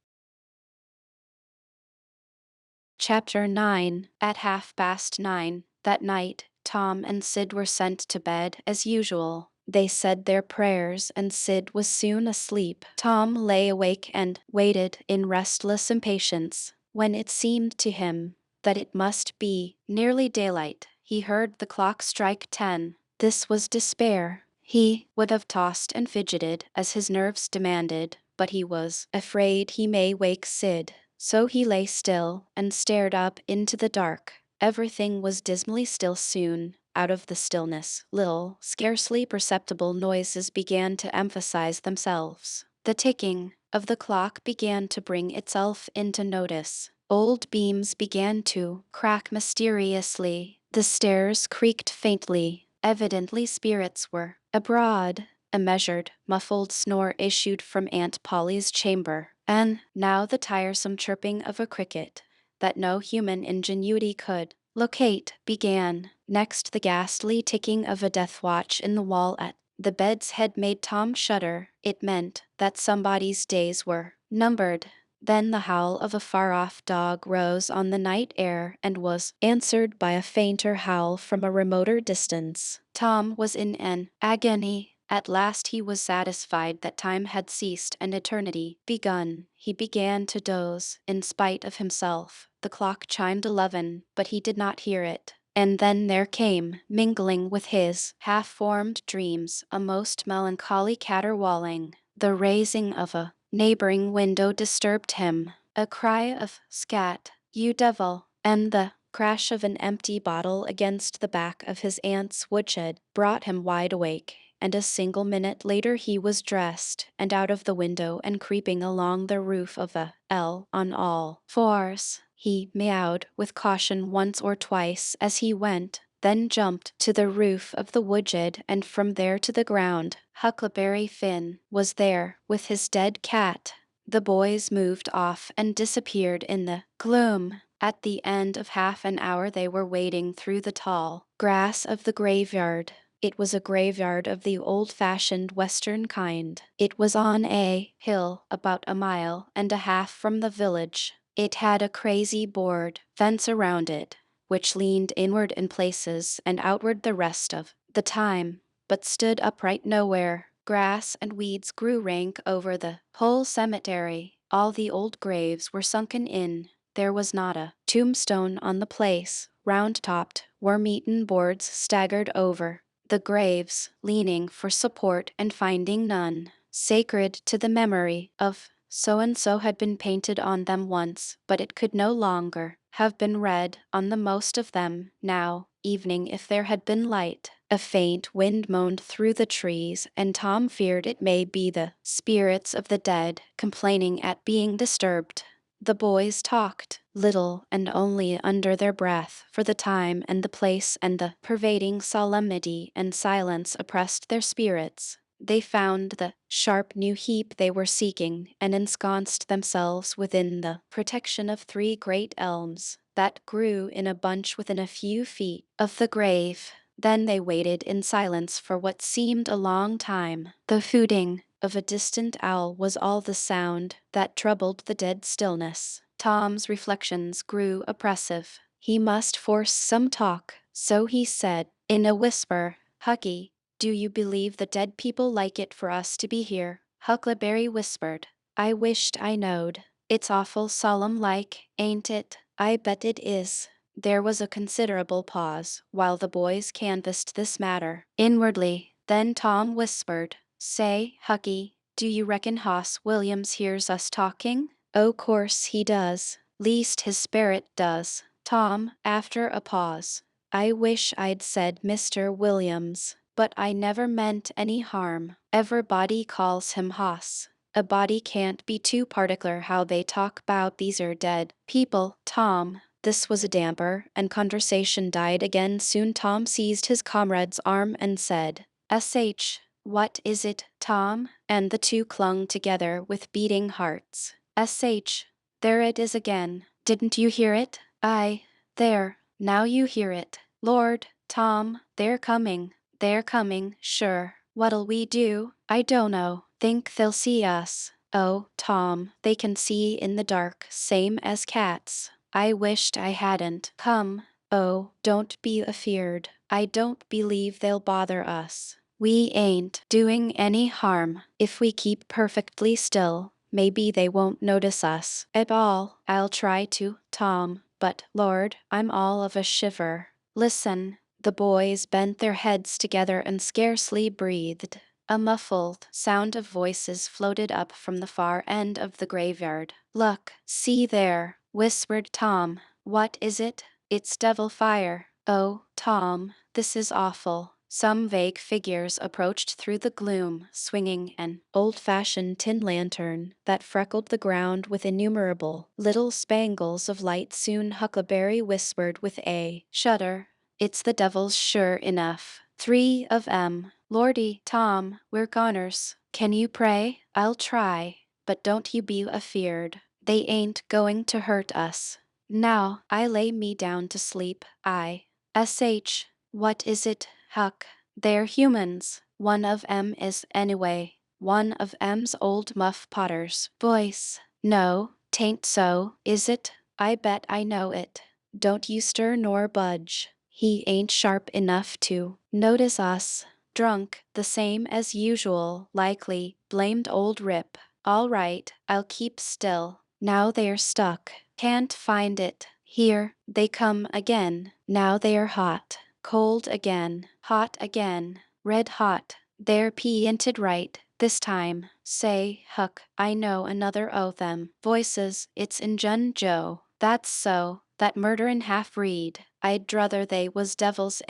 Chapter 9. At 9:30 that night, Tom and Sid were sent to bed as usual. They said their prayers, and Sid was soon asleep. Tom lay awake and waited in restless impatience. When it seemed to him that it must be nearly daylight, he heard the clock strike 10. This was despair. He would have tossed and fidgeted as his nerves demanded, but he was afraid he may wake Sid. So he lay still and stared up into the dark. Everything was dismally still soon. Out of the stillness, little, scarcely perceptible noises began to emphasize themselves. The ticking of the clock began to bring itself into notice. Old beams began to crack mysteriously. The stairs creaked faintly. Evidently spirits were abroad. A measured, muffled snore issued from Aunt Polly's chamber, and now the tiresome chirping of a cricket that no human ingenuity could locate began. Next the ghastly ticking of a death watch in the wall at the bed's head made Tom shudder. It meant that somebody's days were numbered. Then the howl of a far-off dog rose on the night air and was answered by a fainter howl from a remoter distance. Tom was in an agony. At last he was satisfied that time had ceased and eternity begun. He began to doze, in spite of himself. The clock chimed 11, but he did not hear it. And then there came, mingling with his half-formed dreams, a most melancholy caterwauling. The raising of a neighboring window disturbed him. A cry of "Scat, you devil!" and the crash of an empty bottle against the back of his aunt's woodshed brought him wide awake, and a single minute later he was dressed and out of the window and creeping along the roof of a L on all fours. He meowed with caution once or twice as he went, then jumped to the roof of the woodshed and from there to the ground. Huckleberry Finn was there with his dead cat. The boys moved off and disappeared in the gloom. At the end of half an hour they were wading through the tall grass of the graveyard. It was a graveyard of the old-fashioned Western kind. It was on a hill about a mile and a half from the village. It had a crazy board fence around it, which leaned inward in places and outward the rest of the time, but stood upright nowhere. Grass and weeds grew rank over the whole cemetery. All the old graves were sunken in. There was not a tombstone on the place. Round-topped, worm-eaten boards staggered over the graves, leaning for support and finding none. Sacred to the memory of so-and-so had been painted on them once, but it could no longer have been read on the most of them now. Evening, if there had been light. A faint wind moaned through the trees, and Tom feared it may be the spirits of the dead complaining at being disturbed. The boys talked little and only under their breath, for the time and the place and the pervading solemnity and silence oppressed their spirits. They found the sharp new heap they were seeking and ensconced themselves within the protection of 3 great elms that grew in a bunch within a few feet of the grave. Then they waited in silence for what seemed a long time. The hooting of a distant owl was all the sound that troubled the dead stillness. Tom's reflections grew oppressive. He must force some talk, so he said, in a whisper, "Hucky, do you believe the dead people like it for us to be here?" Huckleberry whispered, "I wished I knowed. It's awful solemn like, ain't it?" "I bet it is." There was a considerable pause while the boys canvassed this matter inwardly. Then Tom whispered, "Say, Hucky, do you reckon Hoss Williams hears us talking?" "O' course he does. Least his spirit does." Tom, after a pause, "I wish I'd said Mr. Williams, but I never meant any harm. Everybody calls him Hoss. A body can't be too particular how they talk 'bout these dead people, Tom." This was a damper, and conversation died again. Soon Tom seized his comrade's arm and said, "Sh, what is it, Tom?" And the two clung together with beating hearts. "Sh, there it is again. Didn't you hear it?" "Aye, there, now you hear it. Lord, Tom, they're coming. They're coming, sure. What'll we do?" "I dunno. Think they'll see us." "Oh, Tom, they can see in the dark, same as cats. I wished I hadn't come." "Oh, don't be afeard. I don't believe they'll bother us. We ain't doing any harm. If we keep perfectly still, maybe they won't notice us at all." "I'll try to, Tom, but Lord, I'm all of a shiver." "Listen." The boys bent their heads together and scarcely breathed. A muffled sound of voices floated up from the far end of the graveyard. "Look, see there," whispered Tom. "What is it?" "It's devil fire." "Oh, Tom, this is awful." Some vague figures approached through the gloom, swinging an old-fashioned tin lantern that freckled the ground with innumerable little spangles of light. Soon Huckleberry whispered with a shudder, "It's the devils sure enough. 3 of 'em. Lordy, Tom, we're goners. Can you pray?" "I'll try, but don't you be afeard. They ain't going to hurt us. Now, I lay me down to sleep. Sh, what is it, Huck?" "They're humans. One of 'em is, anyway. One of 'em's old Muff Potter's voice." "No, 'tain't so, is it?" "I bet I know it. Don't you stir nor budge. He ain't sharp enough to notice us." "Drunk, the same as usual, likely," blamed old Rip. "All right, I'll keep still. Now they're stuck. Can't find it. Here, they come again. Now they're hot. Cold again. Hot again. Red hot. They're p'inted right this time." "Say, Huck, I know another o' them voices. It's Injun Joe." "That's so. That murderin' half-breed. I'd druther they was devils,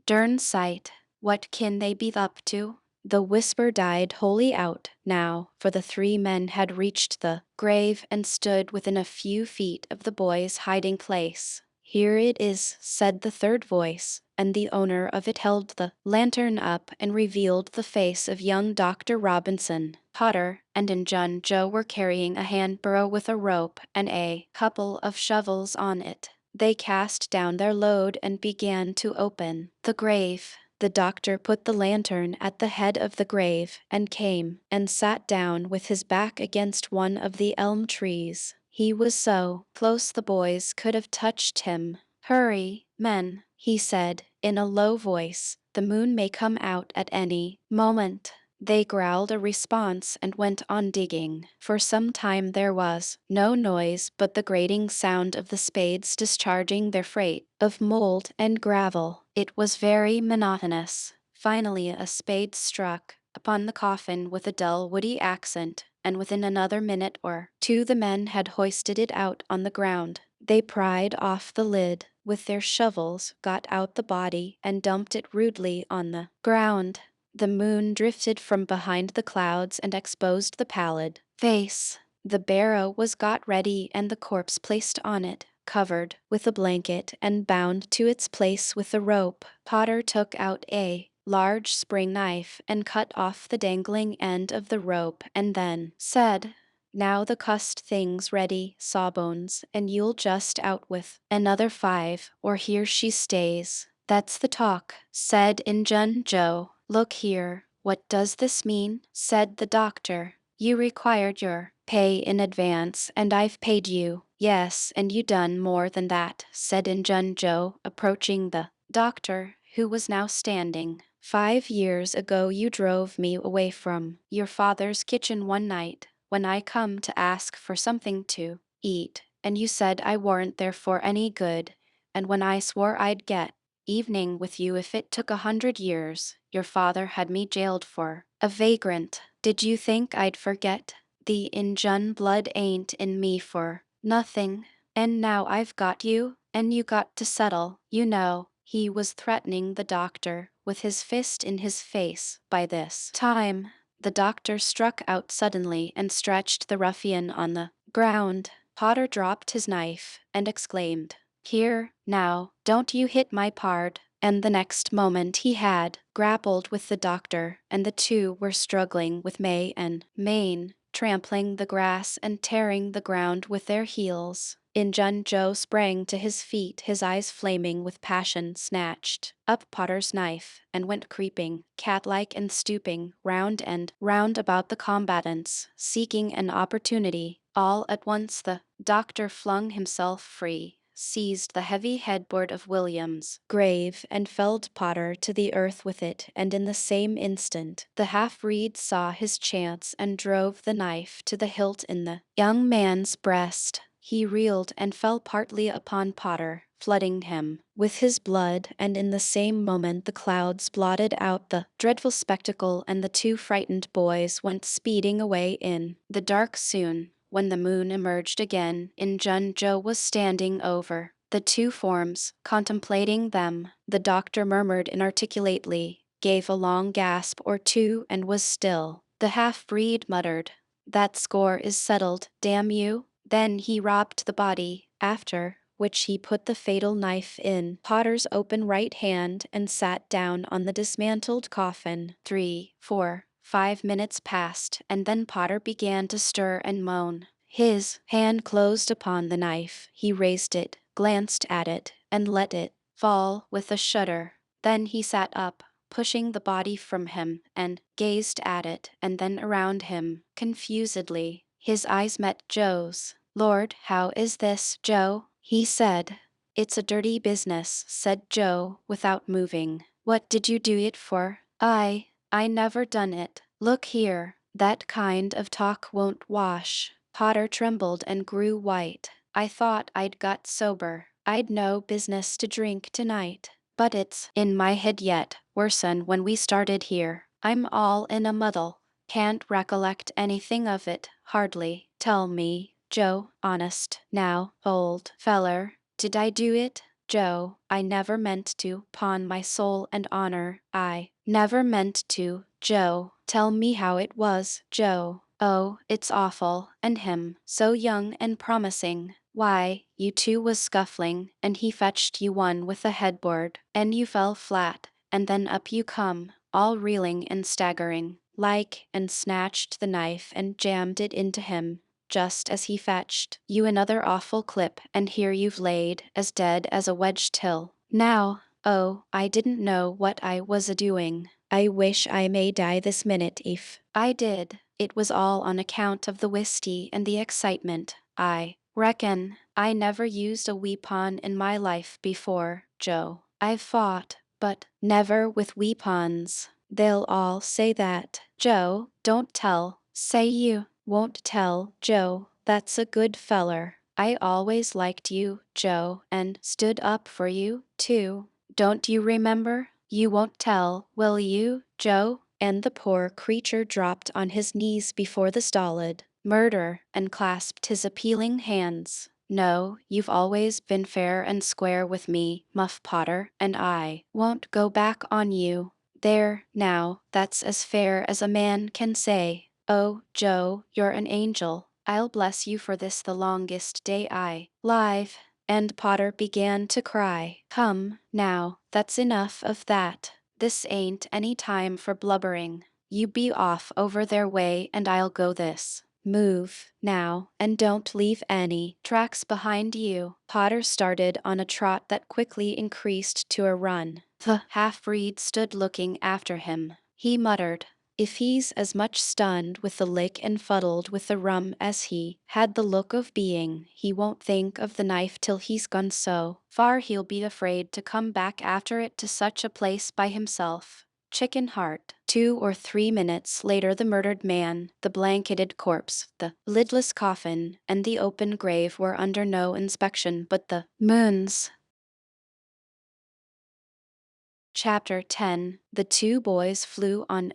dern sight. What kin they be up to?" The whisper died wholly out now, for the 3 men had reached the grave and stood within a few feet of the boys' hiding place. "Here it is," said the third voice, and the owner of it held the lantern up and revealed the face of young Dr. Robinson. Potter and Injun Joe were carrying a hand burrow with a rope and a couple of shovels on it. They cast down their load and began to open the grave. The doctor put the lantern at the head of the grave and came and sat down with his back against one of the elm trees. He was so close the boys could have touched him. "Hurry, men," he said in a low voice. "The moon may come out at any moment." They growled a response and went on digging. For some time there was no noise but the grating sound of the spades discharging their freight of mold and gravel. It was very monotonous. Finally a spade struck upon the coffin with a dull woody accent, and within another minute or 2 the men had hoisted it out on the ground. They pried off the lid with their shovels, got out the body, and dumped it rudely on the ground. The moon drifted from behind the clouds and exposed the pallid face. The barrow was got ready and the corpse placed on it, covered with a blanket and bound to its place with a rope. Potter took out a large spring knife and cut off the dangling end of the rope and then said, "Now the cussed thing's ready, Sawbones, and you'll just out with another 5, or here she stays." That's the talk, said Injun Joe. Look here, what does this mean? Said the doctor. You required your pay in advance, and I've paid you. Yes, and you done more than that, said Injun Joe, approaching the doctor, who was now standing. 5 years ago you drove me away from your father's kitchen one night, when I come to ask for something to eat, and you said I warn't there for any good, and when I swore I'd get evening with you if it took 100 years, your father had me jailed for a vagrant. Did you think I'd forget? The Injun blood ain't in me for nothing, and now I've got you, and you got to settle, you know. He was threatening the doctor, with his fist in his face. By this time, the doctor struck out suddenly and stretched the ruffian on the ground. Potter dropped his knife and exclaimed, "Here, now, don't you hit my pard." And the next moment he had grappled with the doctor, and the two were struggling with May and Main, trampling the grass and tearing the ground with their heels. Injun Joe sprang to his feet, his eyes flaming with passion, snatched up Potter's knife, and went creeping, cat-like and stooping, round and round about the combatants, seeking an opportunity. All at once the doctor flung himself free, seized the heavy headboard of William's grave, and felled Potter to the earth with it, and in the same instant the half-breed saw his chance and drove the knife to the hilt in the young man's breast. He reeled and fell partly upon Potter, flooding him with his blood, and in the same moment the clouds blotted out the dreadful spectacle, and the two frightened boys went speeding away in the dark. Soon, when the moon emerged again, Injun Joe was standing over the two forms, contemplating them. The doctor murmured inarticulately, gave a long gasp or two, and was still. The half-breed muttered, "That score is settled, damn you." Then he robbed the body, after which he put the fatal knife in Potter's open right hand and sat down on the dismantled coffin. 3, 4, 5 minutes passed, and then Potter began to stir and moan. His hand closed upon the knife. He raised it, glanced at it, and let it fall with a shudder. Then he sat up, pushing the body from him, and gazed at it and then around him, confusedly. His eyes met Joe's. "Lord, how is this, Joe?" he said. "It's a dirty business," said Joe, without moving. "What did you do it for?" I never done it. Look here, that kind of talk won't wash." Potter trembled and grew white. "I thought I'd got sober. I'd no business to drink tonight. But it's in my head yet, worse'n when we started here. I'm all in a muddle. Can't recollect anything of it, hardly. Tell me, Joe, honest, now, old feller, did I do it?" "Joe, I never meant to, 'pon my soul and honor, I never meant to." "Joe, tell me how it was, Joe." "Oh, it's awful, and him so young and promising. Why, you two was scuffling, and he fetched you one with the headboard, and you fell flat, and then up you come, all reeling and staggering, like, and snatched the knife and jammed it into him, just as he fetched you another awful clip, and here you've laid as dead as a wedge till now. Oh, I didn't know what I was a-doing. I wish I may die this minute if I did. It was all on account of the whiskey and the excitement. I reckon I never used a weapon in my life before, Joe. I've fought, but never with weapons. They'll all say that. Joe, don't tell. Say you won't tell, Joe. That's a good feller. I always liked you, Joe, and stood up for you, too. Don't you remember? You won't tell, will you, Joe?" And the poor creature dropped on his knees before the stolid murder and clasped his appealing hands. "No, you've always been fair and square with me, Muff Potter, and I won't go back on you. There, now, that's as fair as a man can say. Oh, Joe, you're an angel. I'll bless you for this the longest day I live." And Potter began to cry. "Come, now, that's enough of that. This ain't any time for blubbering. You be off over their way, and I'll go this Move, now, and don't leave any tracks behind you. Potter started on a trot that quickly increased to a run. The half-breed stood looking after him. He muttered, "If he's as much stunned with the lick and fuddled with the rum as he had the look of being, he won't think of the knife till he's gone so far he'll be afraid to come back after it to such a place by himself." Chicken heart. 2 or 3 minutes later, the murdered man, the blanketed corpse, the lidless coffin, and the open grave were under no inspection but the moon's. Chapter 10. The two boys flew on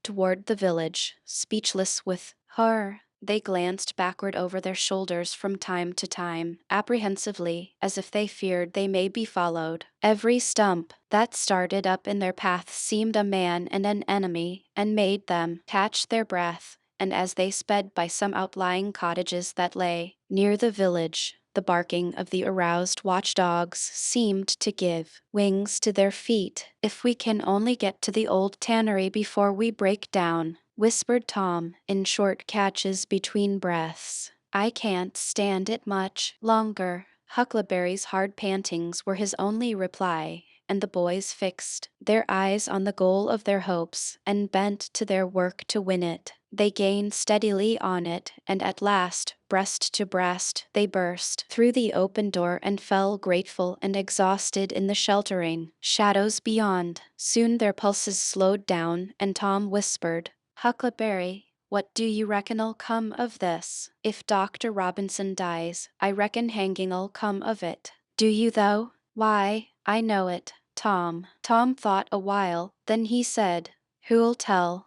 toward the village, speechless with horror. They glanced backward over their shoulders from time to time, apprehensively, as if they feared they may be followed. Every stump that started up in their path seemed a man and an enemy, and made them catch their breath. And as they sped by some outlying cottages that lay near the village, the barking of the aroused watchdogs seemed to give wings to their feet. "If we can only get to the old tannery before we break down," whispered Tom, in short catches between breaths. "I can't stand it much longer." Huckleberry's hard pantings were his only reply, and the boys fixed their eyes on the goal of their hopes and bent to their work to win it. They gained steadily on it, and at last, breast to breast, they burst through the open door and fell grateful and exhausted in the sheltering shadows beyond. Soon their pulses slowed down, and Tom whispered, "Huckleberry, what do you reckon'll come of this? If Dr. Robinson dies, I reckon hanging'll come of it. Do you though?" "Why, I know it, Tom." Tom thought a while, then he said, "Who'll tell?"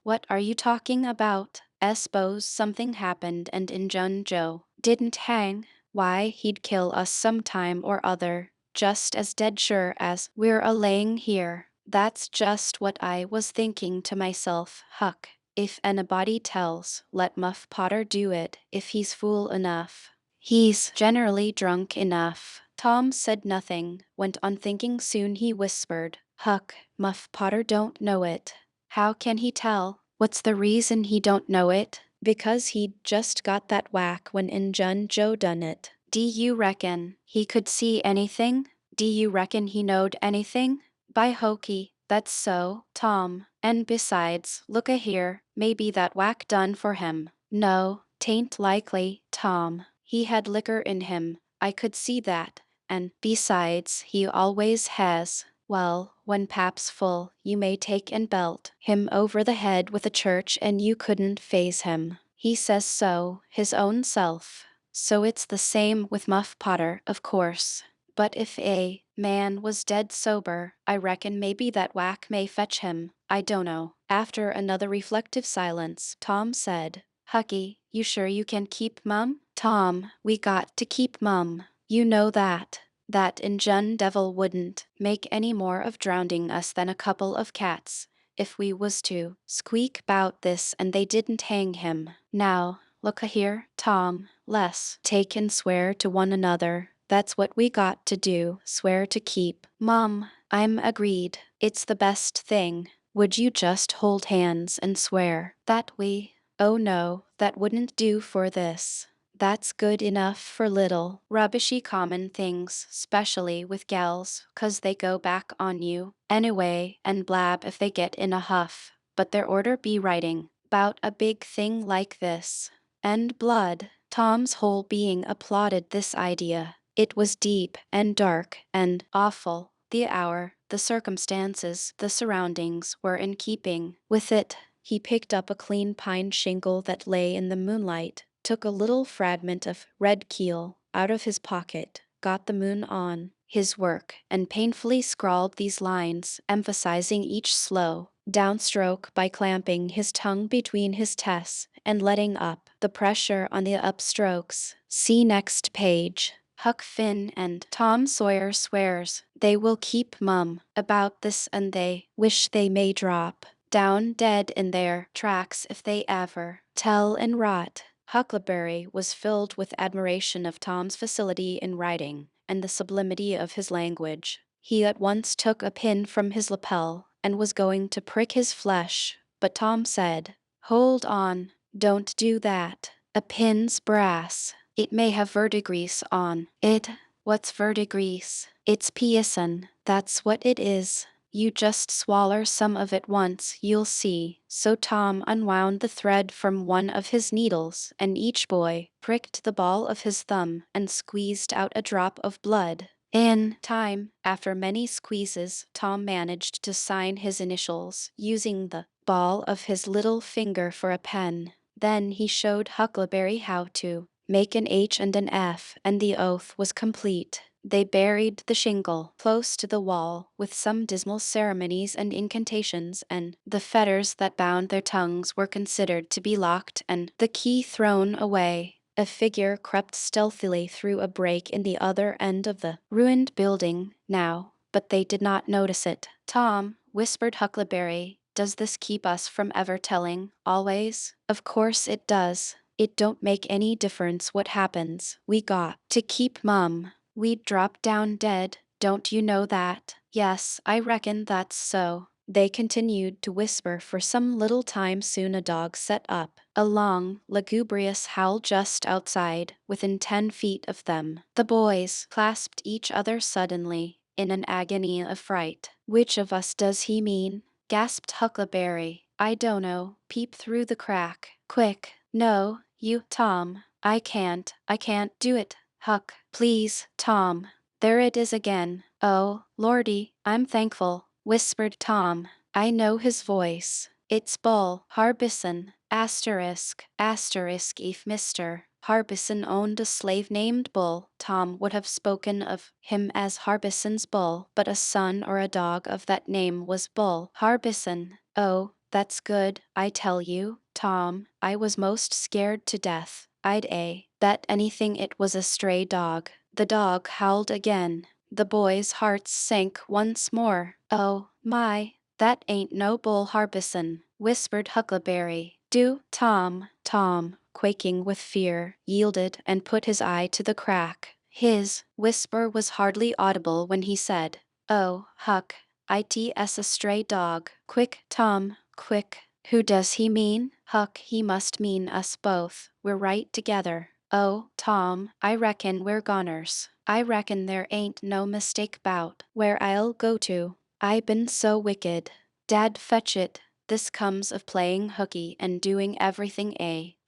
What are you talking about? S'pose something happened and Injun Joe didn't hang? Why, he'd kill us some time or other, just as dead sure as we're a-laying here." "That's just what I was thinking to myself, Huck. If anybody tells, let Muff Potter do it if he's fool enough. He's generally drunk enough." Tom said nothing, went on thinking. Soon he whispered, "Huck, Muff Potter don't know it." "How can he tell?" "What's the reason he don't know it?" "Because he'd just got that whack when Injun Joe done it." "D' you reckon he could see anything? D' you reckon he knowed anything?" "By hokey, that's so, Tom. And besides, look a here, maybe that whack done for him." "No, 'tain't likely, Tom. He had liquor in him, I could see that, and besides, he always has." "Well, when Pap's full, you may take and belt him over the head with a church and you couldn't faze him. He says so, his own self. So it's the same with Muff Potter, of course. But if a man was dead sober, I reckon maybe that whack may fetch him. I dunno." After another reflective silence, Tom said, "Hucky, you sure you can keep mum?" "Tom, we got to keep mum. You know that. That Injun devil wouldn't make any more of drowning us than a couple of cats, if we was to squeak 'bout this and they didn't hang him. Now, look a here, Tom, let's take and swear to one another. That's what we got to do, swear to keep mum." "I'm agreed. It's the best thing. Would you just hold hands and swear that we—" "Oh no, that wouldn't do for this. That's good enough for little, rubbishy common things, specially with gals, 'cause they go back on you, anyway, and blab if they get in a huff. But there orter be writing 'bout a big thing like this. And blood." Tom's whole being applauded this idea. It was deep and dark and awful. The hour, the circumstances, the surroundings were in keeping with it. He picked up a clean pine shingle that lay in the moonlight, took a little fragment of red keel out of his pocket, got the moon on his work, and painfully scrawled these lines, emphasizing each slow downstroke by clamping his tongue between his teeth and letting up the pressure on the upstrokes. See next page. Huck Finn and Tom Sawyer swears they will keep mum about this, and they wish they may drop down dead in their tracks if they ever tell and rot. Huckleberry was filled with admiration of Tom's facility in writing and the sublimity of his language. He at once took a pin from his lapel and was going to prick his flesh, but Tom said, "Hold on, Don't do that. A pin's brass. It may have verdigris on it. What's verdigris? It's pieson. That's what it is. You just swaller some of it once, you'll see. So Tom unwound the thread from one of his needles, and each boy pricked the ball of his thumb and squeezed out a drop of blood. In time, after many squeezes, Tom managed to sign his initials, using the ball of his little finger for a pen. Then he showed Huckleberry how to make an H and an F, and the oath was complete. They buried the shingle close to the wall with some dismal ceremonies and incantations, and the fetters that bound their tongues were considered to be locked and the key thrown away. A figure crept stealthily through a break in the other end of the ruined building now, but they did not notice it. Tom, whispered Huckleberry, does this keep us from ever telling, always? Of course it does. It don't make any difference what happens. We got to keep mum. We'd drop down dead, don't you know that? Yes, I reckon that's so. They continued to whisper for some little time. Soon a dog set up a long, lugubrious howl just outside, within 10 feet of them. The boys clasped each other suddenly, in an agony of fright. Which of us does he mean? Gasped Huckleberry. I don't know. Peep through the crack. Quick. No, you, Tom. I can't do it. Huck, please, Tom. There it is again. Oh, Lordy, I'm thankful, whispered Tom. I know his voice. It's Bull Harbison, asterisk, asterisk. If Mr. Harbison owned a slave named Bull, Tom would have spoken of him as Harbison's Bull, but a son or a dog of that name was Bull Harbison. Oh, that's good, I tell you, Tom. I was most scared to death. I'd bet anything it was a stray dog. The dog howled again. The boys' hearts sank once more. Oh, my, that ain't no Bull Harbison, whispered Huckleberry. Do, Tom. Tom, quaking with fear, yielded and put his eye to the crack. His whisper was hardly audible when he said, Oh, Huck, it's a stray dog. Quick, Tom, quick. Who does he mean? Huck, he must mean us both. We're right together. Oh, Tom, I reckon we're goners. I reckon there ain't no mistake 'bout where I'll go to. I been so wicked. Dad fetch it. This comes of playing hooky and doing everything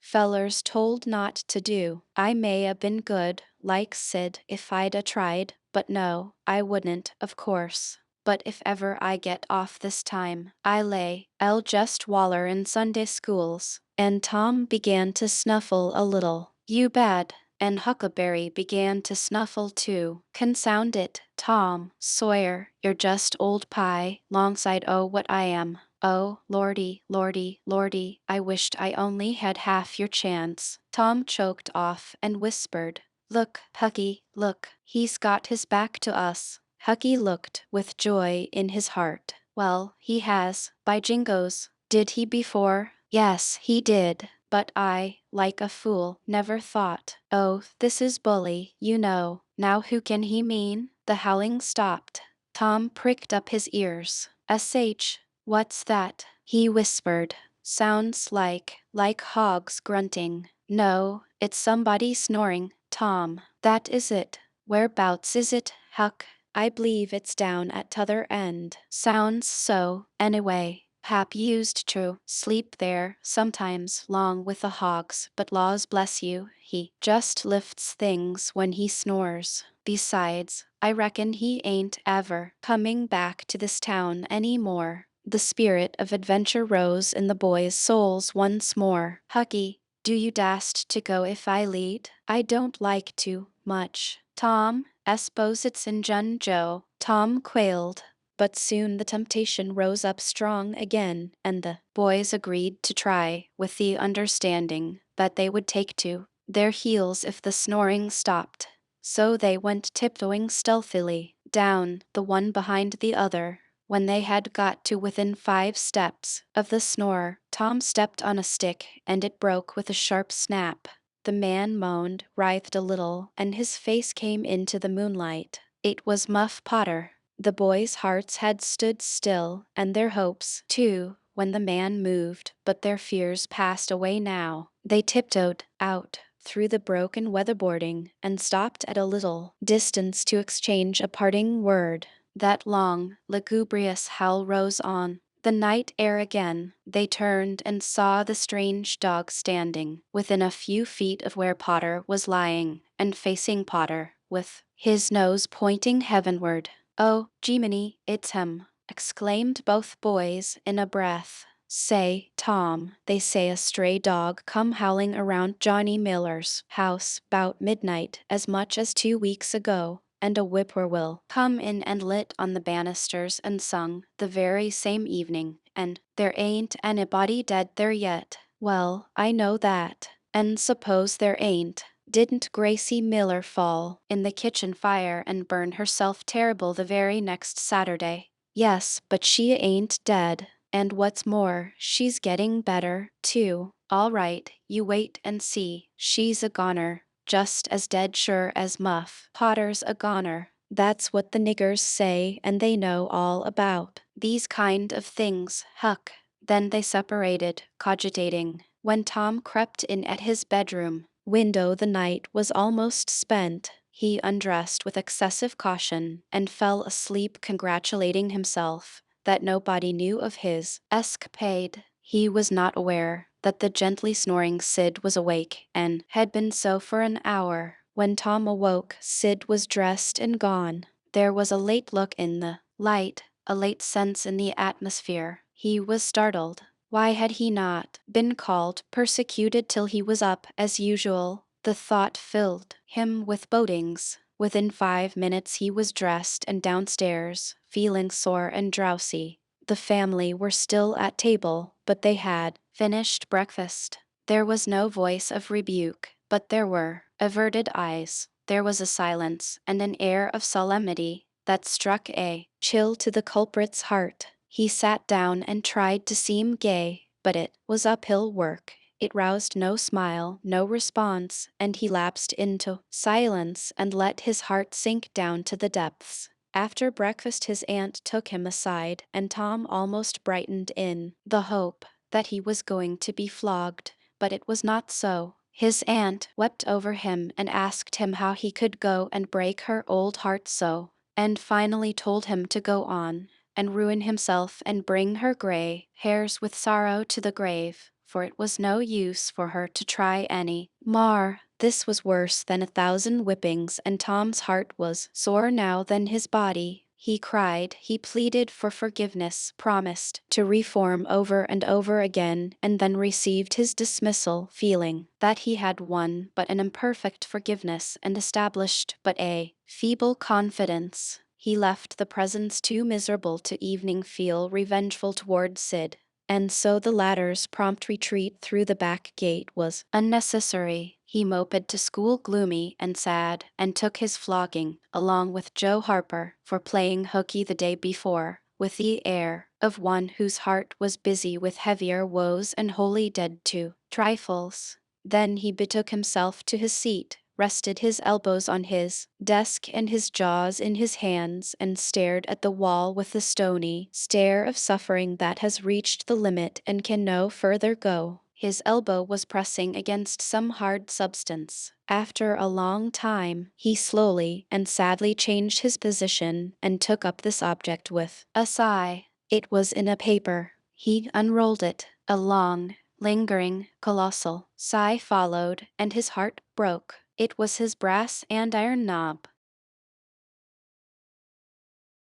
fellers told not to do. I may a been good, like Sid, if I'd a tried, but no, I wouldn't, of course. But if ever I get off this time, I'll just waller in Sunday schools. And Tom began to snuffle a little. You bad. And Huckleberry began to snuffle too. Consound it, Tom Sawyer, you're just old pie, longside o' what I am. Oh, Lordy, Lordy, Lordy, I wished I only had half your chance. Tom choked off and whispered, Look, Hucky, look, he's got his back to us. Hucky looked with joy in his heart. Well, he has, by jingoes. Did he before? Yes, he did. But I, like a fool, never thought. Oh, this is bully, you know. Now who can he mean? The howling stopped. Tom pricked up his ears. "Sh, what's that?" he whispered. "Sounds like hogs grunting." "No, it's somebody snoring, Tom. That is it." "Where'bouts is it, Huck?" "I b'lieve it's down at t'other end." "Sounds so, anyway. Pap used to sleep there sometimes 'long with the hogs, but laws bless you, he just lifts things when he snores. Besides, I reckon he ain't ever coming back to this town any more." The spirit of adventure rose in the boys' souls once more. "Hucky, do you dast to go if I lead?" "I don't like to, much. Tom, s'pose it's in Jun Joe." Tom quailed. But soon the temptation rose up strong again, and the boys agreed to try, with the understanding that they would take to their heels if the snoring stopped. So they went tiptoeing stealthily down, the one behind the other. When they had got to within 5 steps of the snorer, Tom stepped on a stick, and it broke with a sharp snap. The man moaned, writhed a little, and his face came into the moonlight. It was Muff Potter. The boys' hearts had stood still, and their hopes, too, when the man moved, but their fears passed away now. They tiptoed out through the broken weatherboarding and stopped at a little distance to exchange a parting word. That long, lugubrious howl rose on the night air again. They turned and saw the strange dog standing within a few feet of where Potter was lying, and facing Potter, with his nose pointing heavenward. "Oh, Jiminy, it's him!" exclaimed both boys in a breath. "Say, Tom, they say a stray dog come howling around Johnny Miller's house 'bout midnight as much as 2 weeks ago, and a whippoorwill come in and lit on the banisters and sung the very same evening, and there ain't anybody dead there yet." "Well, I know that. And suppose there ain't. Didn't Gracie Miller fall in the kitchen fire and burn herself terrible the very next Saturday?" "Yes, but she ain't dead. And what's more, she's getting better, too." "All right, you wait and see. She's a goner, just as dead sure as Muff Potter's a goner." "That's what the niggers say, and they know all about these kind of things, Huck." Then they separated, cogitating. When Tom crept in at his bedroom window, the night was almost spent. He undressed with excessive caution and fell asleep, congratulating himself that nobody knew of his escapade. He was not aware that the gently snoring Sid was awake, and had been so for an hour. When Tom awoke, Sid was dressed and gone. There was a late look in the light, a late sense in the atmosphere. He was startled. Why had he not been called, persecuted till he was up as usual? The thought filled him with bodings. Within 5 minutes he was dressed and downstairs, feeling sore and drowsy. The family were still at table, but they had finished breakfast. There was no voice of rebuke, but there were averted eyes. There was a silence and an air of solemnity that struck a chill to the culprit's heart. He sat down and tried to seem gay, but it was uphill work. It roused no smile, no response, and he lapsed into silence and let his heart sink down to the depths. After breakfast his aunt took him aside, and Tom almost brightened in the hope that he was going to be flogged, but it was not so. His aunt wept over him and asked him how he could go and break her old heart so, and finally told him to go on and ruin himself and bring her gray hairs with sorrow to the grave, for it was no use for her to try any more. This was worse than 1,000 whippings, and Tom's heart was sore now than his body. He cried, he pleaded for forgiveness, promised to reform over and over again, and then received his dismissal, feeling that he had won but an imperfect forgiveness and established but a feeble confidence. He left the presents too miserable to even feel revengeful toward Sid, and so the latter's prompt retreat through the back gate was unnecessary. He moped to school gloomy and sad, and took his flogging, along with Joe Harper, for playing hooky the day before, with the air of one whose heart was busy with heavier woes and wholly dead to trifles. Then he betook himself to his seat, rested his elbows on his desk and his jaws in his hands, and stared at the wall with the stony stare of suffering that has reached the limit and can no further go. His elbow was pressing against some hard substance. After a long time, he slowly and sadly changed his position and took up this object with a sigh. It was in a paper. He unrolled it. A long, lingering, colossal sigh followed, and his heart broke. It was his brass and iron knob.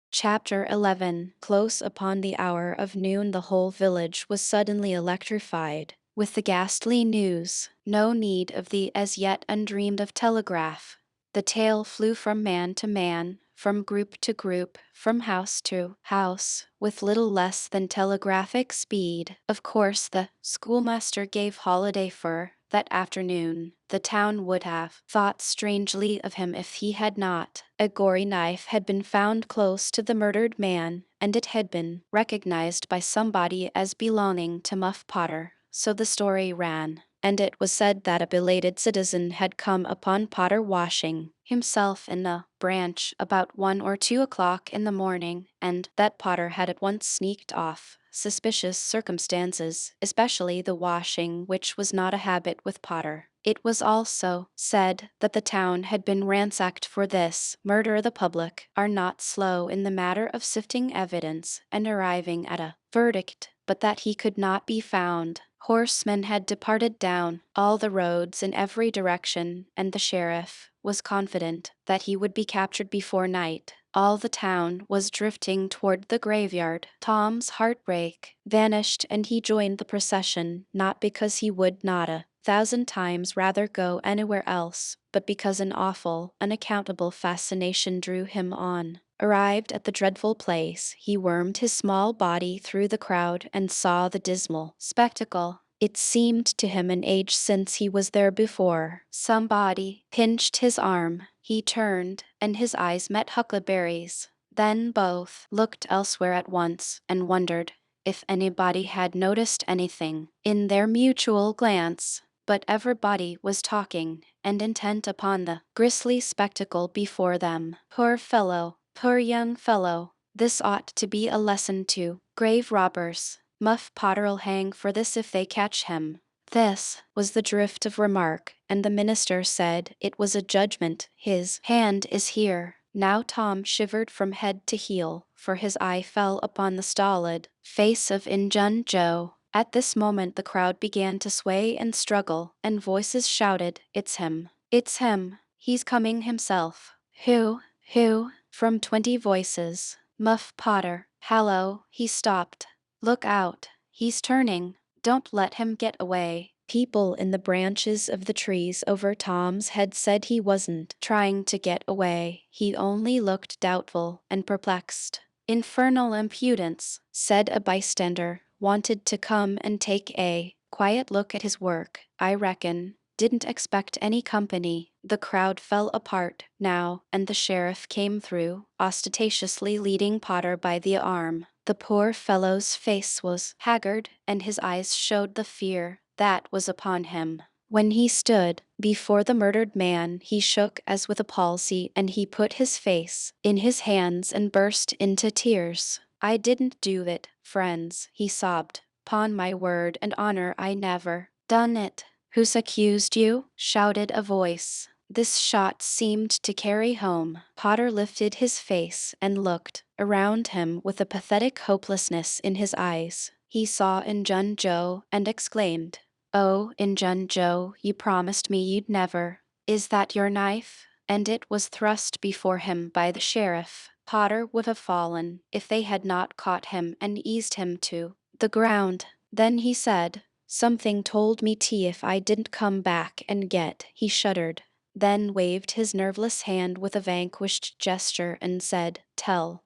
Chapter 11. Close upon the hour of noon, the whole village was suddenly electrified with the ghastly news. No need of the as yet undreamed of telegraph. The tale flew from man to man, from group to group, from house to house, with little less than telegraphic speed. Of course, the schoolmaster gave holiday for that afternoon. The town would have thought strangely of him if he had not. A gory knife had been found close to the murdered man, and it had been recognized by somebody as belonging to Muff Potter. So the story ran. and it was said that a belated citizen had come upon Potter washing himself in a branch about 1 or 2 o'clock in the morning, and that Potter had at once sneaked off. Suspicious circumstances, especially the washing, which was not a habit with Potter. It was also said that the town had been ransacked for this murder. The public are not slow in the matter of sifting evidence and arriving at a verdict, but that he could not be found. Horsemen had departed down all the roads in every direction, and the sheriff was confident that he would be captured before night. All the town was drifting toward the graveyard. Tom's heartbreak vanished, and he joined the procession, not because he would not 1,000 times rather go anywhere else, but because an awful, unaccountable fascination drew him on. Arrived at the dreadful place, he wormed his small body through the crowd and saw the dismal spectacle. It seemed to him an age since he was there before. Somebody pinched his arm. He turned, and his eyes met Huckleberry's. Then both looked elsewhere at once and wondered if anybody had noticed anything in their mutual glance. But everybody was talking and intent upon the grisly spectacle before them. Poor fellow, poor young fellow, this ought to be a lesson to grave robbers. Muff Potter'll hang for this if they catch him. This was the drift of remark, and the minister said it was a judgment. His hand is here. Now Tom shivered from head to heel, for his eye fell upon the stolid face of Injun Joe. At this moment the crowd began to sway and struggle, and voices shouted, "It's him! It's him! He's coming himself!" Who? Who? From 20 voices. Muff Potter. Hallo, he stopped. Look out, he's turning. Don't let him get away. People in the branches of the trees over Tom's head said he wasn't trying to get away. He only looked doubtful and perplexed. Infernal impudence, said a bystander. Wanted to come and take a quiet look at his work, I reckon. Didn't expect any company. The crowd fell apart now, and the sheriff came through, ostentatiously leading Potter by the arm. The poor fellow's face was haggard, and his eyes showed the fear that was upon him. When he stood before the murdered man, he shook as with a palsy, and he put his face in his hands and burst into tears. "I didn't do it, friends," he sobbed. "'Pon my word and honor, I never done it." "Who's accused you?" shouted a voice. This shot seemed to carry home. Potter lifted his face and looked around him with a pathetic hopelessness in his eyes. He saw Injun Joe and exclaimed, "Oh, Injun Joe, you promised me you'd never. Is that your knife?" And it was thrust before him by the sheriff. Potter would have fallen if they had not caught him and eased him to the ground. Then he said, "Something told me if I didn't come back and get." He shuddered, then waved his nerveless hand with a vanquished gesture and said, "Tell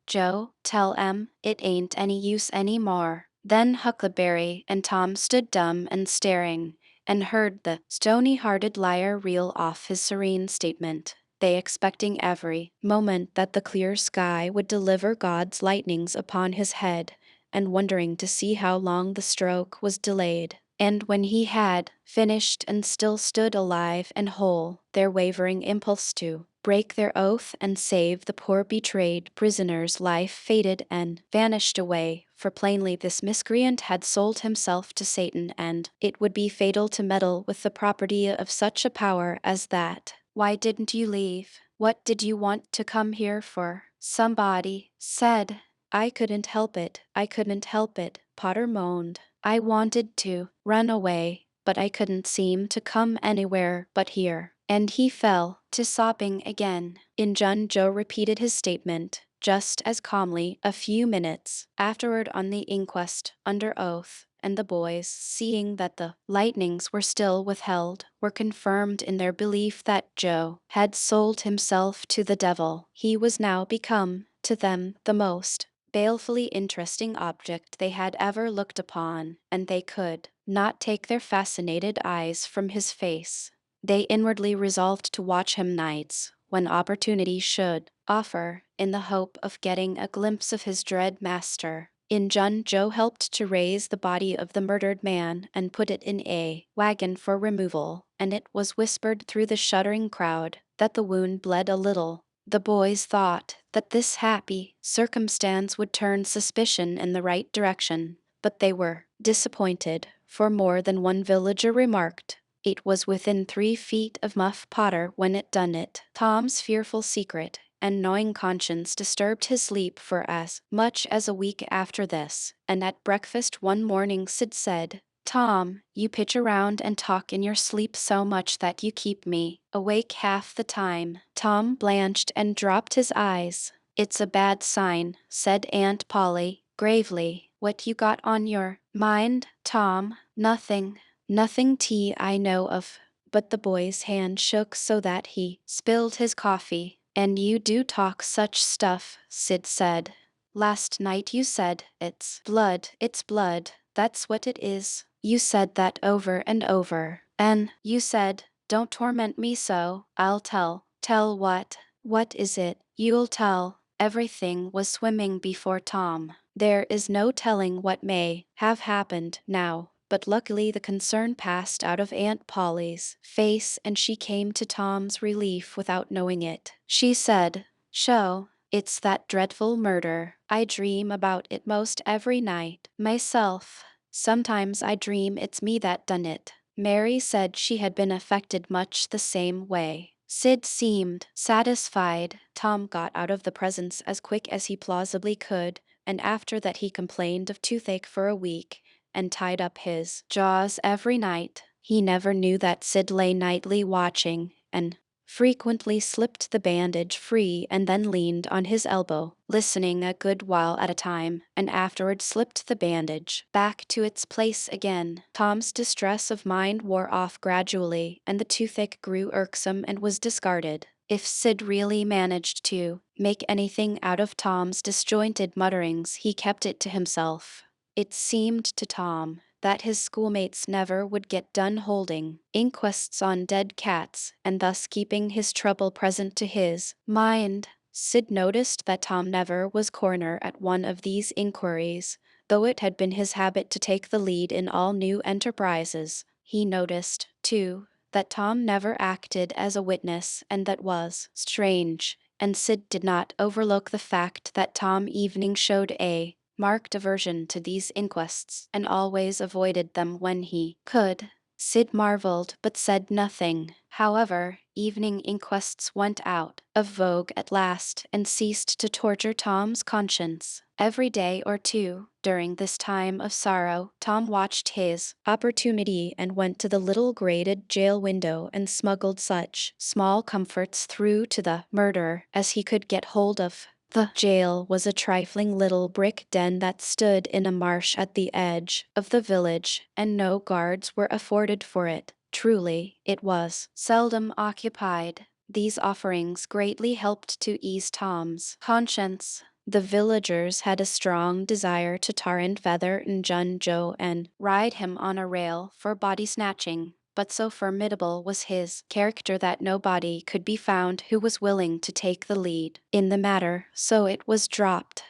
Joe, tell it ain't any use any more." Then Huckleberry and Tom stood dumb and staring, and heard the stony-hearted liar reel off his serene statement. They expecting every moment that the clear sky would deliver God's lightnings upon his head, and wondering to see how long the stroke was delayed. And when he had finished and still stood alive and whole, their wavering impulse to break their oath and save the poor betrayed prisoner's life faded and vanished away, for plainly this miscreant had sold himself to Satan, and it would be fatal to meddle with the property of such a power as that. "Why didn't you leave? What did you want to come here for?" somebody said. "I couldn't help it, I couldn't help it," Potter moaned. "I wanted to run away, but I couldn't seem to come anywhere but here." And he fell to sobbing again. Injun Joe repeated his statement just as calmly a few minutes afterward on the inquest under oath, and the boys, seeing that the lightnings were still withheld, were confirmed in their belief that Joe had sold himself to the devil. He was now become, to them, the most balefully interesting object they had ever looked upon, and they could not take their fascinated eyes from his face. They inwardly resolved to watch him nights, when opportunity should offer, in the hope of getting a glimpse of his dread master. In Jun Joe helped to raise the body of the murdered man and put it in a wagon for removal, and it was whispered through the shuddering crowd that the wound bled a little. The boys thought that this happy circumstance would turn suspicion in the right direction, but they were disappointed, for more than one villager remarked, "It was within 3 feet of Muff Potter when it done it." Tom's fearful secret and gnawing conscience disturbed his sleep for as much as a week after this, and at breakfast one morning Sid said, "Tom, you pitch around and talk in your sleep so much that you keep me awake half the time." Tom blanched and dropped his eyes. "It's a bad sign," said Aunt Polly, gravely. "What you got on your mind, Tom?" "Nothing. Nothing I know of." But the boy's hand shook so that he spilled his coffee. "And you do talk such stuff," Sid said. "Last night you said, 'It's blood, it's blood, that's what it is.' You said that over and over. And you said, 'Don't torment me so, I'll tell.'" "Tell what? What is it you'll tell?" Everything was swimming before Tom. There is no telling what may have happened now, but luckily the concern passed out of Aunt Polly's face and she came to Tom's relief without knowing it. She said, "Sho, it's that dreadful murder. I dream about it most every night, myself. Sometimes I dream it's me that done it." Mary said she had been affected much the same way. Sid seemed satisfied. Tom got out of the presence as quick as he plausibly could, and after that he complained of toothache for a week, and tied up his jaws every night. He never knew that Sid lay nightly watching, and frequently slipped the bandage free and then leaned on his elbow, listening a good while at a time, and afterward slipped the bandage back to its place again. Tom's distress of mind wore off gradually, and the toothache grew irksome and was discarded. If Sid really managed to make anything out of Tom's disjointed mutterings, he kept it to himself. It seemed to Tom that his schoolmates never would get done holding inquests on dead cats, and thus keeping his trouble present to his mind. Sid noticed that Tom never was coroner at one of these inquiries, though it had been his habit to take the lead in all new enterprises. He noticed, too, that Tom never acted as a witness, and that was strange, and Sid did not overlook the fact that Tom evening showed a marked aversion to these inquests, and always avoided them when he could. Sid marveled but said nothing. However, evening inquests went out of vogue at last and ceased to torture Tom's conscience. Every day or two, during this time of sorrow, Tom watched his opportunity and went to the little grated jail window and smuggled such small comforts through to the murderer as he could get hold of. The jail was a trifling little brick den that stood in a marsh at the edge of the village, and no guards were afforded for it. Truly, it was seldom occupied. These offerings greatly helped to ease Tom's conscience. The villagers had a strong desire to tar and feather Jun Joe and ride him on a rail for body snatching, but so formidable was his character that nobody could be found who was willing to take the lead in the matter, so it was dropped.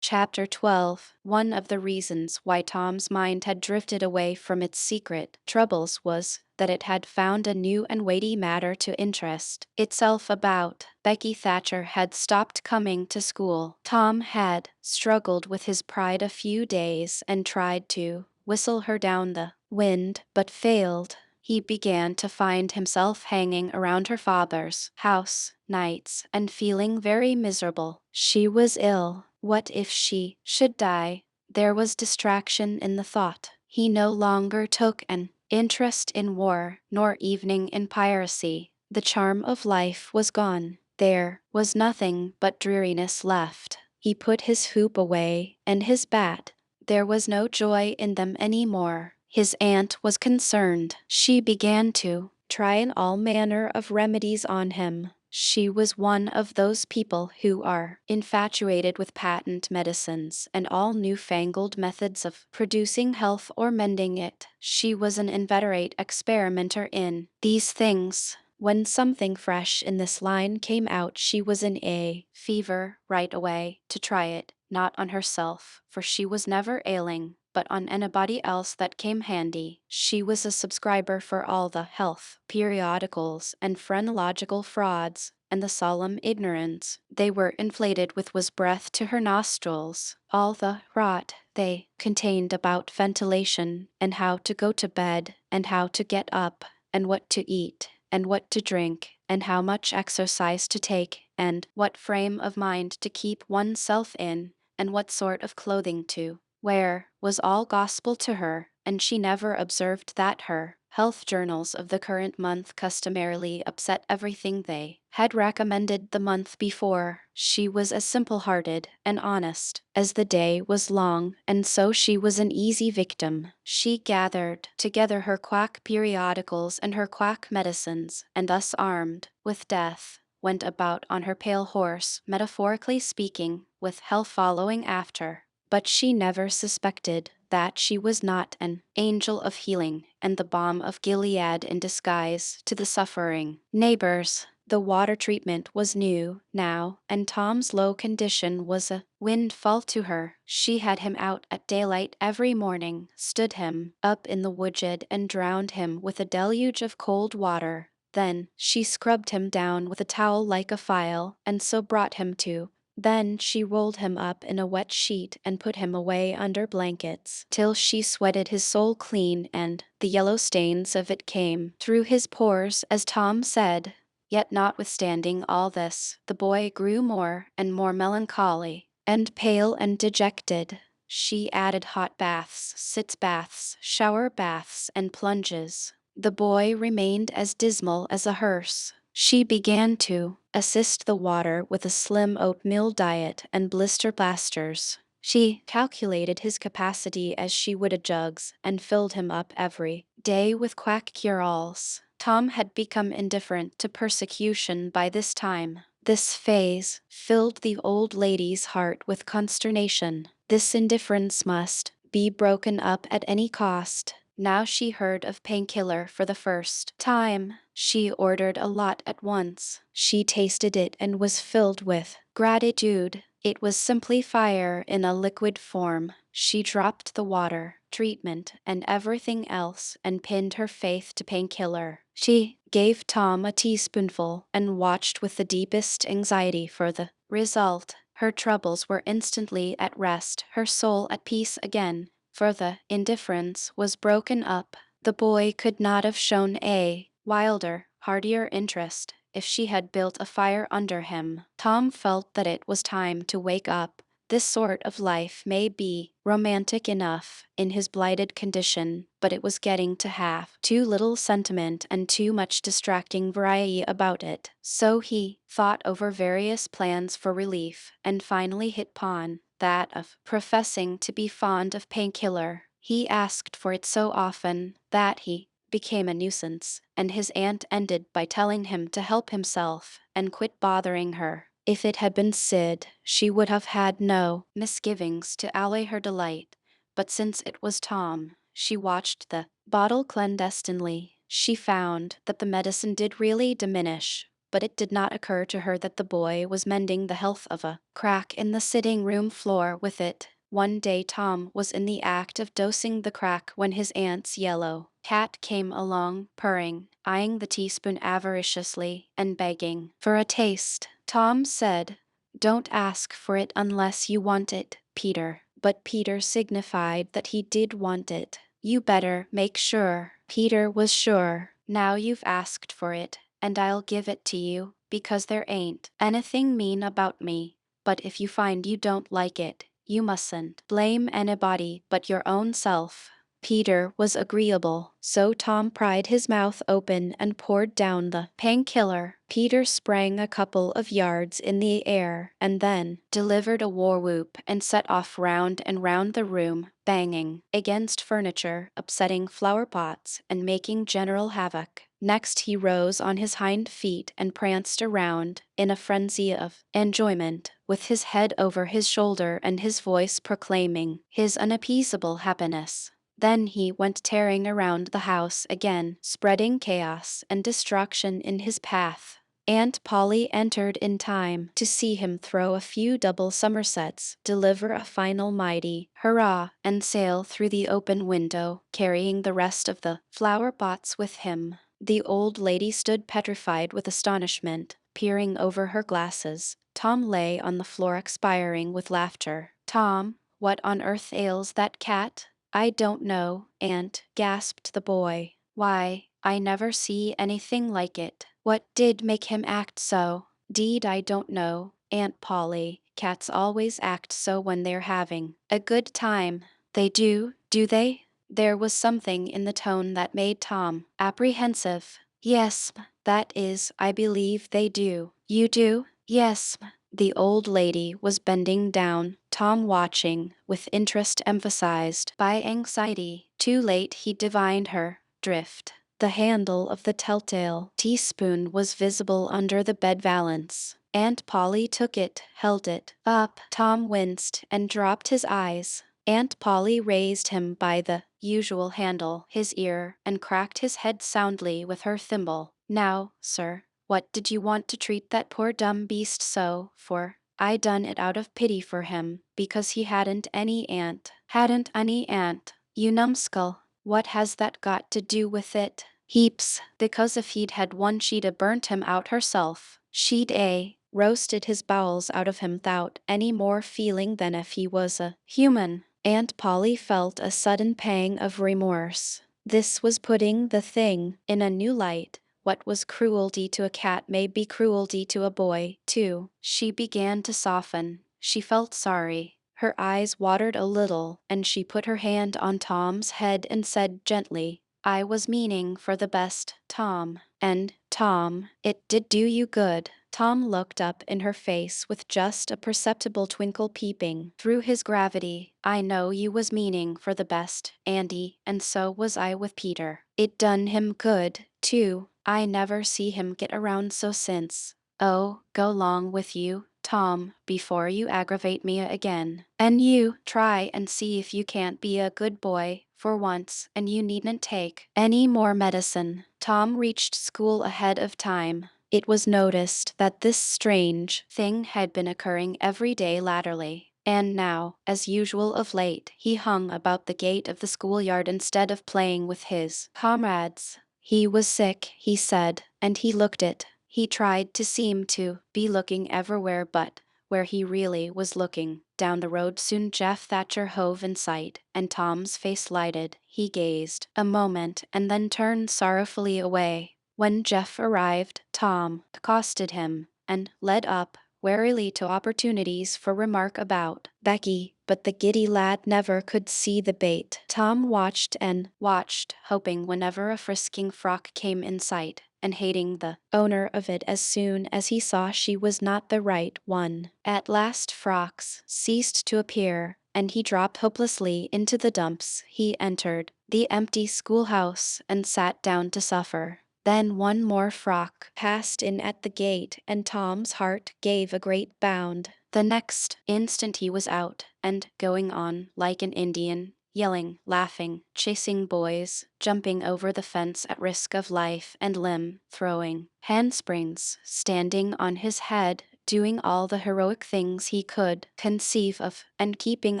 Chapter 12. One of the reasons why Tom's mind had drifted away from its secret troubles was that it had found a new and weighty matter to interest itself about. Becky Thatcher had stopped coming to school. Tom had struggled with his pride a few days and tried to whistle her down the wind, but failed. He began to find himself hanging around her father's house nights and feeling very miserable. She was ill. What if she should die? There was distraction in the thought. He no longer took an interest in war, nor evening in piracy. The charm of life was gone. There was nothing but dreariness left. He put his hoop away and his bat. There was no joy in them any more. His aunt was concerned. She began to try all manner of remedies on him. She was one of those people who are infatuated with patent medicines and all newfangled methods of producing health or mending it. She was an inveterate experimenter in these things. When something fresh in this line came out, she was in a fever right away to try it, not on herself, for she was never ailing, but on anybody else that came handy. She was a subscriber for all the health periodicals and phrenological frauds, and the solemn ignorance they were inflated with was breath to her nostrils. All the rot they contained about ventilation, and how to go to bed, and how to get up, and what to eat, and what to drink, and how much exercise to take, and what frame of mind to keep oneself in, and what sort of clothing to wear, was all gospel to her, and she never observed that her health journals of the current month customarily upset everything they had recommended the month before. She was as simple-hearted and honest as the day was long, and so she was an easy victim. She gathered together her quack periodicals and her quack medicines, and thus armed with death, went about on her pale horse, metaphorically speaking, with hell following after. But she never suspected that she was not an angel of healing and the balm of Gilead in disguise to the suffering neighbors. The water treatment was new now, and Tom's low condition was a windfall to her. She had him out at daylight every morning, stood him up in the woodshed, and drowned him with a deluge of cold water. Then she scrubbed him down with a towel like a file, and so brought him to. Then she rolled him up in a wet sheet and put him away under blankets, till she sweated his soul clean, and the yellow stains of it came through his pores, as Tom said. Yet notwithstanding all this, the boy grew more and more melancholy, and pale and dejected. She added hot baths, sitz baths, shower baths, and plunges. The boy remained as dismal as a hearse. She began to assist the water with a slim oatmeal diet and blister plasters. She calculated his capacity as she would a jug's, and filled him up every day with quack cure-alls. Tom had become indifferent to persecution by this time. This phase filled the old lady's heart with consternation. This indifference must be broken up at any cost. Now she heard of painkiller for the first time. She ordered a lot at once. She tasted it and was filled with gratitude. It was simply fire in a liquid form. She dropped the water, treatment, and everything else, and pinned her faith to painkiller. She gave Tom a teaspoonful and watched with the deepest anxiety for the result. Her troubles were instantly at rest, her soul at peace again, for the indifference was broken up. The boy could not have shown a wilder, heartier interest if she had built a fire under him. Tom felt that it was time to wake up. This sort of life may be romantic enough in his blighted condition, but it was getting to have too little sentiment and too much distracting variety about it. So he thought over various plans for relief, and finally hit upon that of professing to be fond of painkiller. He asked for it so often that he became a nuisance, and his aunt ended by telling him to help himself and quit bothering her. If it had been Sid, she would have had no misgivings to allay her delight, but since it was Tom, she watched the bottle clandestinely. She found that the medicine did really diminish, but it did not occur to her that the boy was mending the health of a crack in the sitting-room floor with it. One day Tom was in the act of dosing the crack when his aunt's yellow cat came along, purring, eyeing the teaspoon avariciously, and begging for a taste. Tom said, "Don't ask for it unless you want it, Peter." But Peter signified that he did want it. "You better make sure." Peter was sure. "Now you've asked for it, and I'll give it to you, because there ain't anything mean about me. But if you find you don't like it, you mustn't blame anybody but your own self." Peter was agreeable, so Tom pried his mouth open and poured down the painkiller. Peter sprang a couple of yards in the air, and then delivered a war whoop and set off round and round the room, banging against furniture, upsetting flower pots, and making general havoc. Next he rose on his hind feet and pranced around in a frenzy of enjoyment, with his head over his shoulder and his voice proclaiming his unappeasable happiness. Then he went tearing around the house again, spreading chaos and destruction in his path. Aunt Polly entered in time to see him throw a few double somersets, deliver a final mighty hurrah, and sail through the open window, carrying the rest of the flower pots with him. The old lady stood petrified with astonishment, peering over her glasses. Tom lay on the floor expiring with laughter. "Tom, what on earth ails that cat?" "I don't know, aunt," gasped the boy. "Why, I never see anything like it. What did make him act so?" "'Deed I don't know, Aunt Polly. Cats always act so when they're having a good time." "They do they?" There was something in the tone that made Tom apprehensive. "Yes, that is, I believe they do." "You do?" "Yes." The old lady was bending down, Tom watching, with interest emphasized by anxiety. Too late he divined her drift. The handle of the telltale teaspoon was visible under the bed valance. Aunt Polly took it, held it up. Tom winced and dropped his eyes. Aunt Polly raised him by the usual handle, his ear, and cracked his head soundly with her thimble. "Now, sir, what did you want to treat that poor dumb beast so for?" "I done it out of pity for him, because he hadn't any aunt." "Hadn't any aunt, you numbskull." "What has that got to do with it?" "Heaps, because if he'd had one she'd a burnt him out herself. She'd a roasted his bowels out of him 'thout any more feeling than if he was a human." Aunt Polly felt a sudden pang of remorse. This was putting the thing in a new light. What was cruelty to a cat may be cruelty to a boy, too. She began to soften. She felt sorry. Her eyes watered a little, and she put her hand on Tom's head and said gently, "I was meaning for the best, Tom. And, Tom, it did do you good." Tom looked up in her face with just a perceptible twinkle peeping through his gravity. "I know you was meaning for the best, Andy, and so was I with Peter. It done him good, too. I never see him get around so since." "Oh, go 'long with you, Tom, before you aggravate me again. And you try and see if you can't be a good boy for once, and you needn't take any more medicine." Tom reached school ahead of time. It was noticed that this strange thing had been occurring every day latterly. And now, as usual of late, he hung about the gate of the schoolyard instead of playing with his comrades. He was sick, he said, and he looked it. He tried to seem to be looking everywhere but where he really was looking. Down the road soon Jeff Thatcher hove in sight, and Tom's face lighted. He gazed a moment and then turned sorrowfully away. When Jeff arrived, Tom accosted him and led up warily to opportunities for remark about Becky, but the giddy lad never could see the bait. Tom watched and watched, hoping whenever a frisking frock came in sight, and hating the owner of it as soon as he saw she was not the right one. At last frocks ceased to appear, and he dropped hopelessly into the dumps. He entered the empty schoolhouse and sat down to suffer. Then one more frock passed in at the gate, and Tom's heart gave a great bound. The next instant he was out, and going on like an Indian, yelling, laughing, chasing boys, jumping over the fence at risk of life and limb, throwing handsprings, standing on his head, doing all the heroic things he could conceive of, and keeping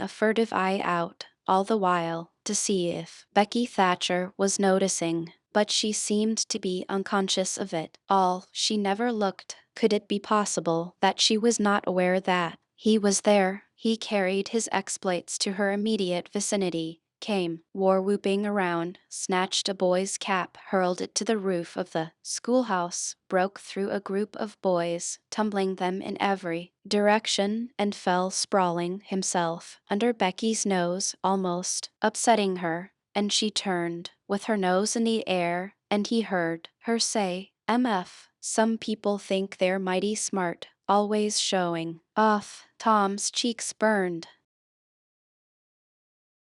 a furtive eye out, all the while, to see if Becky Thatcher was noticing. But she seemed to be unconscious of it all. She never looked. Could it be possible that she was not aware that he was there? He carried his exploits to her immediate vicinity, came war-whooping around, snatched a boy's cap, hurled it to the roof of the schoolhouse, broke through a group of boys, tumbling them in every direction, and fell sprawling himself under Becky's nose, almost upsetting her. And she turned, with her nose in the air, and he heard her say, "MF, some people think they're mighty smart, always showing off." Tom's cheeks burned.